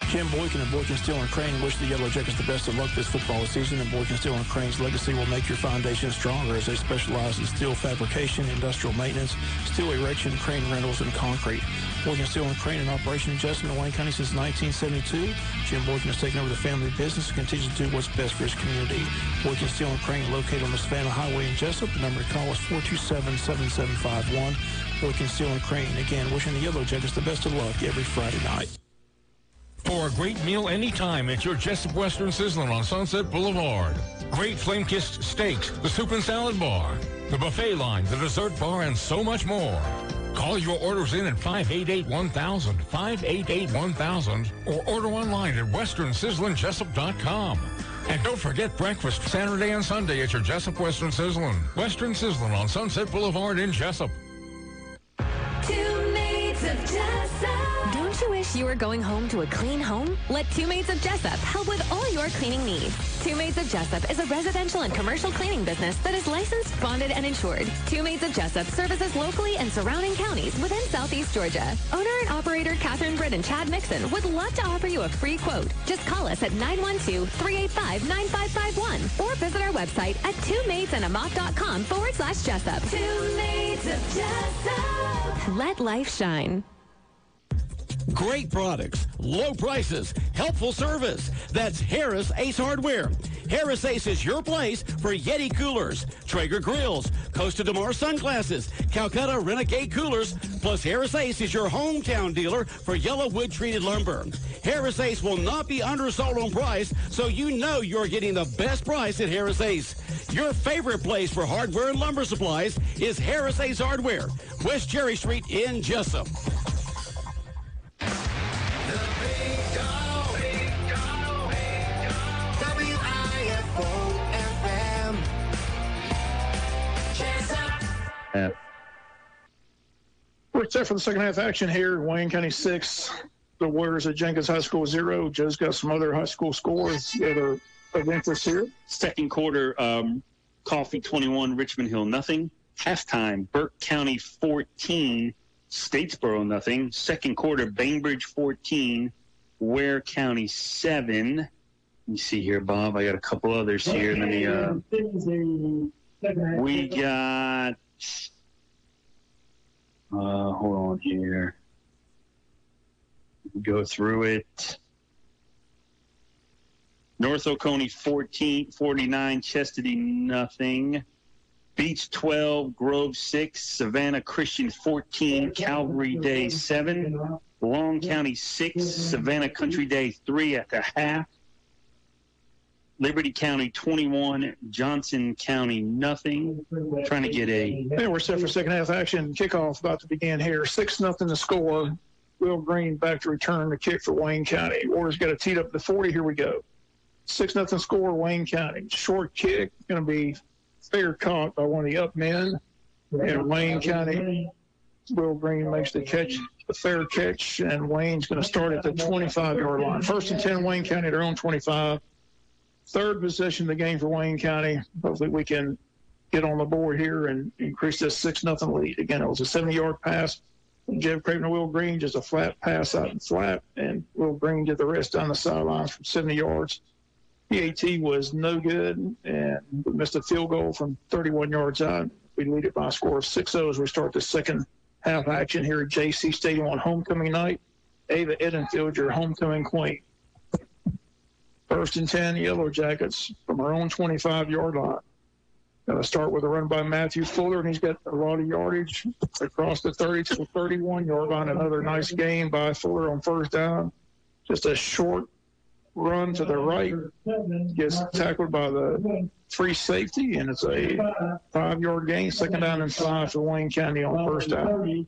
Jim Boykin and Boykin Steel & Crane wish the Yellow Jackets the best of luck this football season, and Boykin Steel & Crane's legacy will make your foundation stronger as they specialize in steel fabrication, industrial maintenance, steel erection, crane rentals, and concrete. Boykin Steel & Crane in operation in Jesup and Wayne County since 1972. Jim Boykin has taken over the family business and continues to do what's best for his community. Boykin Steel & Crane located on the Savannah Highway in Jesup. The number to call is 427-7751. Boykin Steel & Crane, again, wishing the Yellow Jackets the best of luck every Friday night. For a great meal anytime at your Jesup Western Sizzler on Sunset Boulevard. Great flame-kissed steaks, the soup and salad bar, the buffet line, the dessert bar, and so much more. Call your orders in at 588-1000, 588-1000, or order online at westernsizzlinjessup.com. And don't forget breakfast Saturday and Sunday at your Jesup Western Sizzlin'. Western Sizzlin' on Sunset Boulevard in Jesup. 2 Maids of Jesup. Don't you wish you were going home to a clean home? Let 2 Maids of Jesup help with all your cleaning needs. 2 Maids of Jesup is a residential and commercial cleaning business that is licensed, bonded, and insured. 2 Maids of Jesup services locally and surrounding counties within Southeast Georgia. Owner and operator Catherine Britt and Chad Mixon would love to offer you a free quote. Just call us at 912-385-9551 or visit our website at 2maidsandaMop.com/Jesup. 2 Maids of Jesup. Let life shine. Great products, low prices, helpful service. That's Harris Ace Hardware. Harris Ace is your place for Yeti coolers, Traeger grills, Costa DeMar sunglasses, Calcutta Renegade coolers, plus Harris Ace is your hometown dealer for yellow wood-treated lumber. Harris Ace will not be undersold on price, so you know you're getting the best price at Harris Ace. Your favorite place for hardware and lumber supplies is Harris Ace Hardware, West Cherry Street in Jesup. We're set for the second half action here. Wayne County 6, the Warriors at Jenkins High School 0. Joe's got some other high school scores that are of interest here. Second quarter, Coffee 21, Richmond Hill nothing. Halftime, Burke County 14, Statesboro nothing. Second quarter, Bainbridge 14, Ware County 7. Let me see here, Bob. I got a couple others here. We got, hold on here. Go through it. North Oconee 49, Chastity nothing. Beach 12, Grove 6, Savannah Christian 14, Calvary Day 7, Long County 6, Savannah Country Day 3 at the half. Liberty County 21, Johnson County nothing. Trying to get a... Yeah, we're set for second half action. Kickoff about to begin here. 6-0 to score. Will Green back to return the kick for Wayne County. Warriors got it teed up to 40. Here we go. 6-0 score, Wayne County. Short kick, going to be fair caught by one of the up men. And Wayne County, Will Green makes the catch, the fair catch, and Wayne's going to start at the 25-yard line. 1st and 10, Wayne County, their own 25. Third possession of the game for Wayne County. Hopefully we can get on the board here and increase this 6-0 lead. Again, it was a 70-yard pass. Jeff Craven and Will Green, just a flat pass out and flat, and Will Green did the rest down the sidelines from 70 yards. PAT was no good, and we missed a field goal from 31 yards out. We lead it by a score of 6-0 as we start the second half action here at Jaycee Stadium on homecoming night. Ava Edenfield, your homecoming queen. 1st and 10, Yellow Jackets from our own 25-yard line. Going to start with a run by Matthew Fuller, and he's got a lot of yardage across the 30 to the 31-yard line. Another nice gain by Fuller on first down. Just a short run to the right. Gets tackled by the free safety, and it's a 5-yard gain. 2nd down and 5 for Wayne County on first down.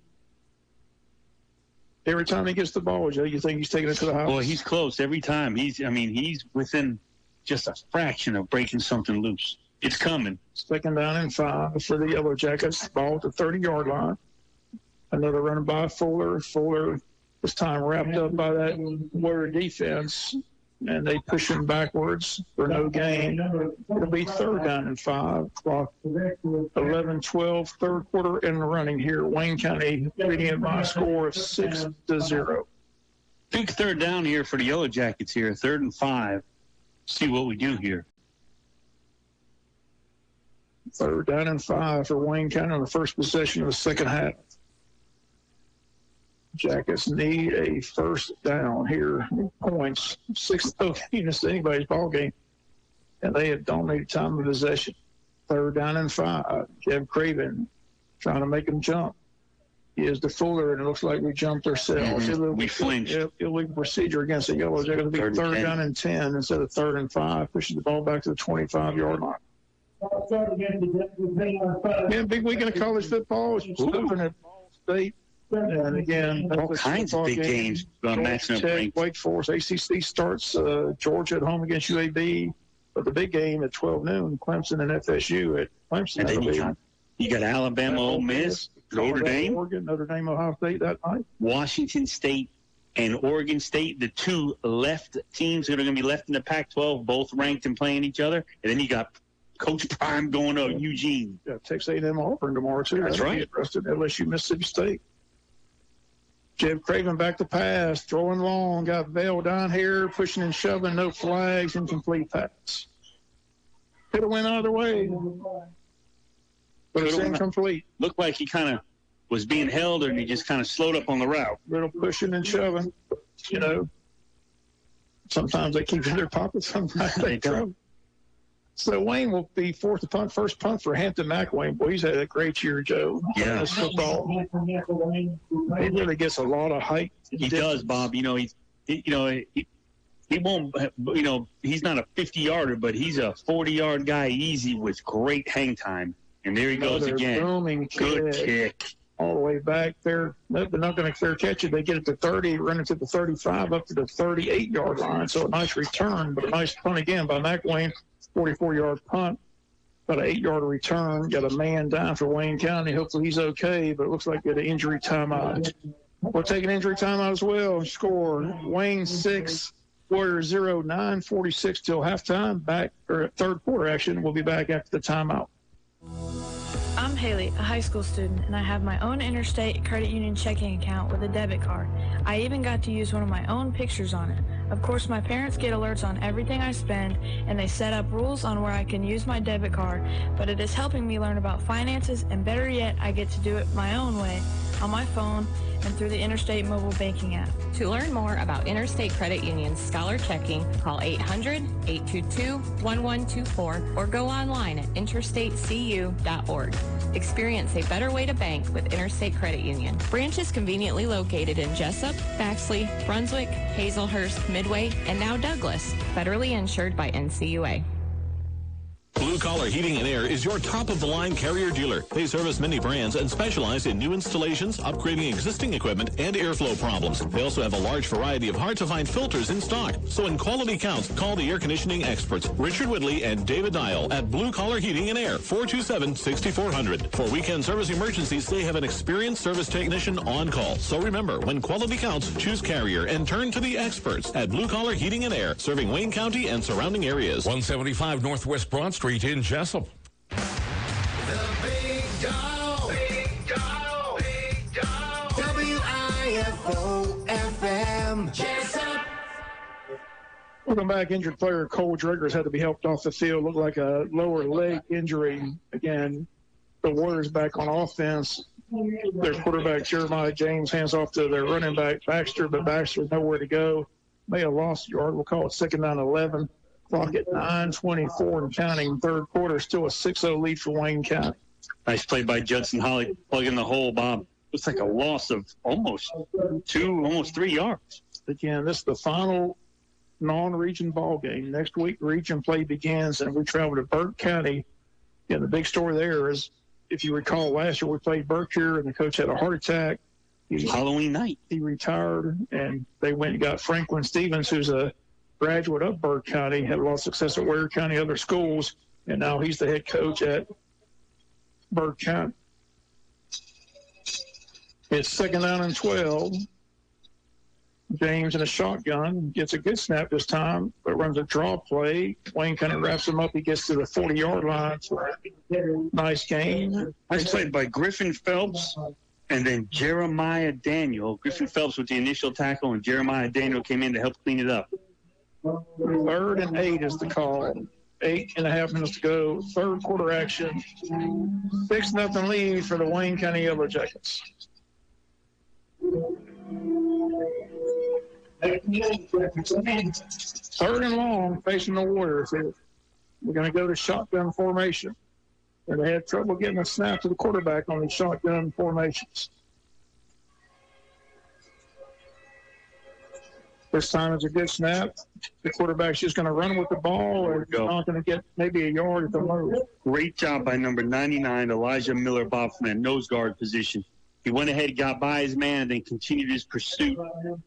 Every time he gets the ball, Joe, you think he's taking it to the house? Well, he's close every time. He's within just a fraction of breaking something loose. It's coming. 2nd down and 5 for the Yellow Jackets. Ball at the 30-yard line. Another run by Fuller. Fuller this time wrapped up by that Warrior defense. and they push him backwards for no gain. It'll be 3rd down and 5. Clock 11-12, third quarter in the running here. Wayne County leading it by a score of 6-0. Big 3rd down here for the Yellow Jackets here, 3rd and 5. See what we do here. 3rd down and 5 for Wayne County on the first possession of the second half. Jackets need a first down here. Points, 6 units to anybody's ball game. And they have dominated time of possession. 3rd down and 5. Jeff Craven trying to make him jump. He is the Fuller, and it looks like we jumped ourselves. We flinched. Illegal procedure against the Yellows. They're going to be 3rd down and 10 instead of 3rd and 5. Pushes the ball back to the 25-yard line. Yeah, big weekend of college football. It's moving at Ball State. And again, all kinds of big games matching up. Tech, Wake Forest, ACC starts Georgia at home against UAB, but the big game at 12 noon, Clemson and FSU at Clemson. And then you got Alabama, Ole Miss, Notre Dame, Oregon, Notre Dame, Ohio State that night. Washington State and Oregon State, the 2 left teams that are going to be left in the Pac-12, both ranked and playing each other. And then you got Coach Prime going to Eugene. Yeah, Texas A&M Auburn tomorrow too. That's right. Rested LSU, Mississippi State. Jeff Craven back to pass, throwing long, got Vail down here, pushing and shoving, no flags, incomplete pass. Could have went either way, but it's incomplete. Looked like he kind of was being held, or he just kind of slowed up on the route. Little pushing and shoving, you know. Sometimes they keep it in their pockets, sometimes they don't. So Wayne will be forced to punt, first punt for Hampton McWayne. Boy, he's had a great year, Joe. Yeah. This football. He really gets a lot of height. He does, Bob. You know, he won't, you know, he's not a 50-yarder, but he's a 40-yard guy easy with great hang time. And there he goes again. Booming Good kick. All the way back there. They're not going to clear catch it. They get it to 30, run it to the 35, up to the 38-yard line. So a nice return, but a nice punt again by McWayne. 44-yard punt, about an 8-yard return. Got a man down for Wayne County. Hopefully he's okay, but it looks like we got an injury timeout. We'll take an injury timeout as well. Score Wayne 6, Warriors 0, 9:46 till halftime. Back or third quarter action. We'll be back after the timeout. I'm Haley, a high school student, and I have my own Interstate Credit Union checking account with a debit card. I even got to use one of my own pictures on it. Of course, my parents get alerts on everything I spend, and they set up rules on where I can use my debit card, but it is helping me learn about finances, and better yet, I get to do it my own way, on my phone, and through the Interstate mobile banking app. To learn more about Interstate Credit Union's Scholar Checking, call 800-822-1124 or go online at interstatecu.org. Experience a better way to bank with Interstate Credit Union. Branches conveniently located in Jesup, Baxley, Brunswick, Hazelhurst, Midway, and now Douglas. Federally insured by NCUA. Blue Collar Heating and Air is your top-of-the-line Carrier dealer. They service many brands and specialize in new installations, upgrading existing equipment, and airflow problems. They also have a large variety of hard-to-find filters in stock. So when quality counts, call the air conditioning experts, Richard Whitley and David Dial at Blue Collar Heating and Air, 427-6400. For weekend service emergencies, they have an experienced service technician on call. So remember, when quality counts, choose Carrier and turn to the experts at Blue Collar Heating and Air, serving Wayne County and surrounding areas. 175 Northwest Broad Street in Jesup. The Big Dog. Big Dog. Big Dog. WIFO-FM. Jesup. Welcome back. Injured player Cole Driggers had to be helped off the field. Looked like a lower leg injury. Again, the Warriors back on offense. Their quarterback, Jeremiah James, hands off to their running back, Baxter, but Baxter nowhere to go. May have lost a yard. We'll call it 2nd down 11. Clock at 9:24 and counting. Third quarter, still a 6-0 lead for Wayne County. Nice play by Judson Holly, plugging the hole, Bob. Looks like a loss of almost 3 yards. Again, this is the final non-region ball game. Next week, region play begins, and we travel to Burke County. And the big story there is, if you recall, last year we played Burke here, and the coach had a heart attack. Halloween night. He retired, and they went and got Franklin Stevens, who's a graduate of Burke County, had a lot of success at Ware County, other schools, and now he's the head coach at Burke County. It's 2nd down and 12. James in a shotgun, gets a good snap this time, but runs a draw play. Wayne kind of wraps him up. He gets to the 40-yard line for a nice gain. Nice played by Griffin Phelps and then Jeremiah Daniel. Griffin Phelps with the initial tackle, and Jeremiah Daniel came in to help clean it up. 3rd and 8 is the call. 8.5 minutes to go. Third quarter action. 6-0 lead for the Wayne County Yellow Jackets. Third and long facing the Warriors here. We're going to go to shotgun formation. And they had trouble getting a snap to the quarterback on the shotgun formations. This time it's a good snap. The quarterback's just going to run with the ball, or not going to get maybe a yard at the most. Great job by number 99, Elijah Miller, Bob, from that nose guard position. He went ahead, got by his man, and then continued his pursuit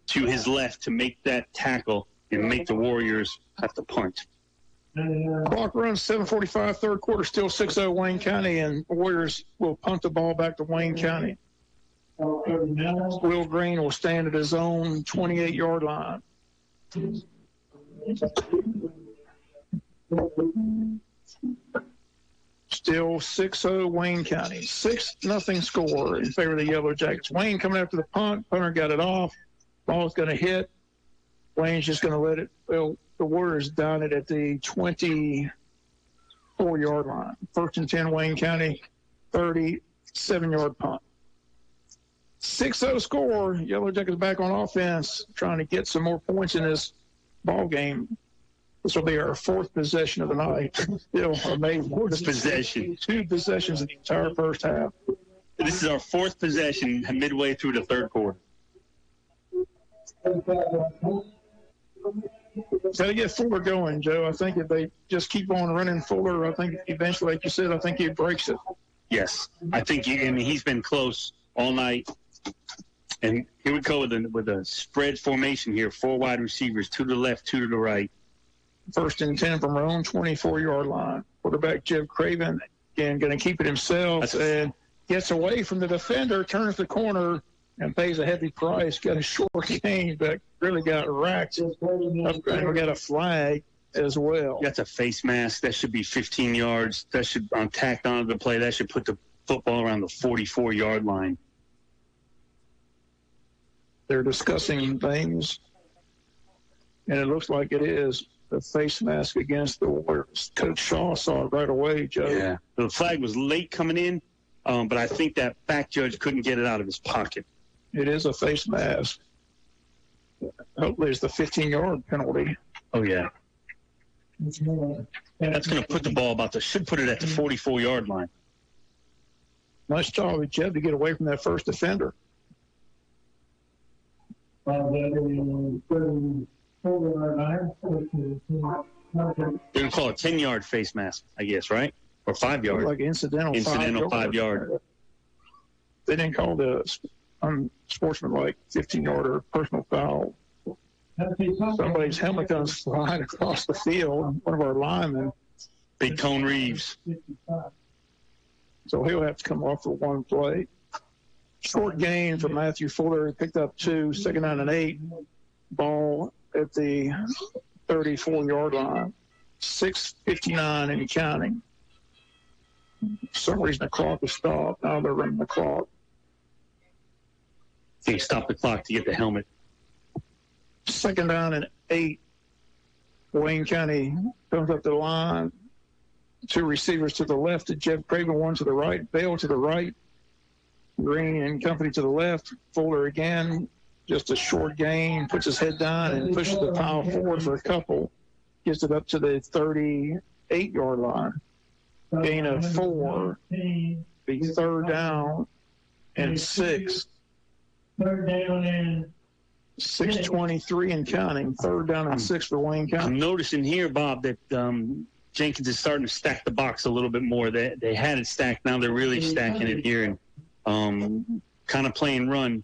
to his left to make that tackle and make the Warriors have to punt. Clock runs 7:45, third quarter, still 6-0 Wayne County, and Warriors will punt the ball back to Wayne County. Will Green will stand at his own 28-yard line. Still 6-0 Wayne County. 6-0 score in favor of the Yellow Jackets. Wayne coming after the punt. Punter got it off. Ball's going to hit. Wayne's just going to let it. Well, the Warriors down it at the 24-yard line. 1st and 10 Wayne County. 37-yard punt. 6-0 score. Yellow Jackets back on offense, trying to get some more points in this ball game. This will be our 4th possession of the night. Still amazing. 4th possession. 2 possessions in the entire first half. This is our 4th possession midway through the third quarter. Got to get Fuller going, Joe. I think if they just keep on running Fuller, I think eventually, like you said, I think he breaks it. Yes. I think he's been close all night. And here we go with a spread formation here. 4 wide receivers, 2 to the left, 2 to the right. 1st and 10 from our own 24-yard line. Quarterback Jeff Craven, again, going to keep it himself and gets away from the defender, turns the corner, and pays a heavy price. Got a short gain, but really got racked. And we got a flag as well. That's a face mask. That should be 15 yards. That should, tacked onto the play, that should put the football around the 44-yard line. They're discussing things, and it looks like it is the face mask against the Warriors. Coach Shaw saw it right away, Joe. Yeah, the flag was late coming in, but I think that back judge couldn't get it out of his pocket. It is a face mask. Hopefully it's the 15-yard penalty. Oh, yeah. That's going to put the ball should put it at the 44-yard line. Nice job with Jeb to get away from that first defender. They're going to call it 10-yard face mask, I guess, right? Or 5-yard. Like incidental 5-yard. They didn't call the unsportsmanlike 15-yard or personal foul. Somebody's helmet comes flying across the field. One of our linemen. Big Cone Reeves. So he'll have to come off for one play. Short gain for Matthew Fuller. He picked up 2, 2nd down and 8. Ball at the 34-yard line. 6:59 and counting. For some reason the clock is stopped. Now they're running the clock. They stop the clock to get the helmet. 2nd down and 8. Wayne County comes up the line. 2 receivers to the left of Jeff Craven, 1 to the right. Bale to the right. Green and company to the left. Fuller again, just a short gain, puts his head down and pushes the pile forward for a couple. Gets it up to the 38-yard line. Gain of 4. Be 3rd down and 6. 3rd down and 6:23 and counting. 3rd down and 6 for Wayne County. I'm noticing here, Bob, that Jenkins is starting to stack the box a little bit more. They had it stacked. Now they're really stacking it here and kind of playing run.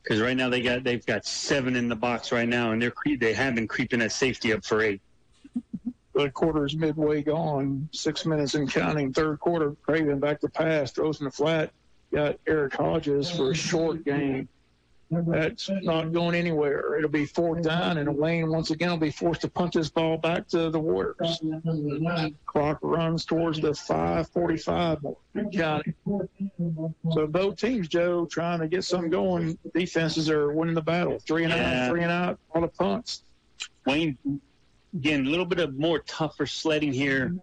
Because right now they've got 7 in the box right now, and they have been creeping that safety up for 8. The quarter is midway gone. 6 minutes and counting. 3rd quarter. Craven back to pass. Throws in the flat. Got Eric Hodges for a short gain. That's not going anywhere. It'll be fourth down, and Wayne once again will be forced to punt this ball back to the Warriors. Clock runs towards the 5:45 mark. County. So both teams, Joe, trying to get something going. Defenses are winning the battle. 3 and out, 3 and out, all the punts. Wayne, again, a little bit of more tougher sledding here,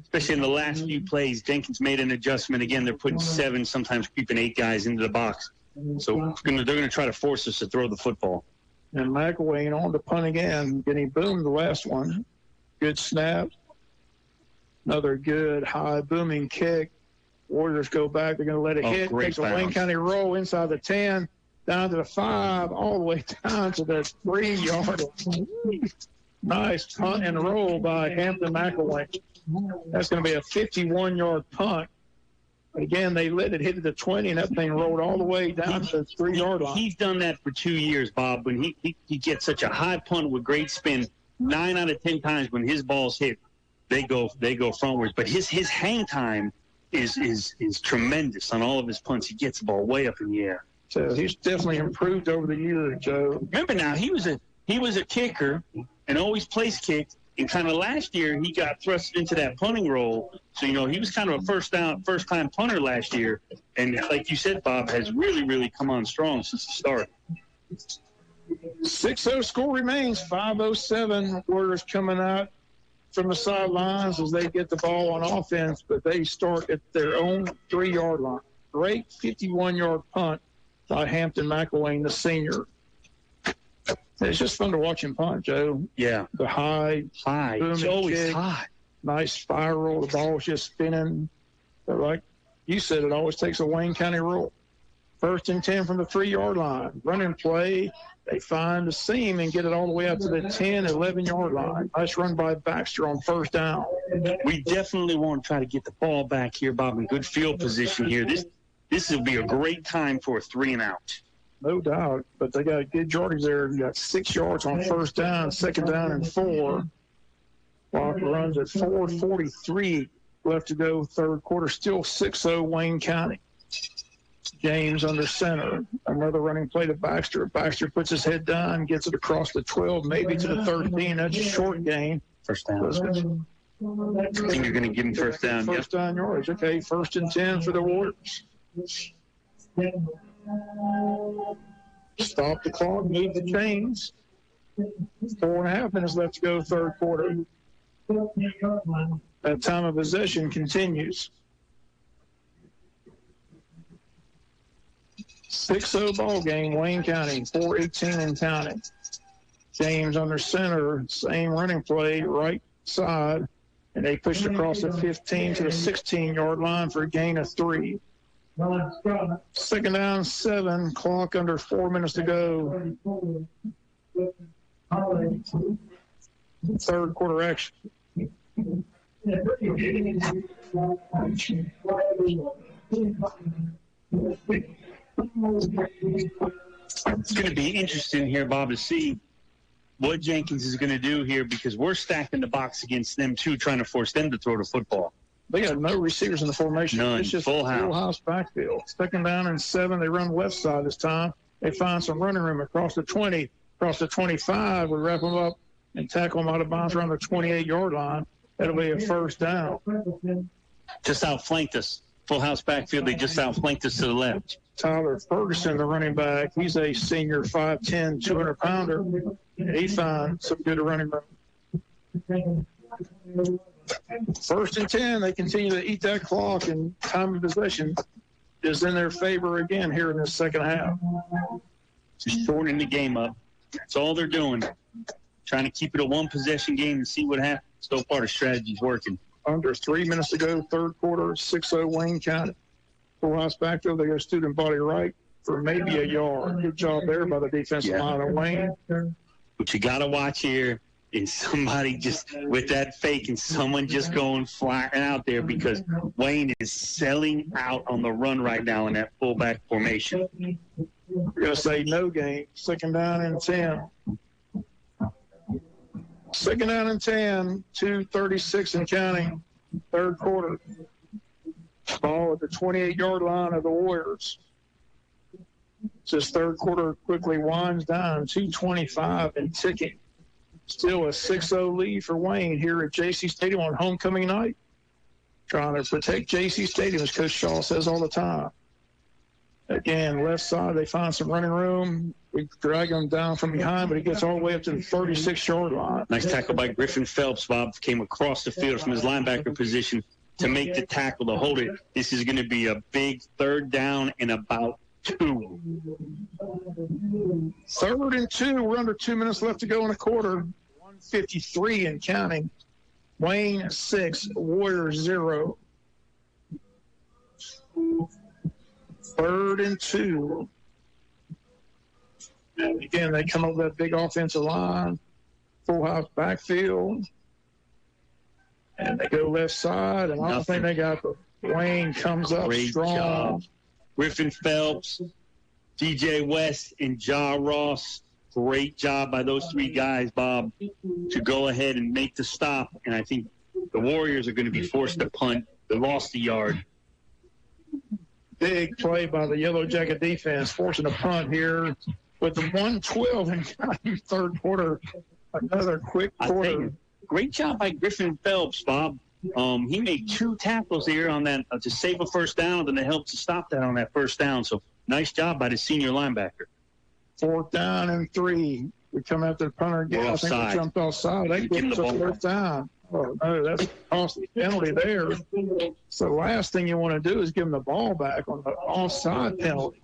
especially in the last few plays. Jenkins made an adjustment. Again, they're putting 7, sometimes creeping 8 guys into the box. So they're going to try to force us to throw the football. And McElwain on the punt again, getting boomed the last one. Good snap. Another good high booming kick. Warriors go back. They're going to let it hit. Takes a Wayne County roll inside the 10, down to the 5, all the way down to the 3-yard line. Nice punt and roll by Hampton McElwain. That's going to be a 51-yard punt. Again, they let it hit the 20, and that thing rolled all the way down to the 3-yard line. He's done that for 2 years, Bob. When he gets such a high punt with great spin, 9 out of 10 times when his balls hit, they go frontwards. But his hang time is tremendous on all of his punts. He gets the ball way up in the air. So he's definitely improved over the years, Joe. Remember now, he was a kicker and always place kicked. And kind of last year, he got thrust into that punting role. So, he was kind of a first-time punter last year. And like you said, Bob, has really, really come on strong since the start. 6-0 score remains, 5:07. Warriors coming out from the sidelines as they get the ball on offense, but they start at their own 3-yard line. Great 51-yard punt by Hampton McElwain, the senior. It's just fun to watch him punt, Joe. Yeah. The high. It's always kick, high. Nice spiral. The ball's just spinning. But like you said, it always takes a Wayne County roll. 1st and 10 from the 3-yard line. Running play. They find the seam and get it all the way up to the 10, 11-yard line. Nice run by Baxter on 1st down. We definitely want to try to get the ball back here, Bob, in good field position here. This will be a great time for a 3 and out. No doubt, but they got good yardage there. You got 6 yards on 1st down, 2nd down and 4. Clock runs at 4:43 left to go, 3rd quarter. Still 6-0 Wayne County. James under center. Another running play to Baxter. Baxter puts his head down, gets it across the 12, maybe to the 13. That's a short gain. First down. I think you're going to give him first down. First down yards. Okay, 1st and 10 for the Warriors. Stop the clock, move the chains. 4.5 minutes left to go, 3rd quarter. That time of possession continues. 6-0 ball game, Wayne County, 4:18 in counting. James under center, same running play, right side, and they pushed across the 15 to the 16-yard line for a gain of 3. 2nd down, 7, clock under 4 minutes to go. 3rd quarter action. It's going to be interesting here, Bob, to see what Jenkins is going to do here because we're stacking the box against them, too, trying to force them to throw the football. They got no receivers in the formation. None. It's just Full house backfield. 2nd down and 7. They run left side this time. They find some running room across the 20, across the 25. We wrap them up and tackle them out of bounds around the 28-yard line. That'll be a 1st down. Just outflanked us. Full house backfield. They just outflanked us to the left. Tyler Ferguson, the running back. He's a senior 5'10", 200-pounder. He finds some good running room. 1st and 10, they continue to eat that clock, and time of possession is in their favor again here in the 2nd half. Just shortening the game up. That's all they're doing. Trying to keep it a one-possession game and see what happens. So far, the strategy's working. Under 3 minutes to go, 3rd quarter, 6-0 Wayne County. Full house backfield, they go student body right for maybe a yard. Good job there by the defensive line of Wayne. What you got to watch here is somebody just with that fake and someone just going flying out there because Wayne is selling out on the run right now in that fullback formation. We're going to say no gain. 2nd down and 10. 2nd down and 10, 2:36 in counting, 3rd quarter. Ball at the 28-yard line of the Warriors. This third quarter quickly winds down, 2:25 and ticking. Still a 6-0 lead for Wayne here at Jaycee Stadium on homecoming night. Trying to protect Jaycee Stadium, as Coach Shaw says all the time. Again, left side, they find some running room. We drag him down from behind, but he gets all the way up to the 36-yard line. Nice tackle by Griffin Phelps. Bob came across the field from his linebacker position to make the tackle, to hold it. This is going to be a big third down and about 2. 3rd and 2. We're under 2 minutes left to go in the quarter. 1:53 and counting. Wayne 6, Warriors 0. 3rd and 2. And again, they come over that big offensive line, full house backfield, and they go left side. And I don't think they got the Wayne comes up Great strong. Job. Griffin Phelps, DJ West, and Ja Ross. Great job by those 3 guys, Bob, to go ahead and make the stop. And I think the Warriors are going to be forced to punt. They lost a yard. Big play by the Yellow Jacket defense, forcing a punt here with the 1:12 in third quarter. Another quick quarter. Great job by Griffin Phelps, Bob. He made 2 tackles here on that to save a first down, and to help to stop that on that first down. So nice job by the senior linebacker. 4th down and 3. We come after the punter again. I think we jumped offside. They get us a 4th down. Oh, no, that's a costly penalty there. So the last thing you want to do is give them the ball back on the offside penalty.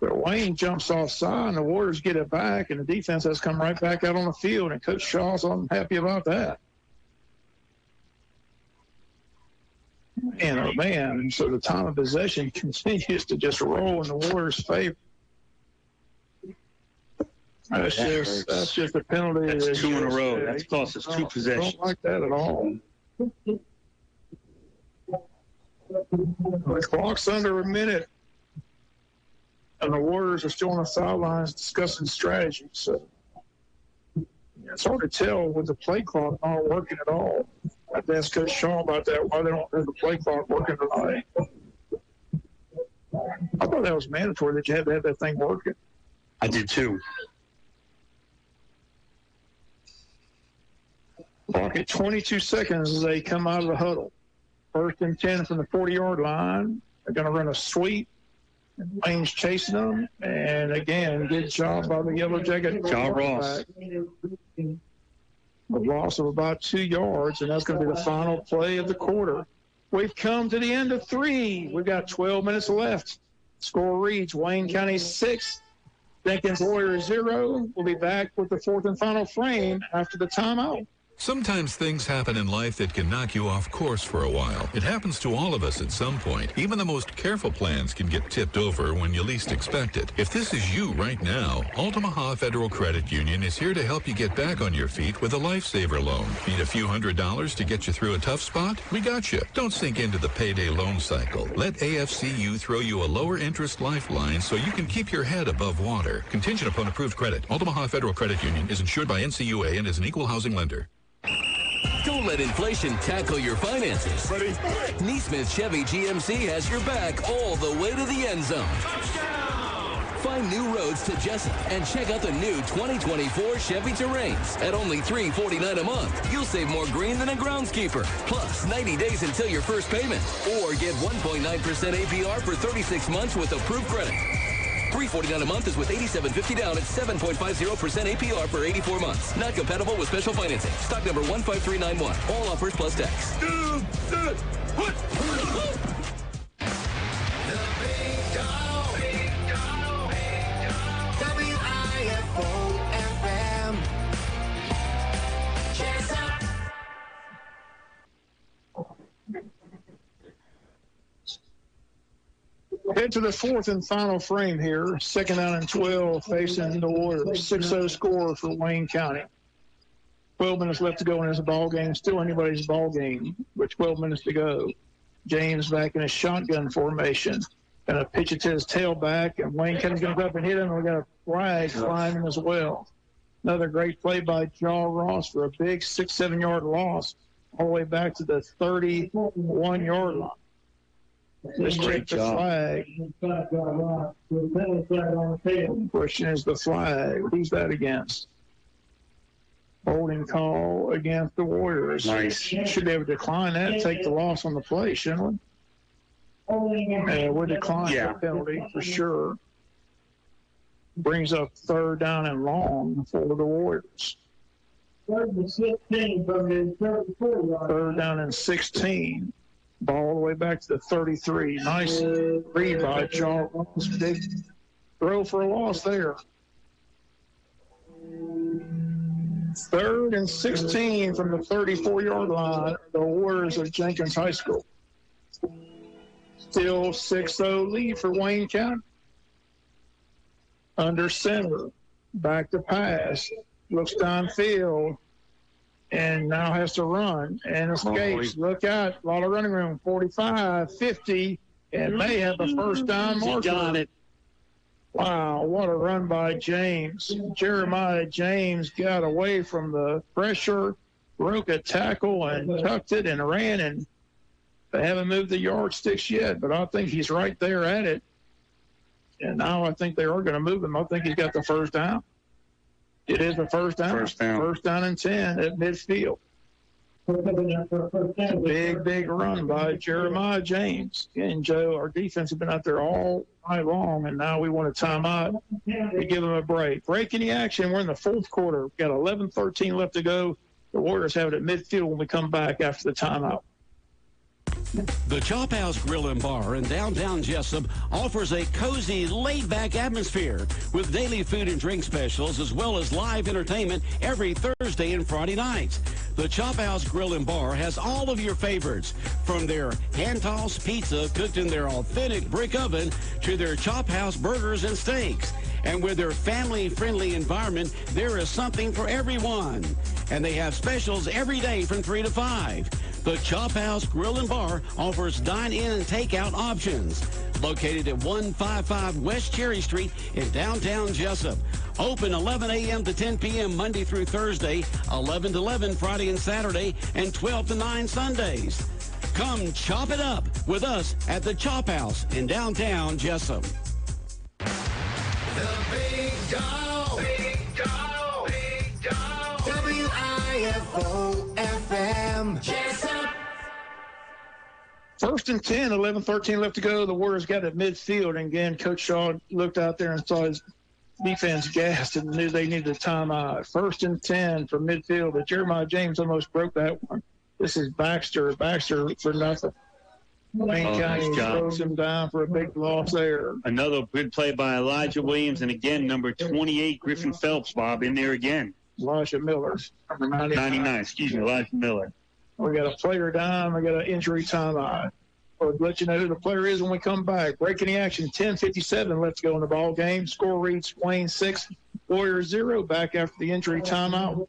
But Wayne jumps offside, and the Warriors get it back, and the defense has come right back out on the field, and Coach Shaw's unhappy about that. Oh, man. So the time of possession continues to just roll in the Warriors' favor. That's just a penalty. That's 2 in a row. That's cost us 2 possessions. Don't like that at all. The clock's under a minute, and the Warriors are still on the sidelines discussing strategy. So it's hard to tell with the play clock not working at all. I have to ask Coach Shaw about that, why they don't have the play clock working tonight. I thought that was mandatory that you had to have that thing working. I did too. Clock at 22 seconds as they come out of the huddle. 1st and 10 from the 40-yard line. They're going to run a sweep. Wayne's chasing them. And again, good job by the Yellow Jacket. Ja Ross. A loss of about 2 yards, and that's going to be the final play of the quarter. We've come to the end of 3. We've got 12 minutes left. Score reads Wayne County 6, Jenkins Warriors 0. We'll be back with the 4th and final frame after the timeout. Sometimes things happen in life that can knock you off course for a while. It happens to all of us at some point. Even the most careful plans can get tipped over when you least expect it. If this is you right now, Altamaha Federal Credit Union is here to help you get back on your feet with a Lifesaver loan. Need a few $100s to get you through a tough spot? We got you. Don't sink into the payday loan cycle. Let AFCU throw you a lower interest lifeline so you can keep your head above water. Contingent upon approved credit. Altamaha Federal Credit Union is insured by NCUA and is an equal housing lender. Don't let inflation tackle your finances. Ready? Neesmith Chevy GMC has your back all the way to the end zone. Touchdown! Find new roads to Jesup and check out the new 2024 Chevy Terrains at only $349 a month. You'll save more green than a groundskeeper. Plus 90 days until your first payment. Or get 1.9% APR for 36 months with approved credit. $349 a month is with $87.50 down at 7.50% APR for 84 months. Not compatible with special financing. Stock number 15391. All offers plus tax. Head to the 4th and final frame here. 2nd down and 12 facing the Warriors. 6-0 score for Wayne County. 12 minutes left to go in this ball game. Still anybody's ball game with 12 minutes to go. James back in a shotgun formation. Going to pitch it to his tailback, and Wayne County's going to go up and hit him. We got a flag flying him as well. Another great play by Ja Ross for a big 6-7 yard loss all the way back to the 31-yard line. Let's check the flag. Question is the flag. Who's that against? Holding call against the Warriors. Nice. Should be able to decline that, take the loss on the play, shouldn't we? We'll decline the penalty for sure. Brings up 3rd down and long for the Warriors. 3rd down and 16. Ball all the way back to the 33. Nice read by Charles. Big throw for a loss there. 3rd and 16 from the 34-yard line. The Warriors of Jenkins High School. Still 6-0 lead for Wayne County. Under center. Back to pass. Looks downfield. And now has to run and escapes. Look out. A lot of running room. 45, 50, and may have a first down marker. Got it. Wow, what a run by James. Jeremiah James got away from the pressure, broke a tackle, and tucked it and ran. And they haven't moved the yardsticks yet, but I think he's right there at it. And now I think they are going to move him. I think he's got the first down. It is a first down. First down and 10 at midfield. Big run by Jeremiah James. And Joe, our defense has been out there all night long, and now we want a timeout to give them a break. Break any action. We're in the 4th quarter. We've got 11:13 left to go. The Warriors have it at midfield when we come back after the timeout. The Chop House Grill and Bar in downtown Jesup offers a cozy, laid-back atmosphere with daily food and drink specials as well as live entertainment every Thursday and Friday nights. The Chop House Grill and Bar has all of your favorites, from their hand-tossed pizza cooked in their authentic brick oven to their Chop House burgers and steaks. And with their family-friendly environment, there is something for everyone. And they have specials every day from 3 to 5. The Chop House Grill and Bar offers dine-in and takeout options. Located at 155 West Cherry Street in downtown Jesup. Open 11 a.m. to 10 p.m. Monday through Thursday, 11 to 11 Friday and Saturday, and 12 to 9 Sundays. Come chop it up with us at the Chop House in downtown Jesup. The Big Dog. Big Dog. Big Dog. WIFO-FM. Jesup. 1st and 10, 11:13 left to go. The Warriors got at midfield. And again, Coach Shaw looked out there and saw his defense gassed and knew they needed a timeout. 1st and 10 from midfield. But Jeremiah James almost broke that one. This is Baxter. Baxter for nothing. Wayne County throws him down for a big loss there. Another good play by Elijah Williams. And again, number 28, Griffin Phelps, Bob, in there again. Elijah Miller, number 99. Elijah Miller. We got a player down. We got an injury timeout. We'll let you know who the player is when we come back. Breaking the action, 10:57 left to go in the ball game. Score reads Wayne 6, Warriors 0. Back after the injury timeout.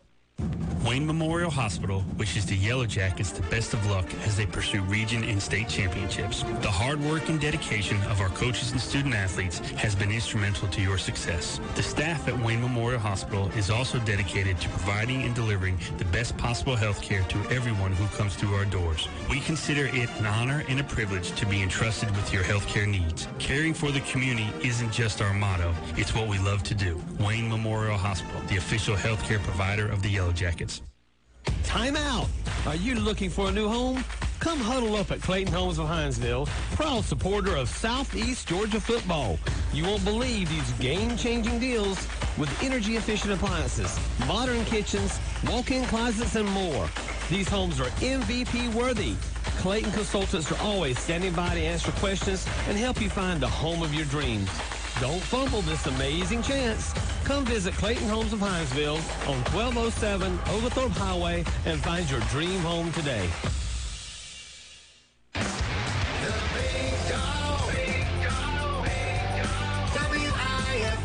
Wayne Memorial Hospital wishes the Yellow Jackets the best of luck as they pursue region and state championships. The hard work and dedication of our coaches and student athletes has been instrumental to your success. The staff at Wayne Memorial Hospital is also dedicated to providing and delivering the best possible health care to everyone who comes through our doors. We consider it an honor and a privilege to be entrusted with your health care needs. Caring for the community isn't just our motto, it's what we love to do. Wayne Memorial Hospital, the official health care provider of the Yellow Jackets. Time out! Are you looking for a new home? Come huddle up at Clayton Homes of Hinesville, proud supporter of Southeast Georgia football. You won't believe these game-changing deals with energy-efficient appliances, modern kitchens, walk-in closets, and more. These homes are MVP worthy. Clayton consultants are always standing by to answer questions and help you find the home of your dreams. Don't fumble this amazing chance. Come visit Clayton Homes of Hinesville on 1207 Oglethorpe Highway and find your dream home today. The Big Dog. Big Dog. Big Dog.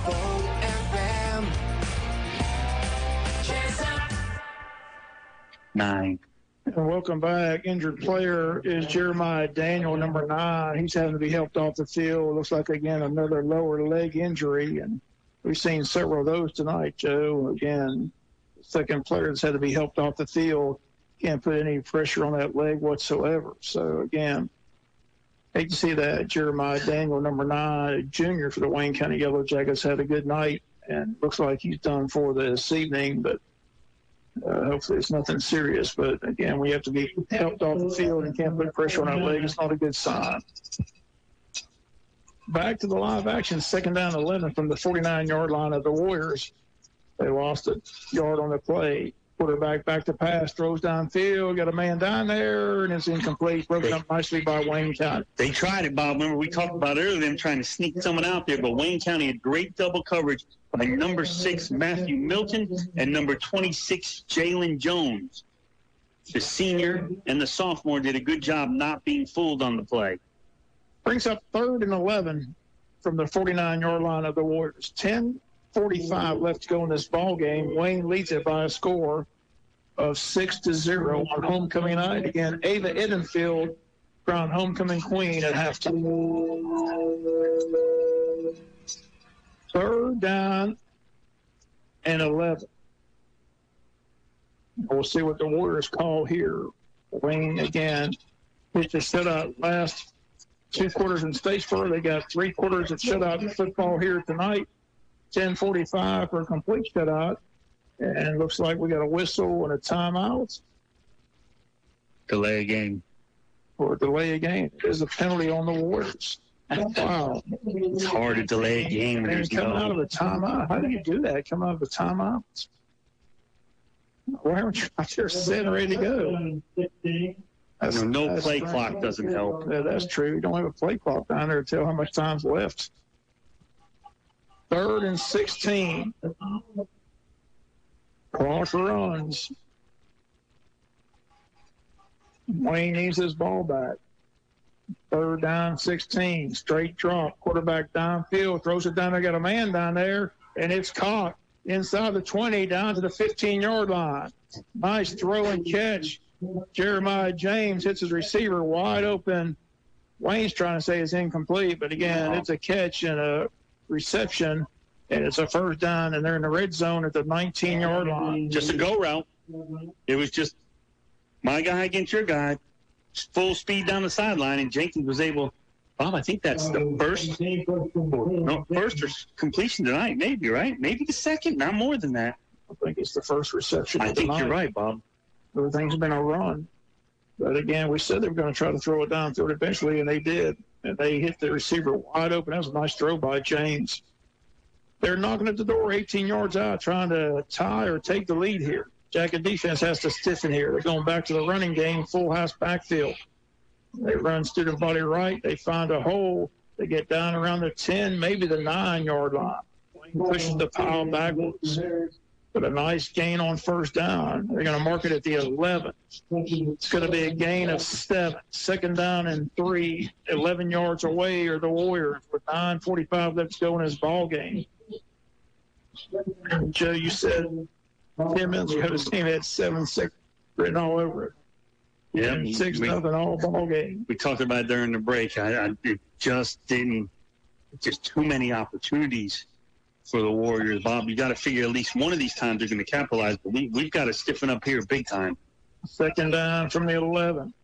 WIFO-FM. Jesup. 9. And welcome back. Injured player is Jeremiah Daniel, number 9. He's having to be helped off the field. Looks like, again, another lower leg injury. And we've seen several of those tonight, Joe. Again, second player that's had to be helped off the field. Can't put any pressure on that leg whatsoever. So, again, Hate to see that. Jeremiah Daniel, number 9, junior for the Wayne County Yellow Jackets, had a good night, and looks like he's done for this evening, but hopefully it's nothing serious. But, again, we have to be helped off the field and can't put pressure on our leg. It's not a good sign. Back to the live action, 2nd down 11 from the 49-yard line of the Warriors. They lost a yard on the play. Quarterback back to pass, throws downfield, got a man down there, and it's incomplete. Broken up nicely by Wayne County. They tried it, Bob. Remember, we talked about earlier them trying to sneak someone out there, but Wayne County had great double coverage by number 6, Matthew Milton, and number 26, Jalen Jones. The senior and the sophomore did a good job not being fooled on the play. Brings up 3rd and 11 from the 49-yard line of the Warriors. 10:45 left to go in this ball game. Wayne leads it by a score of 6-0 on homecoming night. Again, Ava Edenfield crowned homecoming queen at halftime. 3rd down and 11. We'll see what the Warriors call here. Wayne again hit the shutout last 2 quarters in Statesboro. They got 3 quarters of shutout football here tonight. 10:45 for a complete shutout. And looks like we got a whistle and a timeout. Delay a game. For a delay a game. There's a penalty on the Warriors. Wow. It's hard to delay a game when there's coming out of a timeout. How do you do that? Come out of a timeout? Why aren't you out there set and ready to go? No play clock doesn't help. Yeah, that's true. You don't have a play clock down there to tell how much time's left. 3rd and 16. Clock runs. Wayne needs his ball back. 3rd down, 16. Straight drop. Quarterback downfield. Throws it down there. Got a man down there. And it's caught inside the 20 down to the 15-yard line. Nice throw and catch. Jeremiah James hits his receiver wide open. Wayne's trying to say it's incomplete, but again, it's a catch and a reception, and it's a 1st down, and they're in the red zone at the 19-yard line. Just a go route. It was just my guy against your guy, full speed down the sideline, and Jenkins was able. Bob, I think that's the first completion tonight, maybe, right? Maybe the second, not more than that. I think it's the first reception. I think you're right, Bob. Everything's been a run. But again, we said they were going to try to throw it downfield eventually, and they did. And they hit the receiver wide open. That was a nice throw by James. They're knocking at the door 18 yards out, trying to tie or take the lead here. Jacket defense has to stiffen here. They're going back to the running game, full house backfield. They run student body right. They find a hole. They get down around the 10, maybe the 9-yard line. Pushes the pile backwards. But a nice gain on 1st down. They're going to mark it at the 11. It's going to be a gain of 7. 2nd down and 3. 11 yards away are the Warriors with 9:45 left to go in this ball game. Joe, you said 10 minutes ago this team had 7-6 written all over it. Yeah, 6-0 all ball game. We talked about it during the break. It just didn't. Just too many opportunities for the Warriors, Bob. You got to figure at least one of these times they're going to capitalize, but we've got to stiffen up here big time. 2nd down from the 11.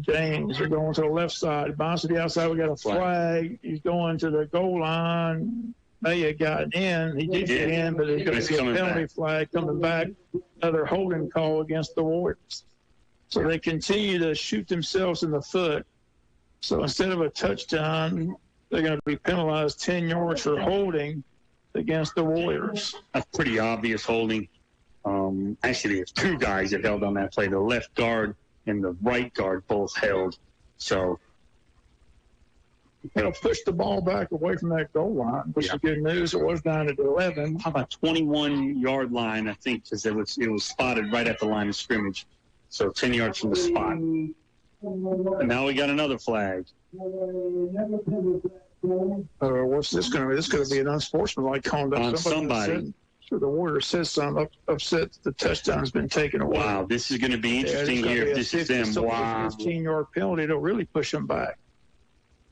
James are going to the left side. Bounce to the outside. We got a flag. He's going to the goal line. May have gotten in. He did get in, but there's going to be a penalty flag coming back. Another holding call against the Warriors. So they continue to shoot themselves in the foot. So instead of a touchdown, they're going to be penalized 10 yards for holding against the Warriors. That's pretty obvious holding. Actually, there's 2 guys that held on that play. The left guard and the right guard both held. So they'll push the ball back away from that goal line, which is good news. It was down at 11. How about 21-yard line, I think, because it was spotted right at the line of scrimmage. So 10 yards from the spot. And now we got another flag. What's this going to be? This is going to be an unsportsmanlike conduct on somebody. Sure, the Warriors says something upset the touchdown has been taken away. Wow, this is going to be interesting here if this is them. Wow. 15-yard penalty, it'll really push them back.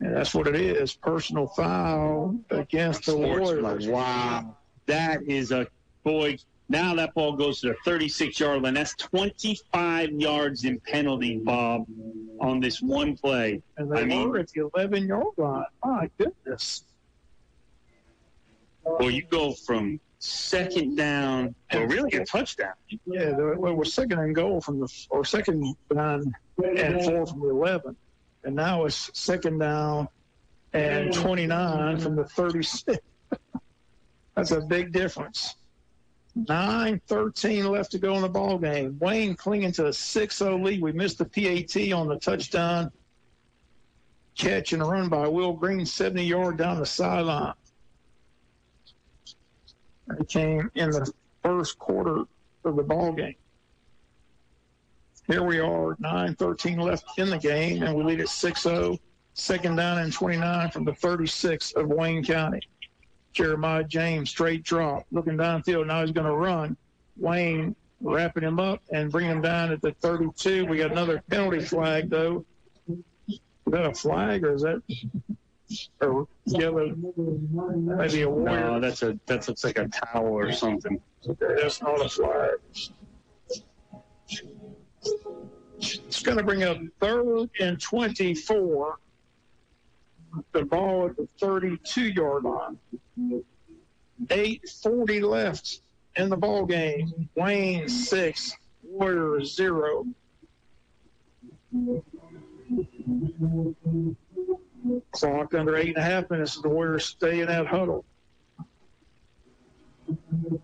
And that's what it is, personal foul against the Warriors. Wow. That is a, boy, Now that ball goes to the 36-yard line. That's 25 yards in penalty, Bob, on this one play. And they were at the 11-yard line. My goodness. Well, you go from second down, well, really a touchdown. Yeah, it was second and goal second down and 4 from the 11. And now it's second down and 29 from the 36. That's a big difference. 9:13 left to go in the ball game. Wayne clinging to a 6-0 lead. We missed the PAT on the touchdown catch and run by Will Green, 70-yard down the sideline. It came in the first quarter of the ball game. Here we are, 9:13 left in the game, and we lead at 6-0. Second down and 29 from the 36 of Wayne County. Jeremiah James, straight drop, looking downfield. Now he's going to run. Wayne wrapping him up and bringing him down at the 32. We got another penalty flag, though. Is that a flag, or is that a yellow? Maybe a warrior. No, that looks like a towel or something. Okay, that's not a flag. It's going to bring up 3rd and 24. The ball at the 32-yard line. 8:40 left in the ball game. Wayne 6, Warriors 0. Clock under 8.5 minutes. The Warriors stay in that huddle.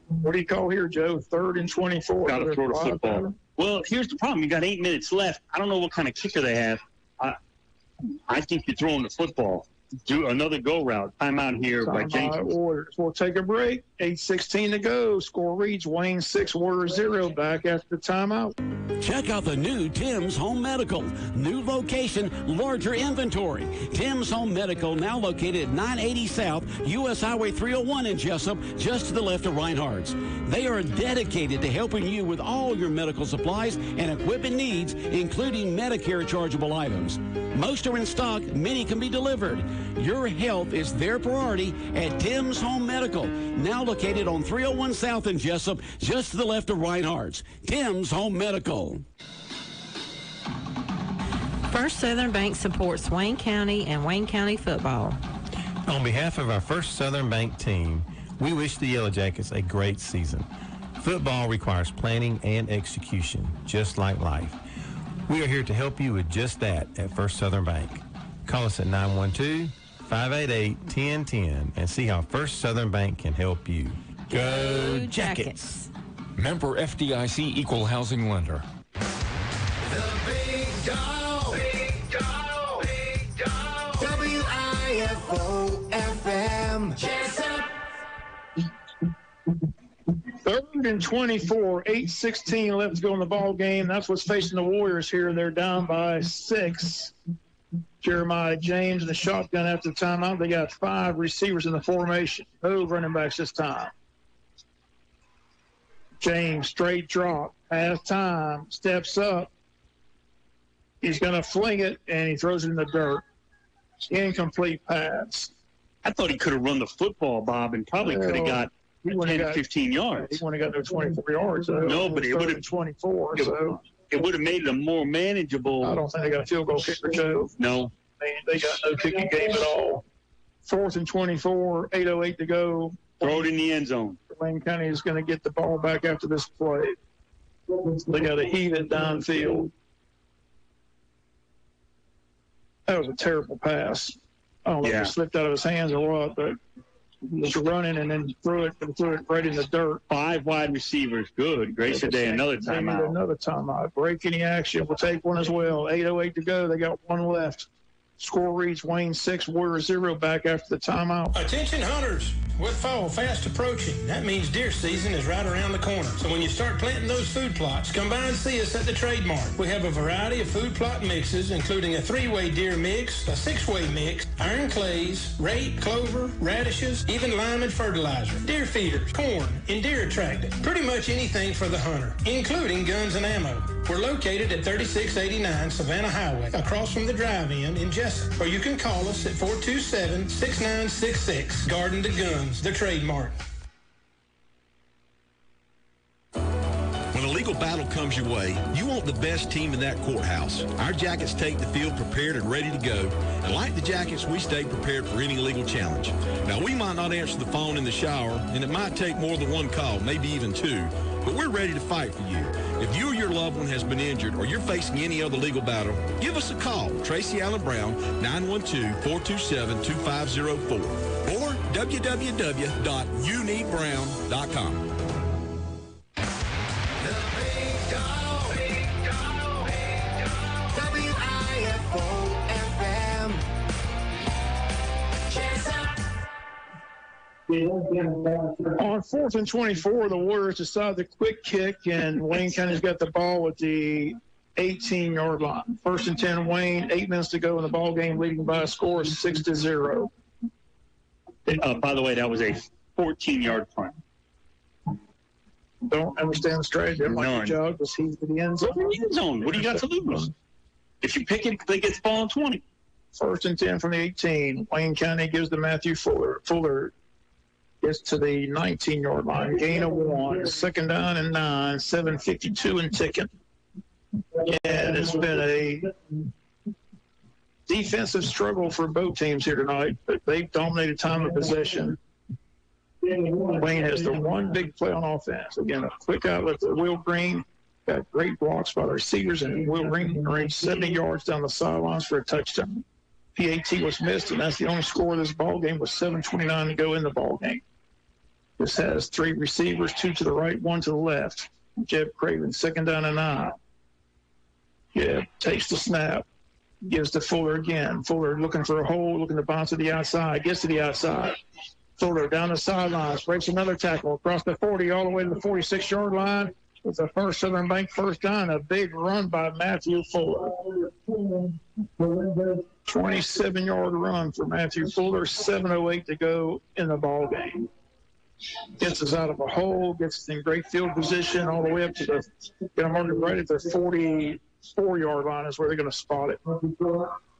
What do you call here, Joe? 3rd and 24. Got to throw the football. Well, here's the problem. You got 8 minutes left. I don't know what kind of kicker they have. I think you're throwing the football. Do another go route. Timeout here by Jenkins. Warriors. We'll take a break. 8:16 to go. Score reads Wayne 6, Warriors 0. Back after the timeout. Check out the new Tim's Home Medical. New location, larger inventory. Tim's Home Medical, now located at 980 South, U.S. Highway 301 in Jesup, just to the left of Reinhardt's. They are dedicated to helping you with all your medical supplies and equipment needs, including Medicare chargeable items. Most are in stock, many can be delivered. Your health is their priority at Tim's Home Medical, now located on 301 South in Jesup, just to the left of Reinhardt's. Tim's Home Medical. First Southern Bank supports Wayne County and Wayne County football. On behalf of our First Southern Bank team, we wish the Yellow Jackets a great season. Football requires planning and execution, just like life. We are here to help you with just that at First Southern Bank. Call us at 912-588-1010 and see how First Southern Bank can help you. Go Jackets! Member FDIC Equal Housing Lender. The Big Dog. Big Dog. Big Dog. WIFO-FM. Jesup. 3rd and 24, 8:16 left to go in the ball game. That's what's facing the Warriors here. They're down by 6. Jeremiah James in the shotgun after the timeout. They got 5 receivers in the formation. No running backs this time. James, straight drop, pass time, steps up. He's going to fling it, and he throws it in the dirt. Incomplete pass. I thought he could have run the football, Bob, and probably could have got 10 to 15 yards. He wouldn't have got no 24 yards. No, but it would have 24. It would have made it a more manageable. I don't think they got a field goal kicker, Joe. No. They got no kicking game at all. 4th and 24, 8:08 to go. Throw it in the end zone. Wayne County is going to get the ball back after this play. They got to heave it downfield. That was a terrible pass. I don't know if it slipped out of his hands or what, but he was running and then threw it right in the dirt. 5 wide receivers. Good. Grace a day. Another timeout. Another timeout. Break any action. We'll take one as well. 8:08 to go. They got 1 left. Score reads Wayne 6, Warriors 0. Back after the timeout. Attention hunters. With fall fast approaching, that means deer season is right around the corner. So when you start planting those food plots, come by and see us at the Trademark. We have a variety of food plot mixes, including a 3-way deer mix, a 6-way mix, iron clays, rape, clover, radishes, even lime and fertilizer, deer feeders, corn, and deer attractant. Pretty much anything for the hunter, including guns and ammo. We're located at 3689 Savannah Highway, across from the drive-in in Jesup. Or you can call us at 427-6966. Garden to Guns, the Trademark. legal battle comes your way, you want the best team in that courthouse. Our Jackets take the field prepared and ready to go. And like the Jackets, we stay prepared for any legal challenge. Now, we might not answer the phone in the shower, and it might take more than one call, maybe even two, but we're ready to fight for you. If you or your loved one has been injured or you're facing any other legal battle, give us a call. Tracy Allen Brown, 912-427-2504 or www.youneedbrown.com. On 4th and 24, the Warriors decide the quick kick, and Wayne County's got the ball at the 18-yard line. 1st and 10, Wayne, 8 minutes to go in the ball game, leading by a score of 6-0. By the way, that was a 14-yard punt. Don't understand the strategy. I'm like, Jug, was he to the end zone? End zone. What do you got to lose? If you pick it, they get the ball on 20. 1st and 10 from the 18. Wayne County gives to Matthew Fuller. Fuller gets to the 19-yard line. Gain of 1. 2nd down and 9. 7:52 and ticking. And it's been a defensive struggle for both teams here tonight, but they've dominated time of possession. Wayne has the one big play on offense. Again, a quick outlet to Will Green. Got great blocks by the receivers, and Will Green range 70 yards down the sidelines for a touchdown. PAT was missed, and that's the only score of this ball game with 7:29 to go in the ball game. This has 3 receivers, 2 to the right, 1 to the left. Jeb Craven, 2nd down and 9. Jeb takes the snap, gives to Fuller again. Fuller looking for a hole, looking to bounce to the outside, gets to the outside. Fuller down the sidelines, breaks another tackle across the 40 all the way to the 46-yard line. It's a First Southern Bank first down, a big run by Matthew Fuller. 27-yard run for Matthew Fuller, 7:08 to go in the ball game. Gets us out of a hole, gets us in great field position all the way up to the, going to mark it right at the 44-yard line is where they're going to spot it.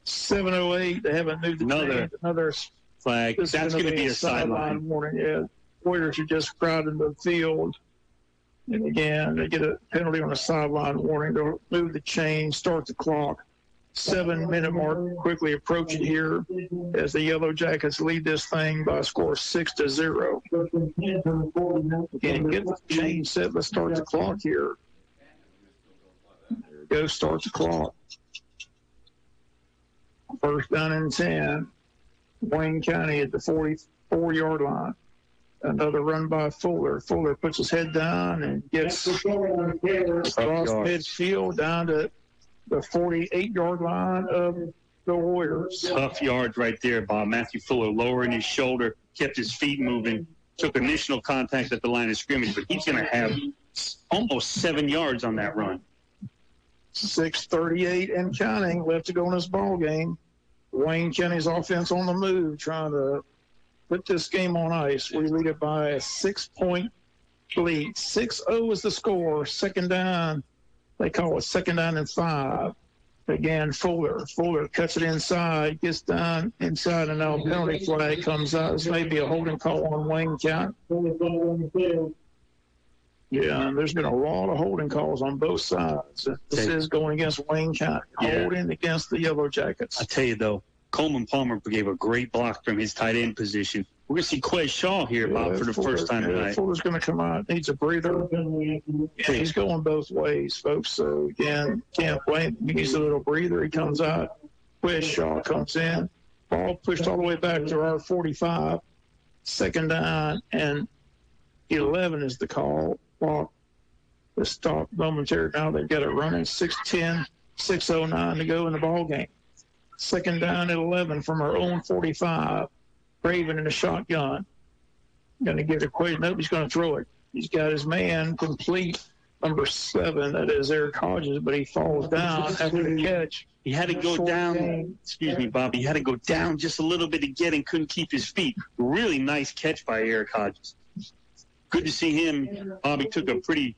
7:08, they haven't moved the another flag. That's going to be a sideline warning. Yeah, Warriors are just crowding the field. And again, they get a penalty on a sideline warning. They'll move the chain, start the clock. 7-minute mark quickly approaching here as the Yellow Jackets lead this thing by a score of 6-0. Again, get the chain set. Let's start the clock here. There we go, start the clock. 1st down and 10. Wayne County at the 44-yard line. Another run by Fuller. Fuller puts his head down and gets across midfield down to the 48-yard line of the Warriors. Tough yards right there, Bob. Matthew Fuller lowering his shoulder, kept his feet moving, took initial contact at the line of scrimmage, but he's going to have almost 7 yards on that run. 6:38 and counting left to go in this ball game. Wayne County's offense on the move, trying to put this game on ice. We lead it by a 6-point lead. 6-0 is the score. 2nd down. They call it 2nd down and 5. Again, Fuller cuts it inside, gets down inside, and now a penalty flag comes out. This may be a holding call on Wayne County. Yeah, and there's been a lot of holding calls on both sides. This is going against Wayne County, holding against the Yellow Jackets. I tell you, though, Coleman Palmer gave a great block from his tight end position. We're going to see Quay Shaw here, Bob, for the first time tonight. Fuller's going to come out, needs a breather. He's going both ways, folks. So, again, can't wait. He needs a little breather. He comes out. Quay Shaw comes in. Ball pushed all the way back to our 45. 2nd down and 11 is the call. Clock is stopped momentarily. Now they've got it running. 6:10, 6:09 to go in the ball game. 2nd down at 11 from our own 45. Craven in the shotgun. Going to get a quick. Nope, he's going to throw it. He's got his man complete, number 7. That is Eric Hodges, but he falls down after the catch. He had to go down. Excuse me, Bob. He had to go down just a little bit to get and couldn't keep his feet. Really nice catch by Eric Hodges. Good to see him. Bobby took a pretty,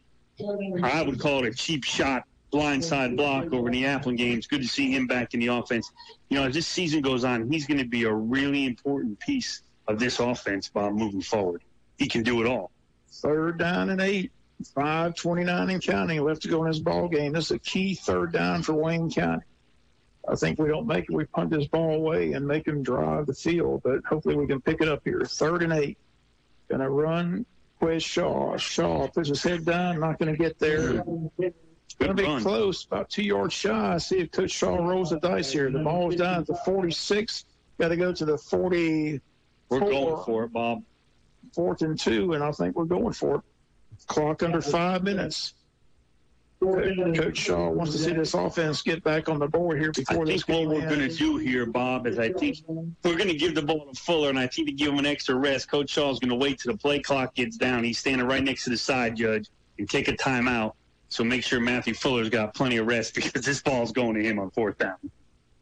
I would call it a cheap shot, blindside block over the Appleton games. Good to see him back in the offense. You know, as this season goes on, he's going to be a really important piece of this offense, Bob, moving forward. He can do it all. 3rd down and 8. 5:29 and counting left to go in this ball game. This is a key third down for Wayne County. I think we don't make it. We punt this ball away and make them drive the field, but hopefully we can pick it up here. 3rd and 8. Going to run with Shaw. Shaw puts his head down, not going to get there. It's going to be close, about 2 yards shy. See if Coach Shaw rolls the dice here. The ball's down at the 46. Got to go to the 40. We're going for it, Bob. 4th and 2, and I think we're going for it. Clock under 5 minutes. Coach Shaw wants to see this offense get back on the board here before this game. What we're going to do here, Bob, is I think we're going to give the ball to Fuller, and I think to give him an extra rest, Coach Shaw's going to wait till the play clock gets down. He's standing right next to the side judge and take a timeout. So make sure Matthew Fuller's got plenty of rest because this ball's going to him on 4th down.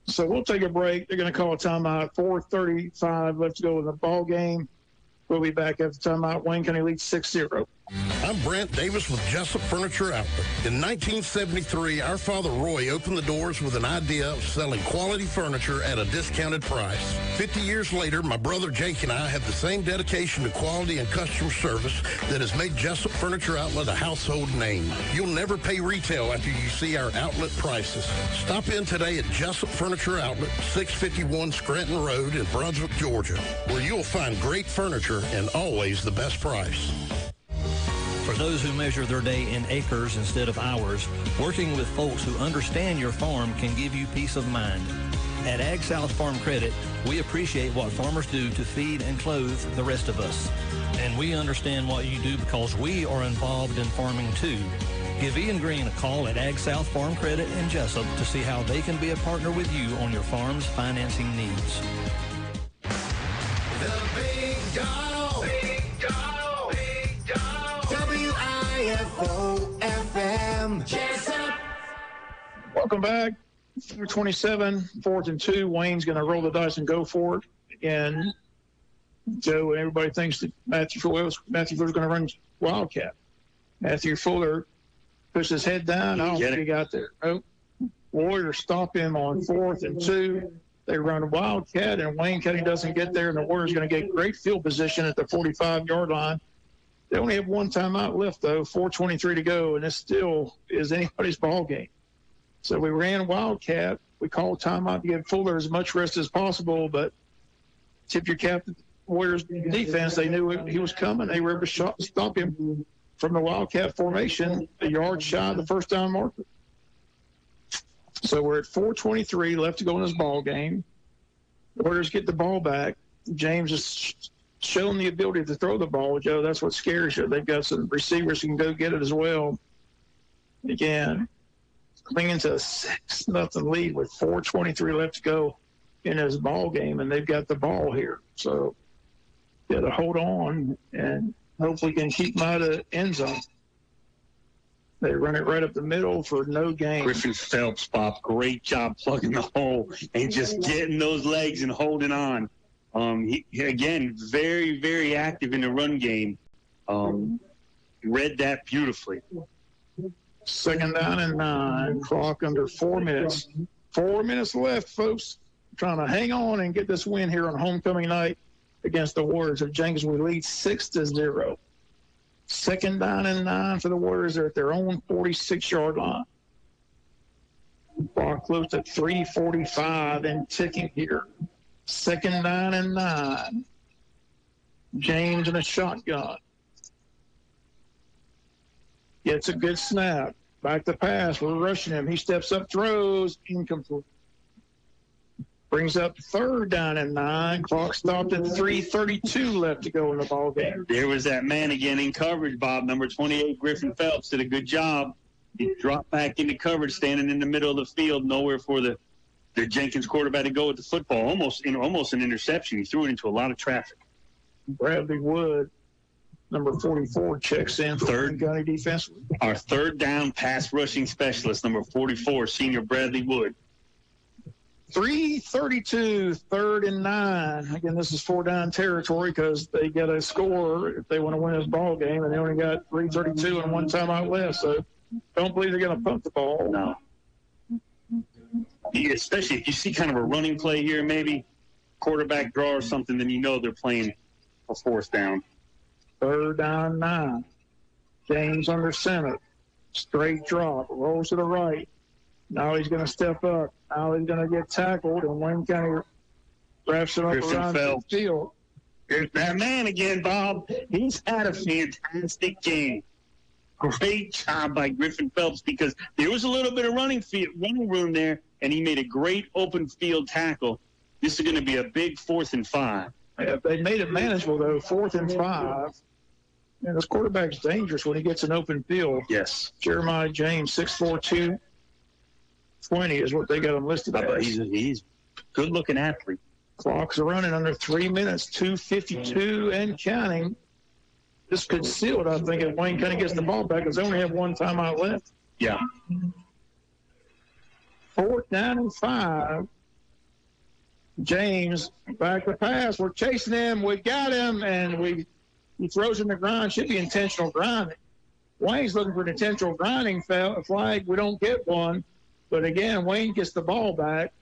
So we'll take a break. They're going to call a timeout. 4:35 left to go in the ball game. We'll be back after timeout. Wayne County leads 6-0. I'm Brent Davis with Jesup Furniture Outlet. In 1973, our father Roy opened the doors with an idea of selling quality furniture at a discounted price. 50 years later, my brother Jake and I have the same dedication to quality and customer service that has made Jesup Furniture Outlet a household name. You'll never pay retail after you see our outlet prices. Stop in today at Jesup Furniture Outlet, 651 Scranton Road in Brunswick, Georgia, where you'll find great furniture and always the best price. For those who measure their day in acres instead of hours, working with folks who understand your farm can give you peace of mind. At Ag South Farm Credit, we appreciate what farmers do to feed and clothe the rest of us. And we understand what you do because we are involved in farming too. Give Ian Green a call at Ag South Farm Credit in Jesup to see how they can be a partner with you on your farm's financing needs. The Big Dog. Big Dog. Big Dog. WIFO-FM. Jesup. Welcome back. 27, 4th and 2. Wayne's going to roll the dice and go for it. And Joe and everybody thinks that Matthew Fuller's going to run Wildcat. Matthew Fuller puts his head down. I don't think he got there. Nope. Warriors stop him on 4th and 2. They run Wildcat, and Wayne County doesn't get there, and the Warriors going to get great field position at the 45-yard line. They only have one timeout left, though, 4:23 to go, and this still is anybody's ball game. So we ran Wildcat. We called timeout to give Fuller as much rest as possible, but tip your cap to the Warriors defense. They knew he was coming. They were able to stop him from the Wildcat formation, a yard shy of the first down marker. So we're at 4:23 left to go in this ball game. The Warriors get the ball back. James is showing the ability to throw the ball, Joe. That's what scares you. They've got some receivers who can go get it as well. Again, clinging to a 6-0 lead with 4:23 left to go in this ball game, and they've got the ball here. So got to hold on and hopefully can keep them out of the end zone. They run it right up the middle for no gain. Griffin Phelps, Bob, great job plugging the hole and just getting those legs and holding on. He again, very, very active in the run game. Read that beautifully. 2nd down and 9. Clock under 4 minutes. 4 minutes left, folks. Trying to hang on and get this win here on homecoming night against the Warriors of Jenkins. We lead 6-0. 2nd down and 9 for the Warriors. They're at their own 46-yard line. Clock close at 3:45 and ticking here. 2nd down and 9. James in a shotgun. Gets a good snap. Back to pass. We're rushing him. He steps up, throws, incomplete. Brings up 3rd down and 9. Clock stopped at 3:32 left to go in the ball game. There was that man again in coverage, Bob. Number 28, Griffin Phelps, did a good job. He dropped back into coverage, standing in the middle of the field, nowhere for the Jenkins quarterback to go with the football. Almost an interception. He threw it into a lot of traffic. Bradley Wood, number 44, checks in for Wayne County defense. Our 3rd down pass rushing specialist, number 44, senior Bradley Wood. 3:32, 3rd and 9. Again, this is 4-down territory because they got to score if they want to win this ball game, and they only got 3:32 and one timeout left. So don't believe they're going to punt the ball. No. Especially if you see kind of a running play here, maybe quarterback draw or something, then you know they're playing a 4th down. 3rd down 9. James under center. Straight drop. Rolls to the right. Now he's going to step up. Now he's going to get tackled, and Wayne County wraps it up around the field. Here's that man again, Bob. He's had a fantastic game. Great job by Griffin Phelps, because there was a little bit of running room there, and he made a great open field tackle. This is going to be a big 4th and 5. Yeah, they made it manageable, though, 4th and 5. And this quarterback's dangerous when he gets an open field. Yes. Jeremiah James, 6'4", 220 is what they got him listed as. He's a good-looking athlete. Clocks are running under 3 minutes, 2:52 and counting. This could seal it, I think, if Wayne County gets the ball back, because they only have one timeout left. Yeah. 4th down and 5. James back to pass. We're chasing him. We got him, and he throws in the ground. Should be intentional grinding. Wayne's looking for an intentional grinding flag. We don't get one. But, again, Wayne gets the ball back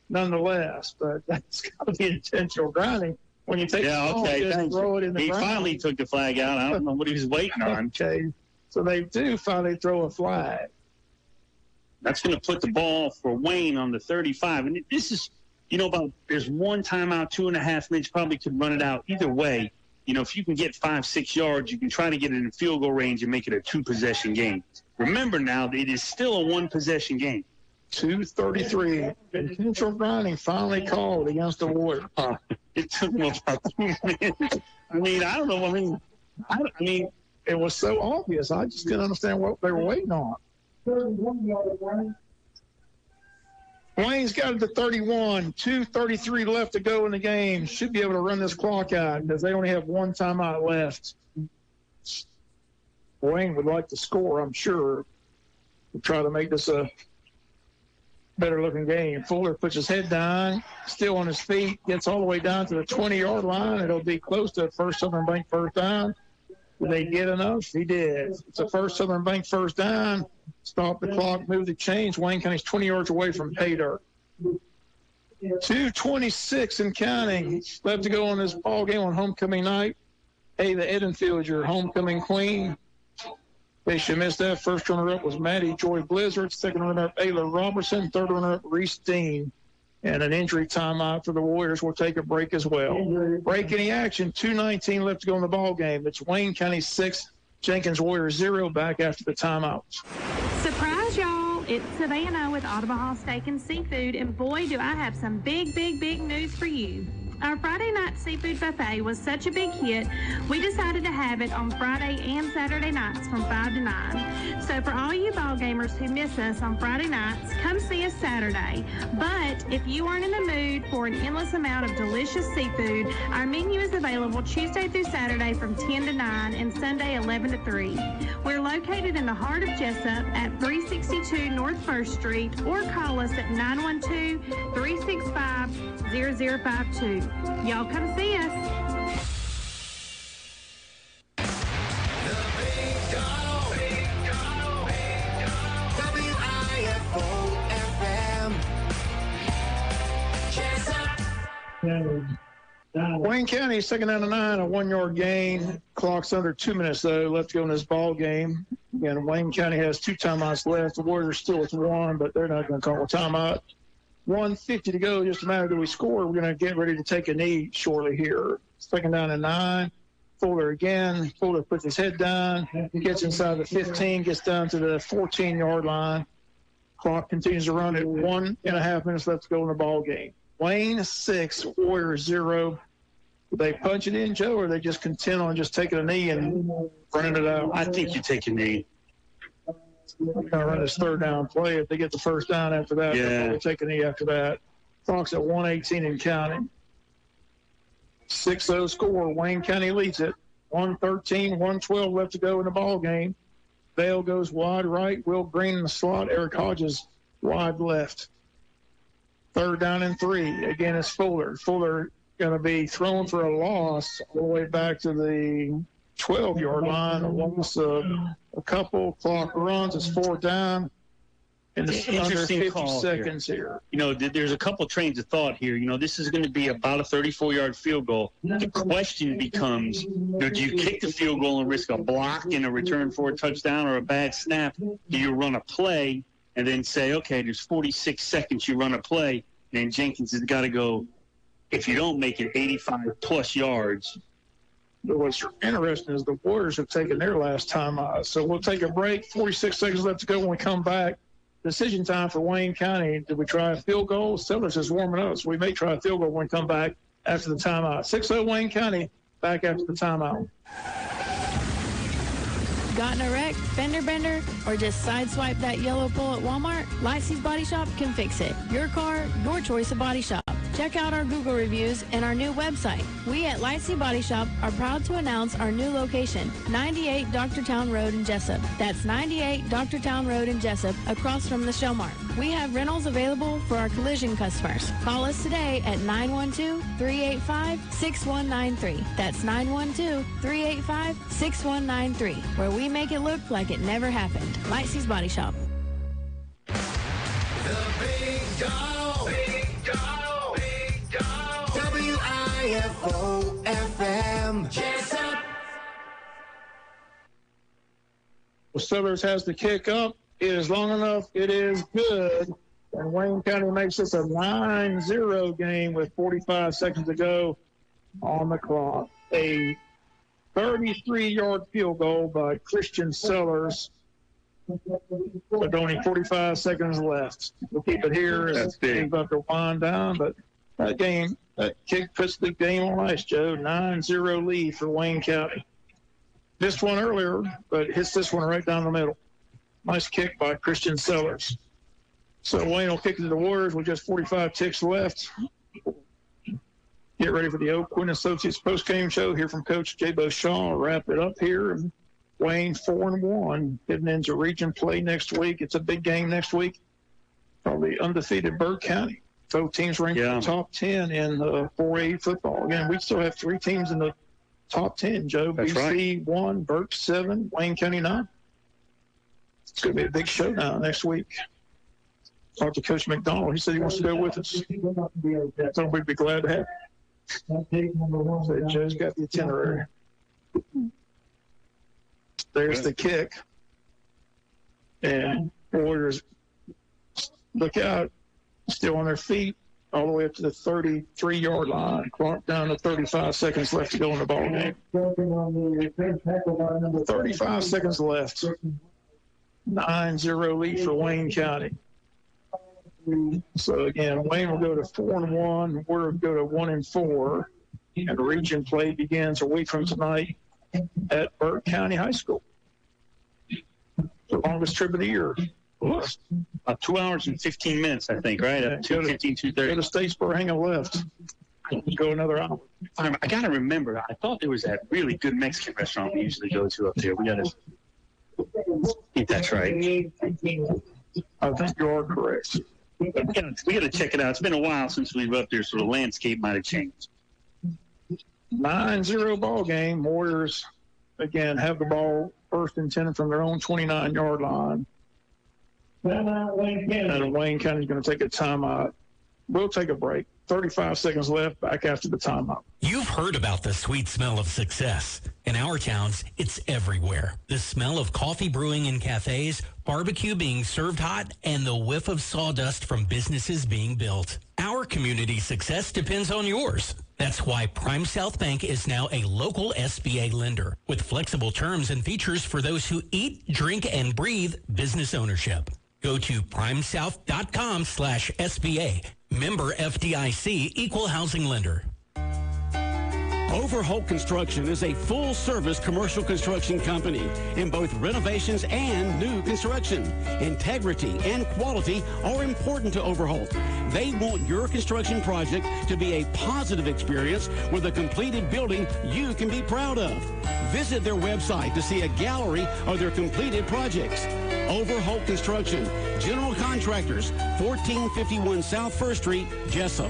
nonetheless. But that's got to be intentional grinding. When you take the ball, just throw it in the ground. He finally took the flag out. I don't know what he was waiting on. Okay. So they do finally throw a flag. That's going to put the ball for Wayne on the 35. And this is, there's one timeout, 2.5 minutes, probably could run it out. Either way, if you can get 5-6 yards, you can try to get it in field goal range and make it a 2-possession game. Remember now, it is still a 1-possession game. 2:33. Intentional grinding finally called against the Warriors. It took me about 2 minutes. I don't know. It was so obvious. I just didn't understand what they were waiting on. Wayne's got it to 31. 2:33 left to go in the game. Should be able to run this clock out because they only have one timeout left. Wayne would like to score, I'm sure. We'll try to make this a better-looking game. Fuller puts his head down, still on his feet, gets all the way down to the 20-yard line. It'll be close to a First Southern Bank first down. Did they get enough? He did. It's a First Southern Bank first down. Stop the clock, move the chains. Wayne County's 20 yards away from pay dirt. 2:26 and counting left to go on this ball game on homecoming night. Hey, the Edenfield, your homecoming queen. They should miss that. First runner-up was Maddie Joy Blizzard. Second runner-up, Ayla Robertson. Third runner-up, Reese Dean. And an injury timeout for the Warriors. We'll take a break as well. Break any action. 2:19 left to go in the ball game. It's Wayne County 6, Jenkins Warriors 0. Back after the timeouts. Surprise, y'all. It's Savannah with Ottawa Steak and Seafood. And boy, do I have some big, big, big news for you. Our Friday night seafood buffet was such a big hit, we decided to have it on Friday and Saturday nights from 5 to 9. So for all you ball gamers who miss us on Friday nights, come see us Saturday. But if you aren't in the mood for an endless amount of delicious seafood, our menu is available Tuesday through Saturday from 10 to 9 and Sunday 11 to 3. We're located in the heart of Jesup at 362 North 1st Street, or call us at 912-365-0052. Y'all come see us. Wayne County, second down to 9, a 1-yard gain. Clock's under 2 minutes, though, left to go in this ball game. Again, Wayne County has 2 timeouts left. The Warriors still with 1, but they're not going to call a timeout. 1:50 to go, just a matter do we score. We're going to get ready to take a knee shortly here. Second down and 9. Fuller again. Fuller puts his head down, gets inside the 15, gets down to the 14-yard line. Clock continues to run at 1.5 minutes left to go in the ball game. Wayne 6, Warriors 0. Do they punch it in, Joe, or they just content on just taking a knee and running it out? I think you take a knee. They're going to run this third down play. If they get the first down after that, they'll take a knee after that. Clock's at 1:18 and counting. 6-0 score. Wayne County leads it. 1:13, 1:12 left to go in the ball game. Vale goes wide right. Will Green in the slot. Eric Hodges wide left. Third down and 3. Again, it's Fuller. Fuller going to be thrown for a loss all the way back to the 12-yard line. A loss of a couple. Clock runs. It's 4th down. in the under Interesting 50 call seconds here. You know, there's a couple trains of thought here. You know, this is going to be about a 34-yard field goal. The question becomes, do you kick the field goal and risk a block and a return for a touchdown or a bad snap? Do you run a play and then say, okay, there's 46 seconds, you run a play, and then Jenkins has got to go, if you don't make it, 85-plus yards. What's interesting is the Warriors have taken their last time out. So we'll take a break. 46 seconds left to go when we come back. Decision time for Wayne County. Do we try a field goal? Sellers is warming up, so we may try a field goal when we come back after the timeout. 6-0 Wayne County, back after the timeout. Gotten a wreck, fender bender, or just sideswipe that yellow pole at Walmart? Lightsey's Body Shop can fix it. Your car, your choice of body shop. Check out our Google reviews and our new website. We at Lightsey Body Shop are proud to announce our new location, 98 Doctortown Road in Jesup. That's 98 Doctortown Road in Jesup, across from the Shellmart. We have rentals available for our collision customers. Call us today at 912-385-6193. That's 912-385-6193, where we make it look like it never happened. Lightsey's Body Shop. The Big Dog. Big Dog. Big Dog. WIFO-FM. Jesup. Well, Sellers has the kick up. It is long enough. It is good. And Wayne County makes this a 9-0 game with 45 seconds to go on the clock. A 33-yard field goal by Christian Sellers. With only 45 seconds left. We'll keep it here as we're about to wind down. But that kick puts the game on ice, Joe. 9-0 lead for Wayne County. Missed one earlier, but hits this one right down the middle. Nice kick by Christian Sellers. So Wayne will kick it to the Warriors with just 45 ticks left. Get ready for the Oak Quinn Associates post-game show here from Coach Jay Beauchamp. I'll wrap it up here. Wayne 4-1, heading into region play next week. It's a big game next week from the undefeated Burke County. Both teams ranked in the top 10 in 4A football. Again, we still have 3 teams in the top 10, Joe. That's BC right. 1, Burke 7, Wayne County 9. It's going to be a big showdown next week. Talked to Coach McDonald. He said he wants to go with us. So we'd be glad to have him. So Joe's got the itinerary. There's the kick. And Warriors, look out, still on their feet all the way up to the 33-yard line. Clock down to 35 seconds left to go in the ball game. 35 seconds left. 9-0 lead for Wayne County. So again, Wayne will go to 4-1. We'll go to 1-4. And region play begins a week from tonight at Burke County High School. The longest trip of the year. About 2 hours and 15 minutes, I think, right? Up 2:15, 2:30. Go to Statesboro, hang a left. Go another hour. I got to remember, I thought there was that really good Mexican restaurant we usually go to up there. We got to think that's right. I think you are correct. We got to check it out. It's been a while since we were up there, so the landscape might have changed. 9-0 ball game. Warriors, again, have the ball first and 10 from their own 29-yard line. And Wayne County's going to take a timeout. We'll take a break. 35 seconds left, back after the timeout. You've heard about the sweet smell of success. In our towns, it's everywhere. The smell of coffee brewing in cafes, barbecue being served hot, and the whiff of sawdust from businesses being built. Our community success depends on yours. That's why Prime South Bank is now a local SBA lender with flexible terms and features for those who eat, drink, and breathe business ownership. Go to primesouth.com/SBA. Member FDIC, Equal Housing Lender. Overholt Construction is a full-service commercial construction company in both renovations and new construction. Integrity and quality are important to Overholt. They want your construction project to be a positive experience with a completed building you can be proud of. Visit their website to see a gallery of their completed projects. Overholt Construction, General Contractors, 1451 South 1st Street, Jesup.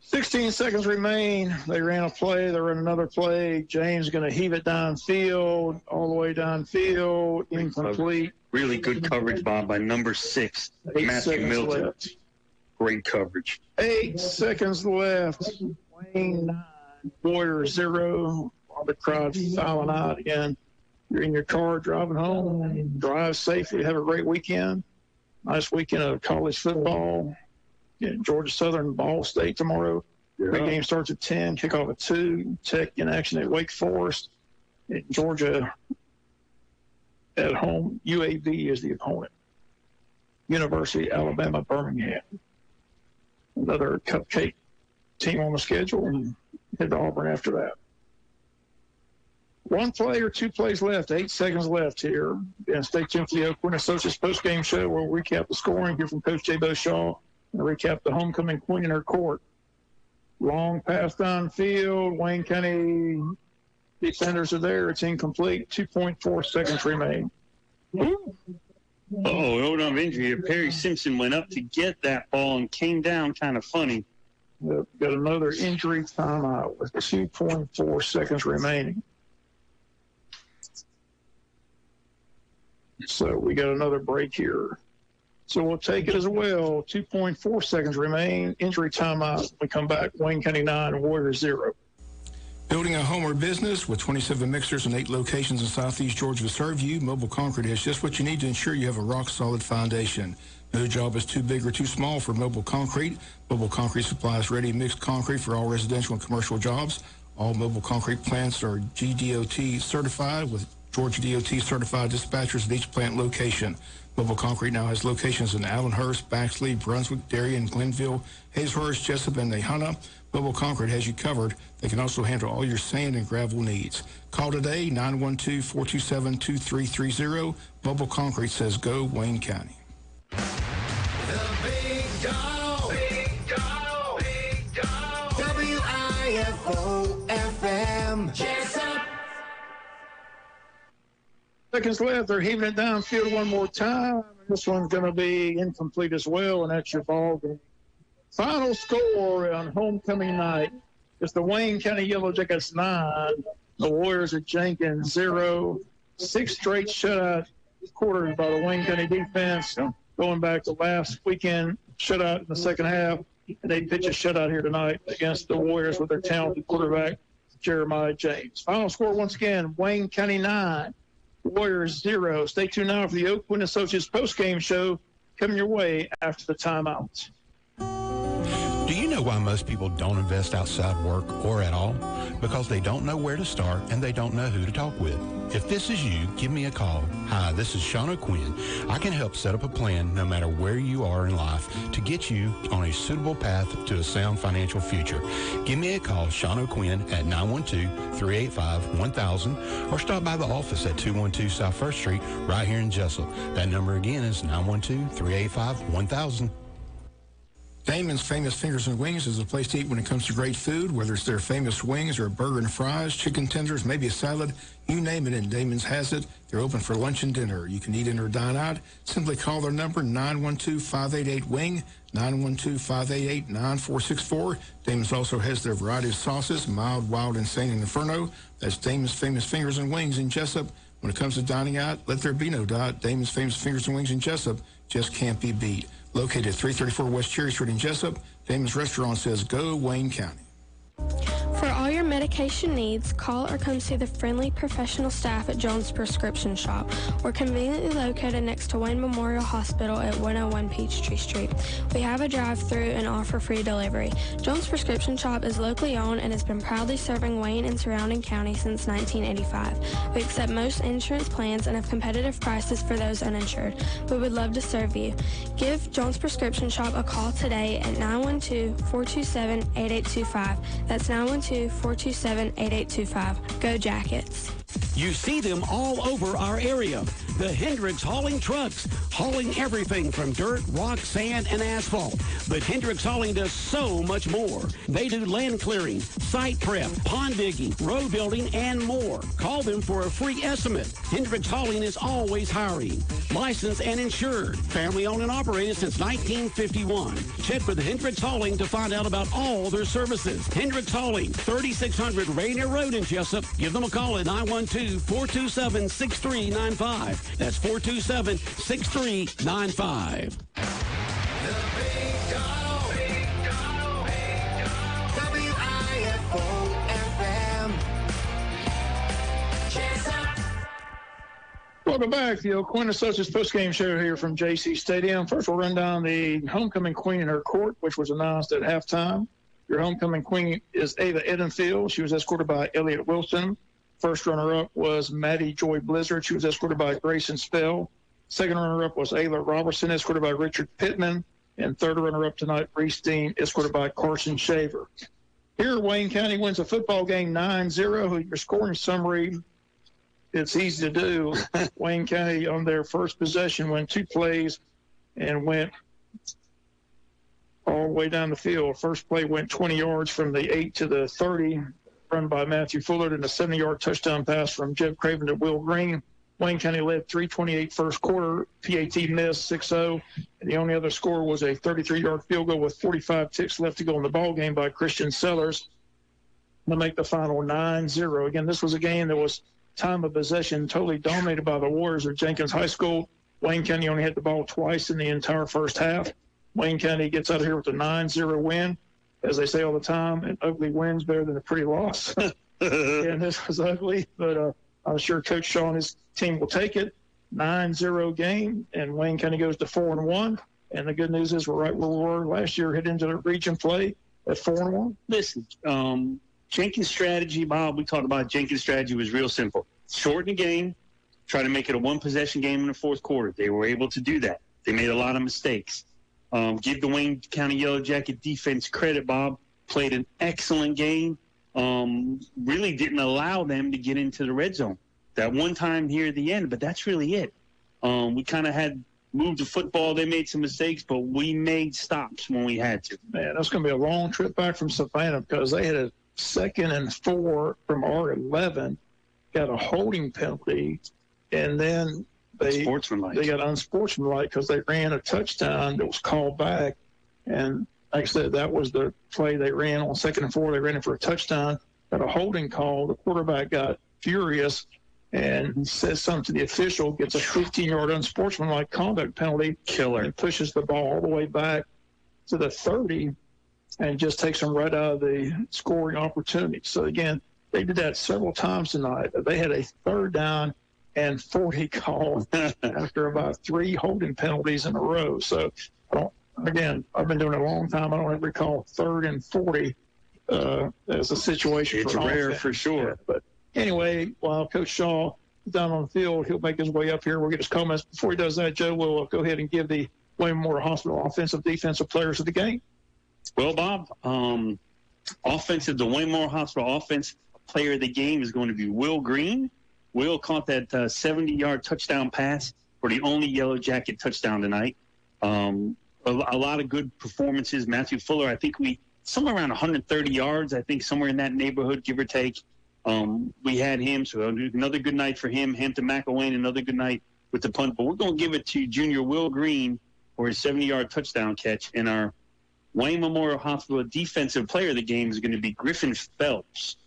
16 seconds remain. They ran a play. They ran another play. James going to heave it downfield, all the way downfield, incomplete. Really good coverage, Bob, by number 6, Matthew Milton. Left. Great coverage. 8 seconds left. Wayne 9, Warriors 0. All the crowd filing out again. You're in your car driving home. Drive safely. Have a great weekend. Nice weekend of college football. Georgia Southern, Ball State tomorrow. The game starts at 10, kickoff at 2. Tech in action at Wake Forest. And Georgia at home. UAB is the opponent. University of Alabama, Birmingham. Another cupcake team on the schedule, and head to Auburn after that. 1 play or 2 plays left, 8 seconds left here. And stay tuned for the Oakland Associates postgame show. We'll recap the scoring, hear from Coach Jay Beauchamp, and recap the homecoming queen in her court. Long pass downfield. Wayne County defenders are there. It's incomplete. 2.4 seconds remain. Hold on injury. Perry Simpson went up to get that ball and came down kind of funny. Got another injury timeout with 2.4 seconds remaining. So we got another break here. So we'll take it as well. 2.4 seconds remain. Injury timeout. We come back. Wayne County 9, Warriors 0. Building a home or business with 27 mixers and 8 locations in Southeast Georgia to serve you, Mobile Concrete has just what you need to ensure you have a rock-solid foundation. No job is too big or too small for Mobile Concrete. Mobile Concrete supplies ready-mixed concrete for all residential and commercial jobs. All Mobile Concrete plants are GDOT certified with Georgia DOT certified dispatchers at each plant location. Mobile Concrete now has locations in Allenhurst, Baxley, Brunswick, Darien, Glenville, Hazlehurst, Jesup, and Nahana. Mobile Concrete has you covered. They can also handle all your sand and gravel needs. Call today, 912-427-2330. Mobile Concrete says go Wayne County. The Big Dog. Big Dog. Big Dog. WIFO-FM. Jesup. Seconds left. They're heaving it downfield one more time. This one's going to be incomplete as well, and that's your ball game. Final score on homecoming night is the Wayne County Yellow Jackets 9, the Warriors at Jenkins 0. 6 straight shutout quarters by the Wayne County defense, going back to last weekend shutout in the second half, and they pitch a shutout here tonight against the Warriors with their talented quarterback, Jeremiah James. Final score once again, Wayne County 9, Warriors 0. Stay tuned now for the Oakland Associates postgame show coming your way after the timeout. Do you know why most people don't invest outside work or at all? Because they don't know where to start and they don't know who to talk with. If this is you, give me a call. Hi, this is Sean O'Quinn. I can help set up a plan no matter where you are in life to get you on a suitable path to a sound financial future. Give me a call, Sean O'Quinn, at 912-385-1000 or stop by the office at 212 South 1st Street right here in Jesup. That number again is 912-385-1000. Damon's Famous Fingers and Wings is a place to eat when it comes to great food, whether it's their famous wings or a burger and fries, chicken tenders, maybe a salad, you name it, and Damon's has it. They're open for lunch and dinner. You can eat in or dine out. Simply call their number, 912-588-WING, 912-588-9464. Damon's also has their variety of sauces, mild, wild, insane, and inferno. That's Damon's Famous Fingers and Wings in Jesup. When it comes to dining out, let there be no doubt. Damon's Famous Fingers and Wings in Jesup just can't be beat. Located at 334 West Cherry Street in Jesup, Damon's Restaurant says go Wayne County. For all your medication needs, call or come see the friendly professional staff at Jones Prescription Shop. We're conveniently located next to Wayne Memorial Hospital at 101 Peachtree Street. We have a drive-through and offer free delivery. Jones Prescription Shop is locally owned and has been proudly serving Wayne and surrounding counties since 1985. We accept most insurance plans and have competitive prices for those uninsured. We would love to serve you. Give Jones Prescription Shop a call today at 912-427-8825. That's 912-427-8825. Go Jackets. You see them all over our area. The Hendricks hauling trucks, hauling everything from dirt, rock, sand, and asphalt. But Hendricks Hauling does so much more. They do land clearing, site prep, pond digging, road building, and more. Call them for a free estimate. Hendricks Hauling is always hiring. Licensed and insured. Family owned and operated since 1951. Check with Hendricks Hauling to find out about all their services. Hendricks Hauling, 3600 Rainier Road in Jesup. Give them a call at 912-427-6395. That's 427-6395. Welcome back. The Quinn Associates postgame show here from Jaycee Stadium. First, we'll run down the homecoming queen in her court, which was announced at halftime. Your homecoming queen is Ava Edenfield. She was escorted by Elliott Wilson. First runner-up was Maddie Joy Blizzard. She was escorted by Grayson Spell. Second runner-up was Ayla Robertson, escorted by Richard Pittman. And third runner-up tonight, Reese Dean, escorted by Carson Shaver. Here, Wayne County wins a football game 9-0. Your scoring summary, it's easy to do. Wayne County, on their first possession, went 2 plays and went all the way down the field. First play went 20 yards from the 8 to the 30, run by Matthew Fuller, and a 70-yard touchdown pass from Jeff Craven to Will Green. Wayne County led 3:28 first quarter. PAT missed 6-0. And the only other score was a 33-yard field goal with 45 ticks left to go in the ball game by Christian Sellers to make the final 9-0. Again, this was a game that was time of possession totally dominated by the Warriors of Jenkins High School. Wayne County only had the ball twice in the entire first half. Wayne County gets out of here with a 9-0 win. As they say all the time, an ugly win's better than a pretty loss. And this was ugly, but I'm sure Coach Shaw and his team will take it. 9-0 game, and Wayne County goes to 4-1. And the good news is we're right where we were last year, heading into the region play at 4-1. Listen, Jenkins' strategy, Bob, we talked about Jenkins' strategy was real simple. Shorten the game, try to make it a one-possession game in the fourth quarter. They were able to do that. They made a lot of mistakes. Give the Wayne County Yellow Jacket defense credit, Bob. Played an excellent game. Really didn't allow them to get into the red zone. That one time here at the end, but that's really it. We kind of had moved the football. They made some mistakes, but we made stops when we had to. Man, that's going to be a long trip back from Savannah because they had a 2nd and 4 from our 11, got a holding penalty, and then they got unsportsmanlike because they ran a touchdown that was called back. And like I said, that was the play they ran on 2nd and 4. They ran it for a touchdown, got a holding call. The quarterback got furious and says something to the official, gets a 15-yard unsportsmanlike conduct penalty. Killer. And pushes the ball all the way back to the 30 and just takes them right out of the scoring opportunity. So, again, they did that several times tonight. They had a 3rd down and 40 call after about 3 holding penalties in a row. So, again, I've been doing it a long time. I don't ever recall 3rd and 40 as a situation. It's rare for sure. Yeah, but anyway, while Coach Shaw is down on the field, he'll make his way up here. We'll get his comments. Before he does that, Joe, we'll go ahead and give the Wayne Memorial Hospital offensive, defensive players of the game. Well, Bob, the Wayne Memorial Hospital offensive player of the game is going to be Will Green. Will caught that 70-yard touchdown pass for the only Yellow Jacket touchdown tonight. A lot of good performances. Matthew Fuller, I think somewhere around 130 yards, I think somewhere in that neighborhood, give or take. We had him, so another good night for him. Hampton McElwain, another good night with the punt. But we're going to give it to junior Will Green for his 70-yard touchdown catch. And our Wayne Memorial Hospital defensive player of the game is going to be Griffin Phelps.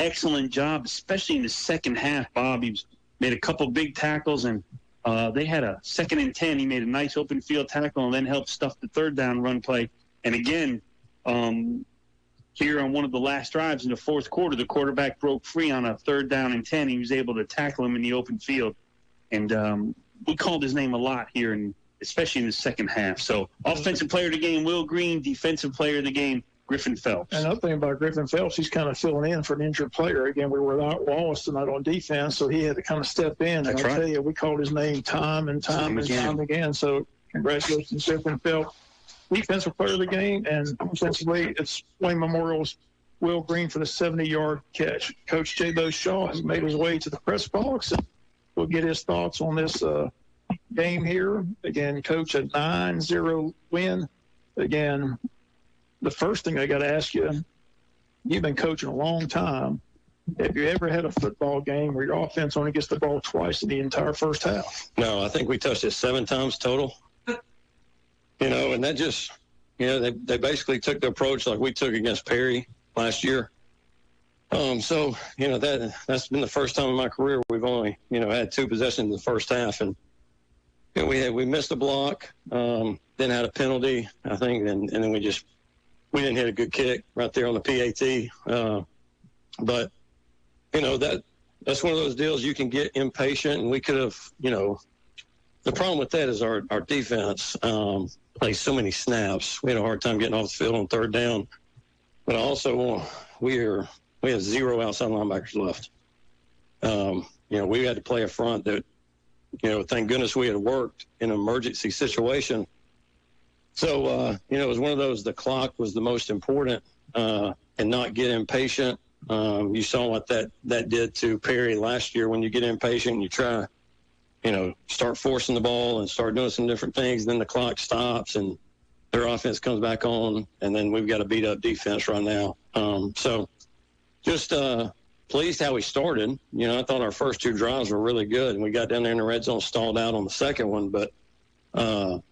Excellent job, especially in the second half, Bob. He made a couple big tackles, and they had a 2nd and 10. He made a nice open field tackle and then helped stuff the 3rd down run play. And again, here on one of the last drives in the fourth quarter, the quarterback broke free on a 3rd down and 10. He was able to tackle him in the open field. And we called his name a lot here, especially in the second half. So offensive player of the game, Will Green. Defensive player of the game, Griffin Phelps. Another thing about Griffin Phelps, he's kind of filling in for an injured player. Again, we were without Wallace tonight on defense, so he had to kind of step in. That's and I'll right. tell you, we called his name time and time again. So congratulations, Griffin Phelps. Defensive player of the game, and offensively, it's Wayne Memorial's Will Green for the 70-yard catch. Coach J. Bo Shaw has made his way to the press box, and we'll get his thoughts on this game here. Again, coach, a 9-0 win. Again, the first thing I got to ask you, you've been coaching a long time. Have you ever had a football game where your offense only gets the ball twice in the entire first half? No, I think we touched it 7 times total. And that just, they basically took the approach like we took against Perry last year. So, that's been the first time in my career we've only, had 2 possessions in the first half. And we missed a block, then had a penalty, I think, and then we didn't hit a good kick right there on the PAT. But, that's one of those deals you can get impatient, and we could have, the problem with that is our defense plays so many snaps. We had a hard time getting off the field on 3rd down. But also, we have 0 outside linebackers left. We had to play a front that, thank goodness we had worked in an emergency situation. So, it was one of those, the clock was the most important, and not get impatient. You saw what that did to Perry last year. When you get impatient and you try, start forcing the ball and start doing some different things, then the clock stops and their offense comes back on, and then we've got a beat up defense right now. So just pleased how we started. I thought our first 2 drives were really good, and we got down there in the red zone, stalled out on the second one, but what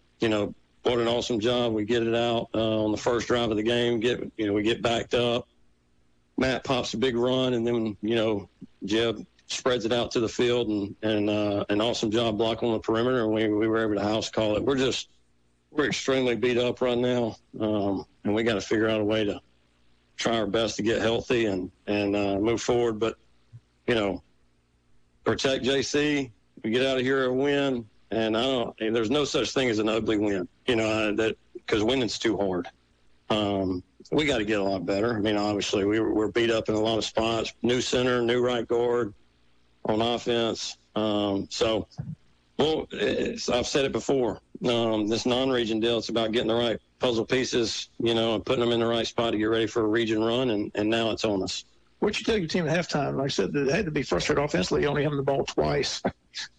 an awesome job. We get it out on the first drive of the game, we get backed up. Matt pops a big run, and then, Jeb spreads it out to the field, and an awesome job blocking on the perimeter, and we were able to house call it. We're extremely beat up right now, and we got to figure out a way to try our best to get healthy and move forward. But, protect JC, we get out of here a win, and there's no such thing as an ugly win, because winning's too hard. We got to get a lot better. I mean, obviously, we're beat up in a lot of spots. New center, new right guard on offense. I've said it before. This non-region deal, it's about getting the right puzzle pieces, and putting them in the right spot to get ready for a region run, and now it's on us. What you tell your team at halftime? Like I said, they had to be frustrated offensively, only having the ball twice.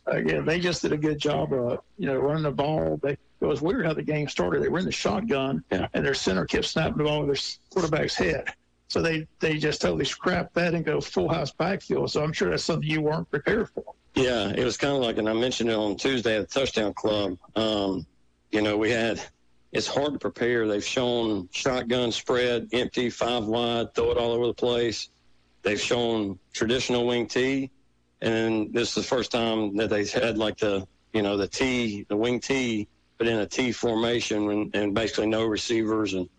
Again, they just did a good job of, running the ball. It was weird how the game started. They were in the shotgun, and their center kept snapping the ball with their quarterback's head. So they just totally scrapped that and go full house backfield. So I'm sure that's something you weren't prepared for. Yeah, it was kind of like, and I mentioned it on Tuesday at the Touchdown Club. It's hard to prepare. They've shown shotgun spread, empty, 5 wide, throw it all over the place. They've shown traditional wing T, and this is the first time that they've had like the wing T, but in a T formation and basically no receivers. And,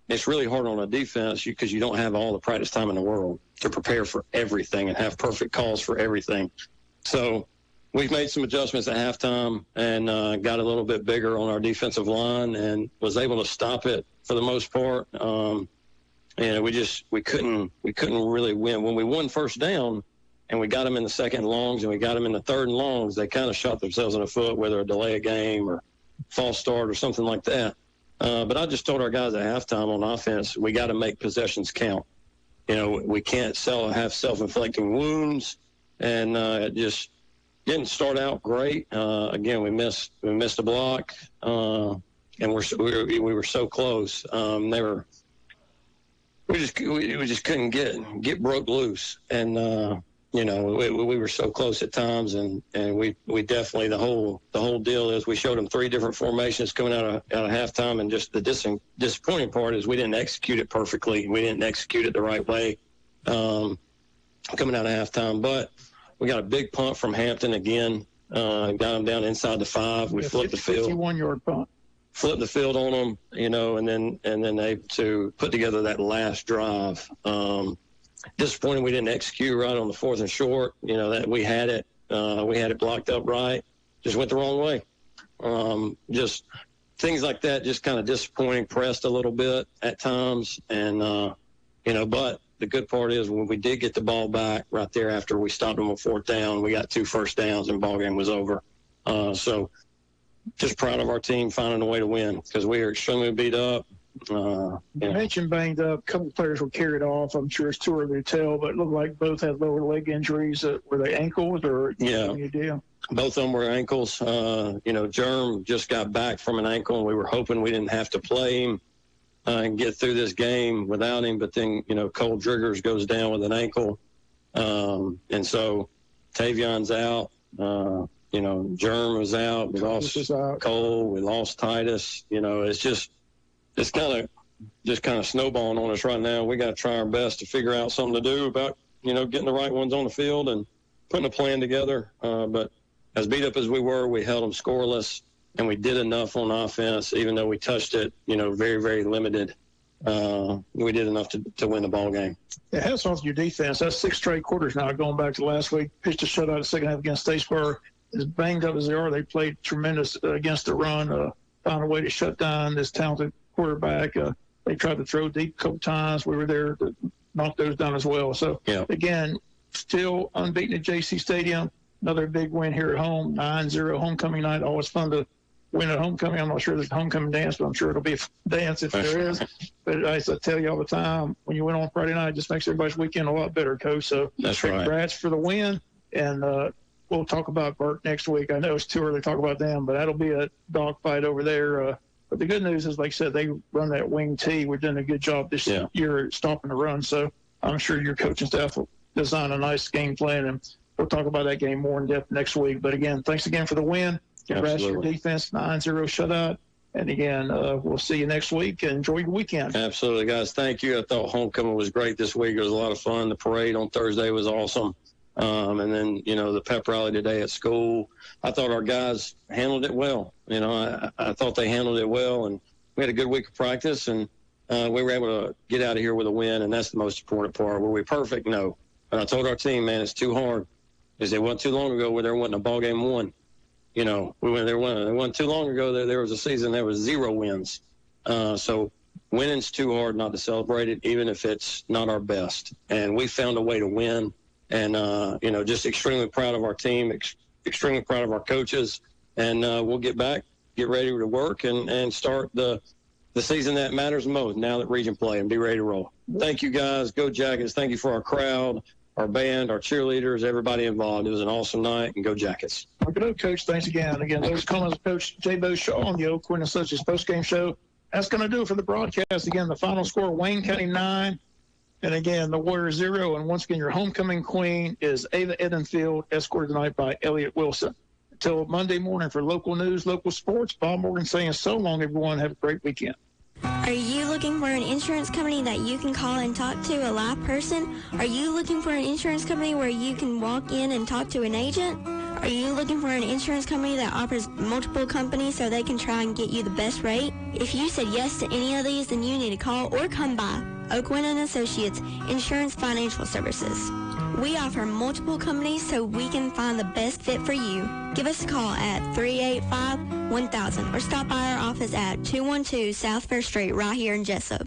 it's really hard on a defense because you don't have all the practice time in the world to prepare for everything and have perfect calls for everything. So we've made some adjustments at halftime and got a little bit bigger on our defensive line and was able to stop it for the most part. And we couldn't really win. When we won first down and we got them in the second and longs and we got them in the third and longs, they kind of shot themselves in the foot, whether a delay a game or false start or something like that. But I just told our guys at halftime on offense, we got to make possessions count. We can't have self-inflicting wounds, and it just didn't start out great. Again, we missed a block, and we were so close. We just couldn't get broke loose, and we were so close at times, and we definitely the whole deal is we showed them 3 different formations coming out of halftime, and just the disappointing part is we didn't execute it perfectly. We didn't execute it the right way coming out of halftime, but we got a big punt from Hampton again. Got them down inside the 5. We flipped the field. 51-yard punt. Flipped the field on them, and then they to put together that last drive. Disappointed we didn't execute right on the 4th and short. That we had it blocked up right. Just went the wrong way. Just things like that, just kind of disappointing. Pressed a little bit at times, and but the good part is when we did get the ball back right there after we stopped them on 4th down, we got 2 first downs and ball game was over. So just proud of our team finding a way to win because we are extremely beat up. You mentioned banged up. A couple of players were carried off. I'm sure it's too early to tell, but it looked like both had lower leg injuries. Were they ankles or any idea? Both of them were ankles. Germ just got back from an ankle, and we were hoping we didn't have to play him and get through this game without him. But then, Cole Driggers goes down with an ankle. And so Tavion's out. Germ was out. We lost Cole. We lost Titus. It's kind of snowballing on us right now. We got to try our best to figure out something to do about, getting the right ones on the field and putting a plan together. But as beat up as we were, we held them scoreless, and we did enough on offense, even though we touched it, very, very limited. We did enough to win the ball game. Yeah, hats off to your defense. That's 6 straight quarters now, going back to last week. Pitched a shutout the second half against Statesboro. As banged up as they are, they played tremendous against the run, found a way to shut down this talented quarterback. They tried to throw deep a couple times. We were there to knock those down as well. So, again, still unbeaten at Jaycee Stadium. Another big win here at home, 9-0 homecoming night. Always fun to win at homecoming. I'm not sure there's a homecoming dance, but I'm sure it'll be a dance if there is. But as I tell you all the time, when you win on Friday night, it just makes everybody's weekend a lot better, Coach. So that's right. Congrats for the win. And we'll talk about Burt next week. I know it's too early to talk about them, but that'll be a dogfight over there. But the good news is, like I said, they run that wing T. We're doing a good job this year at stopping the run. So I'm sure your coaching staff will design a nice game plan, and we'll talk about that game more in depth next week. But again, thanks again for the win. Congrats to your defense, 9-0 shutout. And again, we'll see you next week. Enjoy your weekend. Absolutely, guys. Thank you. I thought homecoming was great this week. It was a lot of fun. The parade on Thursday was awesome. And then, the pep rally today at school, I thought our guys handled it well. I thought they handled it well, and we had a good week of practice, and we were able to get out of here with a win, and that's the most important part. Were we perfect? No. But I told our team, man, it's too hard, because it wasn't too long ago where there wasn't a ball game won. We went there. It wasn't too long ago there was a season there was 0 wins. So winning's too hard not to celebrate it, even if it's not our best. And we found a way to win. And, just extremely proud of our team, extremely proud of our coaches. And we'll get back, get ready to work, and start the season that matters most now that region play, and be ready to roll. Thank you, guys. Go Jackets. Thank you for our crowd, our band, our cheerleaders, everybody involved. It was an awesome night, and go Jackets. Good up, Coach. Thanks again. Again, those comments of Coach J. Bo Shaw on the Oak Quinn Associates postgame show. That's going to do it for the broadcast. Again, the final score, Wayne County 9. And again, the Warriors 0. And once again, your homecoming queen is Ava Edenfield, escorted tonight by Elliott Wilson. Until Monday morning for local news, local sports, Bob Morgan saying so long, everyone. Have a great weekend. Are you looking for an insurance company that you can call and talk to a live person? Are you looking for an insurance company where you can walk in and talk to an agent? Are you looking for an insurance company that offers multiple companies so they can try and get you the best rate? If you said yes to any of these, then you need to call or come by Oakwin & Associates Insurance Financial Services. We offer multiple companies so we can find the best fit for you. Give us a call at 385-1000 or stop by our office at 212 South First Street right here in Jesup.